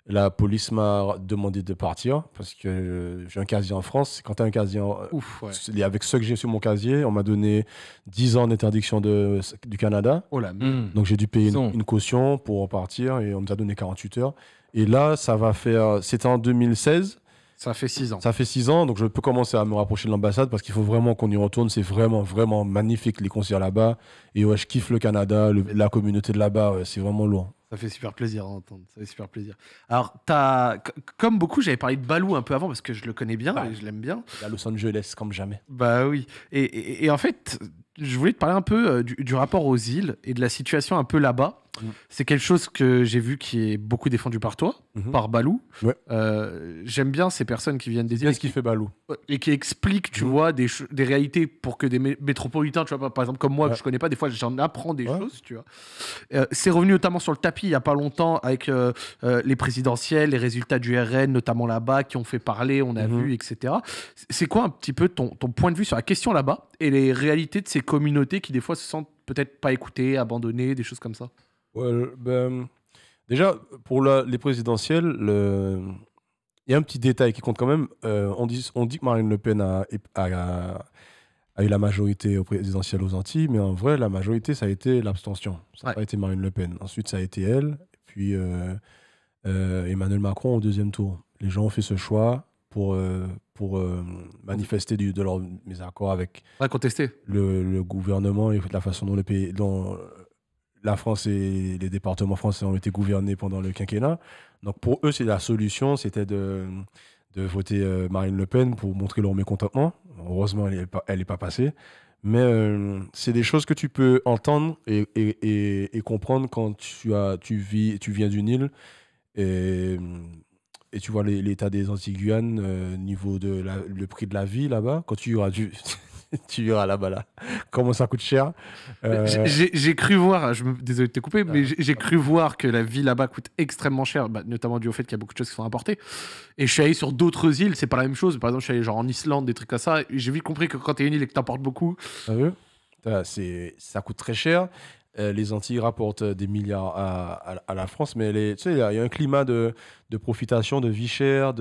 la police m'a demandé de partir parce que j'ai un casier en France. Quand tu as un casier Ouf, ouais. avec ceux que j'ai sur mon casier, on m'a donné 10 ans d'interdiction du Canada. Oh là, mais Donc j'ai dû payer Ils ont- une caution pour partir et on nous a donné 48 heures. Et là, ça va faire. C'était en 2016. ça fait 6 ans. Ça fait 6 ans, donc je peux commencer à me rapprocher de l'ambassade parce qu'il faut vraiment qu'on y retourne. C'est vraiment, vraiment magnifique les concerts là-bas. Et ouais, je kiffe le Canada, la communauté de là-bas, ouais, c'est vraiment lourd. Ça fait super plaisir à entendre. Ça fait super plaisir. Alors, comme beaucoup, j'avais parlé de Balou un peu avant parce que je le connais bien Ouais. et je l'aime bien. À Los Angeles, comme jamais. Bah oui. Et en fait, je voulais te parler un peu du rapport aux îles et de la situation un peu là-bas. C'est quelque chose que j'ai vu qui est beaucoup défendu par toi, par Balou. Ouais. J'aime bien ces personnes qui viennent des îles Qu'est-ce qui fait Balou? et qui expliquent, tu vois, des réalités pour que des métropolitains, tu vois, par exemple comme moi, que je connais pas, des fois j'en apprends des choses, tu vois. C'est revenu notamment sur le tapis il y a pas longtemps avec les présidentielles, les résultats du RN, notamment là-bas, qui ont fait parler, on a vu, etc. C'est quoi un petit peu ton point de vue sur la question là-bas et les réalités de ces communautés qui des fois se sentent peut-être pas écoutées, abandonnées, des choses comme ça? Ouais, déjà, pour les présidentielles, il y a un petit détail qui compte quand même. On dit que Marine Le Pen a eu la majorité au présidentiel aux Antilles, mais en vrai, la majorité, ça a été l'abstention. Ça n'a pas été Marine Le Pen. Ensuite, ça a été elle, puis Emmanuel Macron au deuxième tour. Les gens ont fait ce choix pour manifester de leur mésaccord avec Contester. le gouvernement et la façon dont la France et les départements français ont été gouvernés pendant le quinquennat. Donc pour eux, la solution, c'était de voter Marine Le Pen pour montrer leur mécontentement. Heureusement, elle n'est pas passée. Mais c'est des choses que tu peux entendre et comprendre quand tu viens d'une île et tu vois l'état des Antilles-Guyane, niveau de le prix de la vie là-bas. Quand tu iras tu iras là-bas, là. Comment ça coûte cher. J'ai cru voir, désolé de te couper, mais j'ai cru voir que la vie là-bas coûte extrêmement cher, notamment dû au fait qu'il y a beaucoup de choses qui sont importées. Et je suis allé sur d'autres îles, c'est pas la même chose. Par exemple, je suis allé genre en Islande, des trucs comme ça. Et j'ai vite compris que quand t'es une île et que t'importes beaucoup. Ça coûte très cher. Les Antilles rapportent des milliards à la France, mais tu sais, il y a un climat de profitation, de vie chère,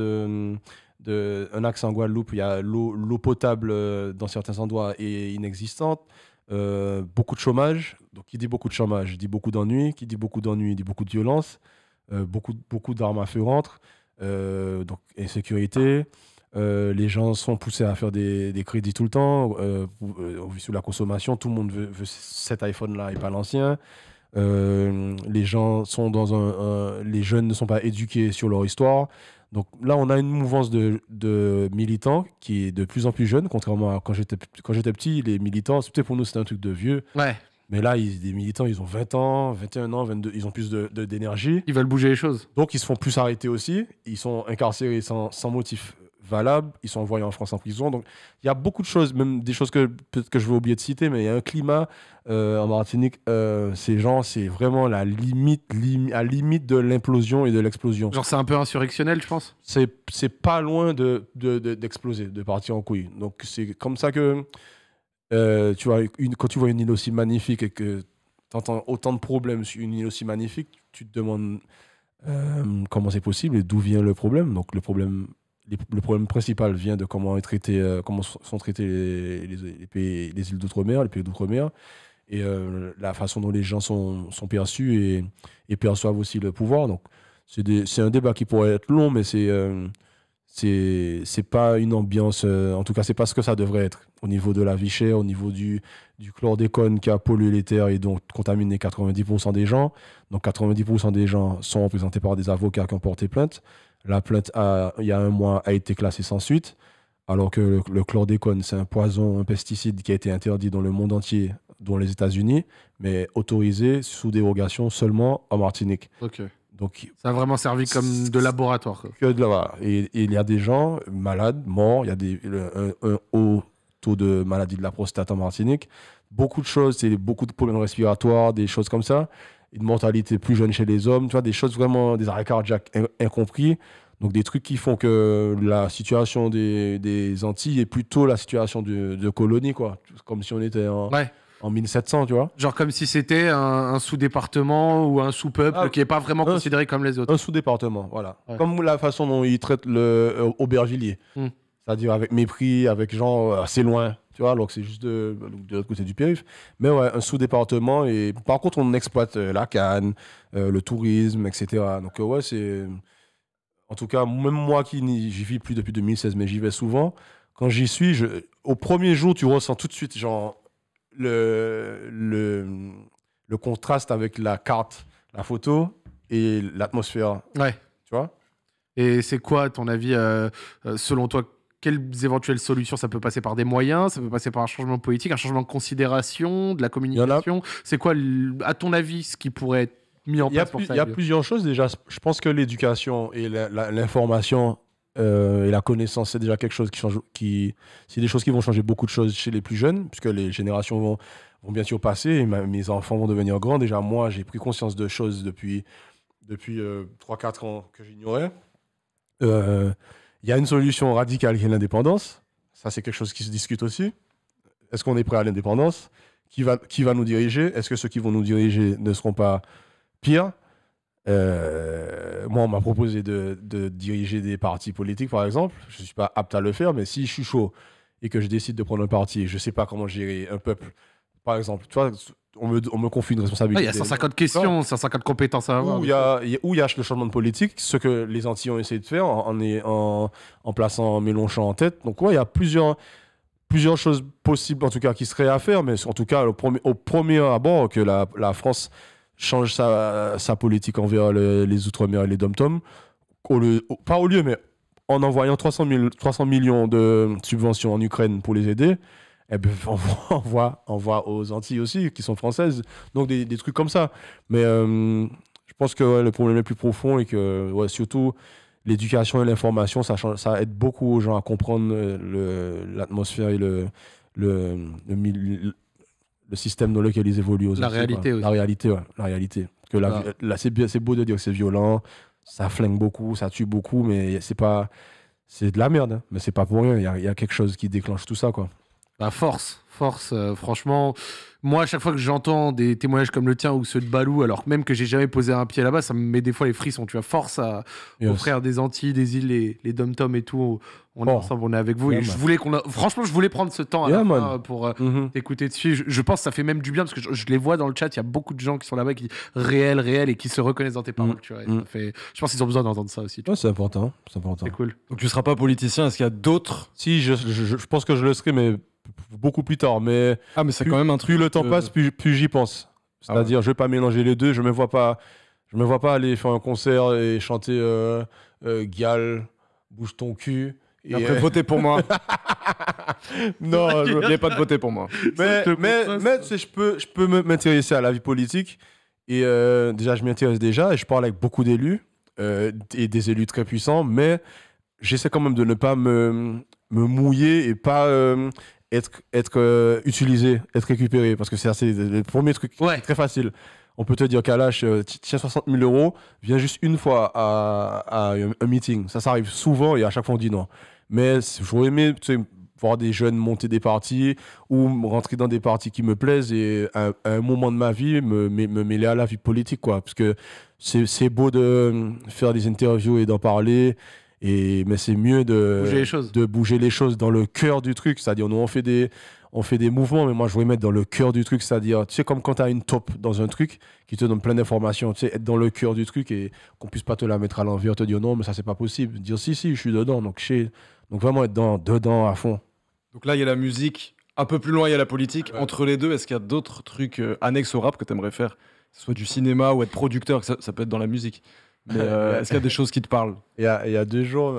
un axe en Guadeloupe, il y a l'eau potable dans certains endroits est inexistante, beaucoup de chômage. Donc, qui dit beaucoup de chômage, dit beaucoup d'ennuis. Qui dit beaucoup d'ennuis, dit beaucoup de violence, beaucoup d'armes à feu rentrent, donc insécurité. Les gens sont poussés à faire des crédits tout le temps, sur la consommation. Tout le monde veut cet iPhone-là et pas l'ancien. Les gens sont les jeunes ne sont pas éduqués sur leur histoire. Donc là, on a une mouvance de militants qui est de plus en plus jeune, contrairement à quand j'étais petit. Les militants, peut-être pour nous, c'était un truc de vieux. Ouais. Mais là, des militants, ils ont 20 ans, 21 ans, 22, ils ont plus d'énergie. Ils veulent bouger les choses. Donc, ils se font plus arrêter aussi. Ils sont incarcérés sans motif valable. Ils sont envoyés en France en prison. Donc, il y a beaucoup de choses, même des choses que peut-être que je vais oublier de citer, mais il y a un climat en Martinique. Ces gens, c'est vraiment la limite de l'implosion et de l'explosion. Genre, c'est un peu insurrectionnel, je pense. C'est pas loin d'exploser, de partir en couille. Donc, c'est comme ça que tu vois, quand tu vois une île aussi magnifique et que tu entends autant de problèmes sur une île aussi magnifique, tu te demandes comment c'est possible et d'où vient le problème. Donc, le problème principal vient de comment sont traités les îles d'outre-mer, les pays d'outre-mer, et la façon dont les gens sont perçus et perçoivent aussi le pouvoir. Donc, c'est un débat qui pourrait être long, mais c'est pas une ambiance, en tout cas, c'est pas ce que ça devrait être. Au niveau de la vie chère, au niveau du chlordécone qui a pollué les terres et donc contaminé 90% des gens. Donc 90% des gens sont représentés par des avocats qui ont porté plainte. La plainte, il y a un mois, a été classée sans suite, alors que le chlordécone, c'est un poison, un pesticide qui a été interdit dans le monde entier, dont les États-Unis, mais autorisé sous dérogation seulement en Martinique. Ok. Donc, ça a vraiment servi comme de laboratoire. Voilà. Et il y a des gens malades, morts, il y a un haut taux de maladie de la prostate en Martinique. Beaucoup de choses, c'est beaucoup de problèmes respiratoires, des choses comme ça. Une mortalité plus jeune chez les hommes, tu vois, des choses vraiment, des arrêts cardiaques incompris. Donc des trucs qui font que la situation des Antilles est plutôt la situation de colonie, quoi. Comme si on était en 1700, tu vois. Genre comme si c'était un sous-département ou un sous-peuple qui n'est pas vraiment considéré comme les autres. Un sous-département, voilà. Ouais. Comme la façon dont ils traitent Aubervilliers. C'est-à-dire avec mépris, avec gens assez loin, tu vois, alors que c'est juste de l'autre côté du périph'. Mais ouais, un sous-département. Et par contre, on exploite la canne, le tourisme, etc. Donc ouais, c'est... En tout cas, même moi j'y vis plus depuis 2016, mais j'y vais souvent. Quand j'y suis, au premier jour, tu ressens tout de suite genre le contraste avec la carte, la photo, et l'atmosphère. Ouais. Tu vois? Et c'est quoi, à ton avis, selon toi, quelles éventuelles solutions? Ça peut passer par des moyens, ça peut passer par un changement politique, un changement de considération, de la communication. C'est quoi, à ton avis, ce qui pourrait être mis en place pour ça? Il y a plusieurs choses déjà. Je pense que l'éducation et l'information et la connaissance, c'est déjà quelque chose qui change. C'est des choses qui vont changer beaucoup de choses chez les plus jeunes, puisque les générations vont bientôt passer et mes enfants vont devenir grands. Déjà, moi, j'ai pris conscience de choses depuis 3-4 ans que j'ignorais. Il y a une solution radicale qui est l'indépendance. Ça, c'est quelque chose qui se discute aussi. Est-ce qu'on est prêt à l'indépendance? Qui va nous diriger? Est-ce que ceux qui vont nous diriger ne seront pas pires? Moi, on m'a proposé de diriger des partis politiques, par exemple. Je ne suis pas apte à le faire, mais si je suis chaud et que je décide de prendre un parti et je ne sais pas comment gérer un peuple, par exemple, tu vois, on me confie une responsabilité. Il y a 150 questions, 150 compétences à avoir. Où il y a le changement de politique, ce que les Antillais ont essayé de faire en plaçant Mélenchon en tête. Donc, ouais, il y a plusieurs choses possibles, en tout cas, qui seraient à faire. Mais en tout cas, au premier abord, que la France change sa politique envers les Outre-mer et les Dom-Tom, pas au lieu, mais en envoyant 300 millions de subventions en Ukraine pour les aider. Eh ben, on voit aux Antilles aussi, qui sont françaises. Donc, des trucs comme ça. Mais je pense que le problème est plus profond et que, surtout, l'éducation et l'information, ça aide beaucoup aux gens à comprendre l'atmosphère et le système dans lequel ils évoluent aux Antilles. Réalité aussi. La réalité. Que là, c'est beau de dire que c'est violent, ça flingue beaucoup, ça tue beaucoup, mais c'est de la merde. Hein. Mais c'est pas pour rien. Il y a quelque chose qui déclenche tout ça, quoi. La force, franchement, moi à chaque fois que j'entends des témoignages comme le tien ou ceux de Balou, alors même que j'ai jamais posé un pied là-bas, ça me met des fois les frissons, tu vois, force aux frères des Antilles, des îles, les Dom-Tom et tout, on est ensemble, on est avec vous, et je voulais franchement je voulais prendre ce temps à la fin pour t'écouter dessus, je pense que ça fait même du bien, parce que je les vois dans le chat, il y a beaucoup de gens qui sont là-bas, qui réel, et qui se reconnaissent dans tes paroles, tu vois, je pense qu'ils ont besoin d'entendre ça aussi. Ouais, c'est important, c'est cool. Donc tu seras pas politicien, est-ce qu'il y a d'autres? Si, je pense que je le serai, mais beaucoup plus tard, mais c'est quand même un truc. Plus le temps passe, plus j'y pense. C'est-à-dire, je vais pas mélanger les deux. Je me vois pas aller faire un concert et chanter Gial, bouge ton cul. Et après, voter pour moi. Non, il n'y a pas de voter pour moi. Mais tu sais, je peux m'intéresser à la vie politique. Et déjà, je m'y intéresse déjà et je parle avec beaucoup d'élus et des élus très puissants. Mais j'essaie quand même de ne pas me mouiller et pas être utilisé, être récupéré, parce que c'est le premier truc très facile. On peut te dire Kalash, tiens 60 000 €, viens juste une fois à un meeting. Ça arrive souvent et à chaque fois on dit non. Mais j'aurais aimé voir des jeunes monter des partis ou rentrer dans des partis qui me plaisent et à un moment de ma vie me mêler à la vie politique, quoi. Parce que c'est beau de faire des interviews et d'en parler. Mais c'est mieux de bouger les choses dans le cœur du truc. C'est-à-dire, nous, on fait des mouvements, mais moi, je voudrais mettre dans le cœur du truc. C'est-à-dire, tu sais, comme quand tu as une taupe dans un truc qui te donne plein d'informations, tu sais, être dans le cœur du truc et qu'on puisse pas te la mettre à l'envers, te dire non, mais ça, c'est pas possible. Dire si, je suis dedans. Donc vraiment être dedans à fond. Donc là, il y a la musique. Un peu plus loin, il y a la politique. Ouais. Entre les deux, est-ce qu'il y a d'autres trucs annexes au rap que tu aimerais faire? Que ce soit du cinéma ou être producteur, que ça peut être dans la musique. Mais est-ce qu'il y a des choses qui te parlent? Il y a 2 jours,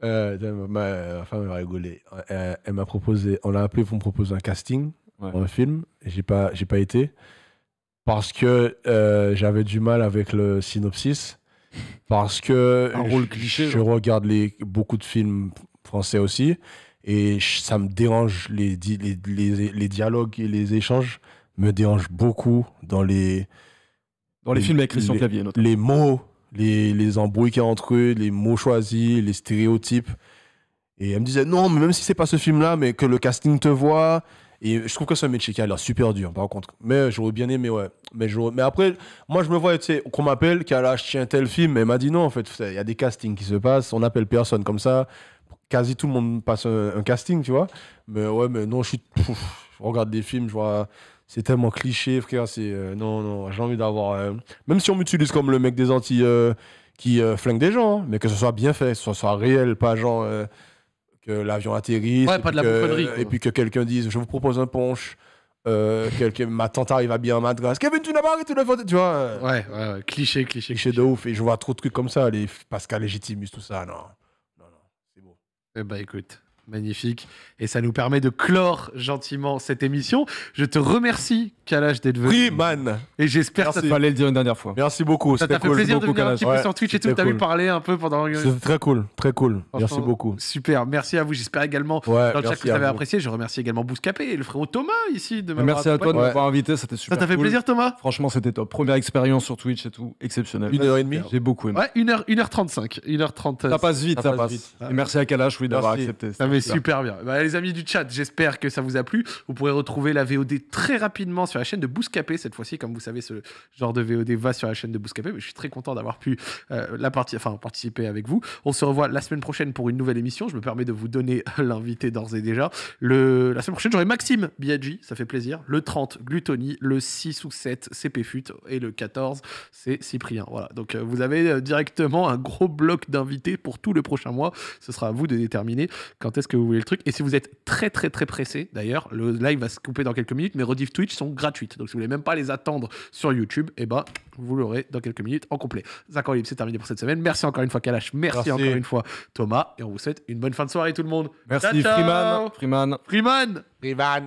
ma femme m'a rigolé. Elle m'a proposé, on l'a appelé pour me proposer un casting pour un film. Et j'ai pas été parce que j'avais du mal avec le synopsis. Parce que un rôle cliché. Je regarde beaucoup de films français aussi. Et ça me dérange, les dialogues et les échanges me dérangent beaucoup dans les films avec Christian Clavier, notamment. Les mots, les embrouilles qu'il y a entre eux, les mots choisis, les stéréotypes. Et elle me disait, non, mais même si c'est pas ce film-là, mais que le casting te voit. Et je trouve que c'est un métier qui a l'air super dur, par contre. Mais j'aurais bien aimé, ouais. Mais après, moi, je me vois, tu sais, qu'on m'appelle, qu'à là, je tiens tel film. Mais elle m'a dit non, en fait, il y a des castings qui se passent. On appelle personne comme ça. Quasi tout le monde passe un casting, tu vois. Mais ouais, mais non, je regarde des films, je vois. C'est tellement cliché, frère. Non, j'ai envie d'avoir. Même si on m'utilise comme le mec des Antilles qui flingue des gens, hein, mais que ce soit bien fait, que ce soit réel, pas genre que l'avion atterrisse. Ouais, pas de la bouffonnerie. Et puis que quelqu'un dise je vous propose un punch Ma tante arrive habillée en madras. Kevin, tu n'as pas arrêté de le faire, tu vois. Ouais, cliché. Cliché de ouf. Et je vois trop de trucs comme ça, les Pascal Légitimus, tout ça. Non, c'est beau. Eh ben écoute, magnifique. Et ça nous permet de clore gentiment cette émission. Je te remercie, Kalash, d'être venu. Oui, man. Et j'espère que Il fallait le dire une dernière fois. Merci beaucoup. ça t'a fait cool. plaisir de beaucoup, venir un Kalash. petit peu Ouais, sur Twitch et tout. c'était T'as vu cool. parler un peu pendant... C'est très cool. Merci Franchement, beaucoup. Super, merci à vous. J'espère également Ouais, dans le chat merci que vous à avez vous. apprécié. Je remercie également Bouscapé et le frérot Thomas ici de m'avoir Merci à toi de accompagné. m'avoir invité, c'était super. Ça t'a fait cool. plaisir, Thomas? Franchement, c'était top. Première expérience sur Twitch et tout, exceptionnel. 1h30. J'ai beaucoup aimé. Ouais, 1h35. 1h30. Ça passe vite, Ça ça passe passe. vite. Et merci à Kalash, oui, d'avoir Merci. accepté. Ça met super bien. Bah, les amis du chat, j'espère que ça vous a plu. Vous pourrez retrouver la VOD très rapidement sur la chaîne de Bouscapé cette fois-ci. Comme vous savez, ce genre de VOD va sur la chaîne de Bouscapé. Mais je suis très content d'avoir pu participer avec vous. On se revoit la semaine prochaine pour une nouvelle émission. Je me permets de vous donner l'invité d'ores et déjà. La semaine prochaine, j'aurai Maxime Biaggi, ça fait plaisir. Le 30, Gluttony. Le 6 ou 7, CPFUT. Et le 14, c'est Cyprien. Voilà. Donc vous avez directement un gros bloc d'invités pour tout le prochain mois. Ce sera à vous de déterminer quand est-ce que vous voulez le truc. Et si vous êtes très très très pressé, d'ailleurs, le live va se couper dans quelques minutes. Mes rediff Twitch sont gratuites. Donc si vous voulez même pas les attendre sur YouTube, eh ben, vous l'aurez dans quelques minutes en complet. Zach en libre, c'est terminé pour cette semaine. Merci encore une fois Kalash. Merci encore une fois Thomas. Et on vous souhaite une bonne fin de soirée tout le monde. Merci Ciao, ciao. Freeman. Freeman. Rivan.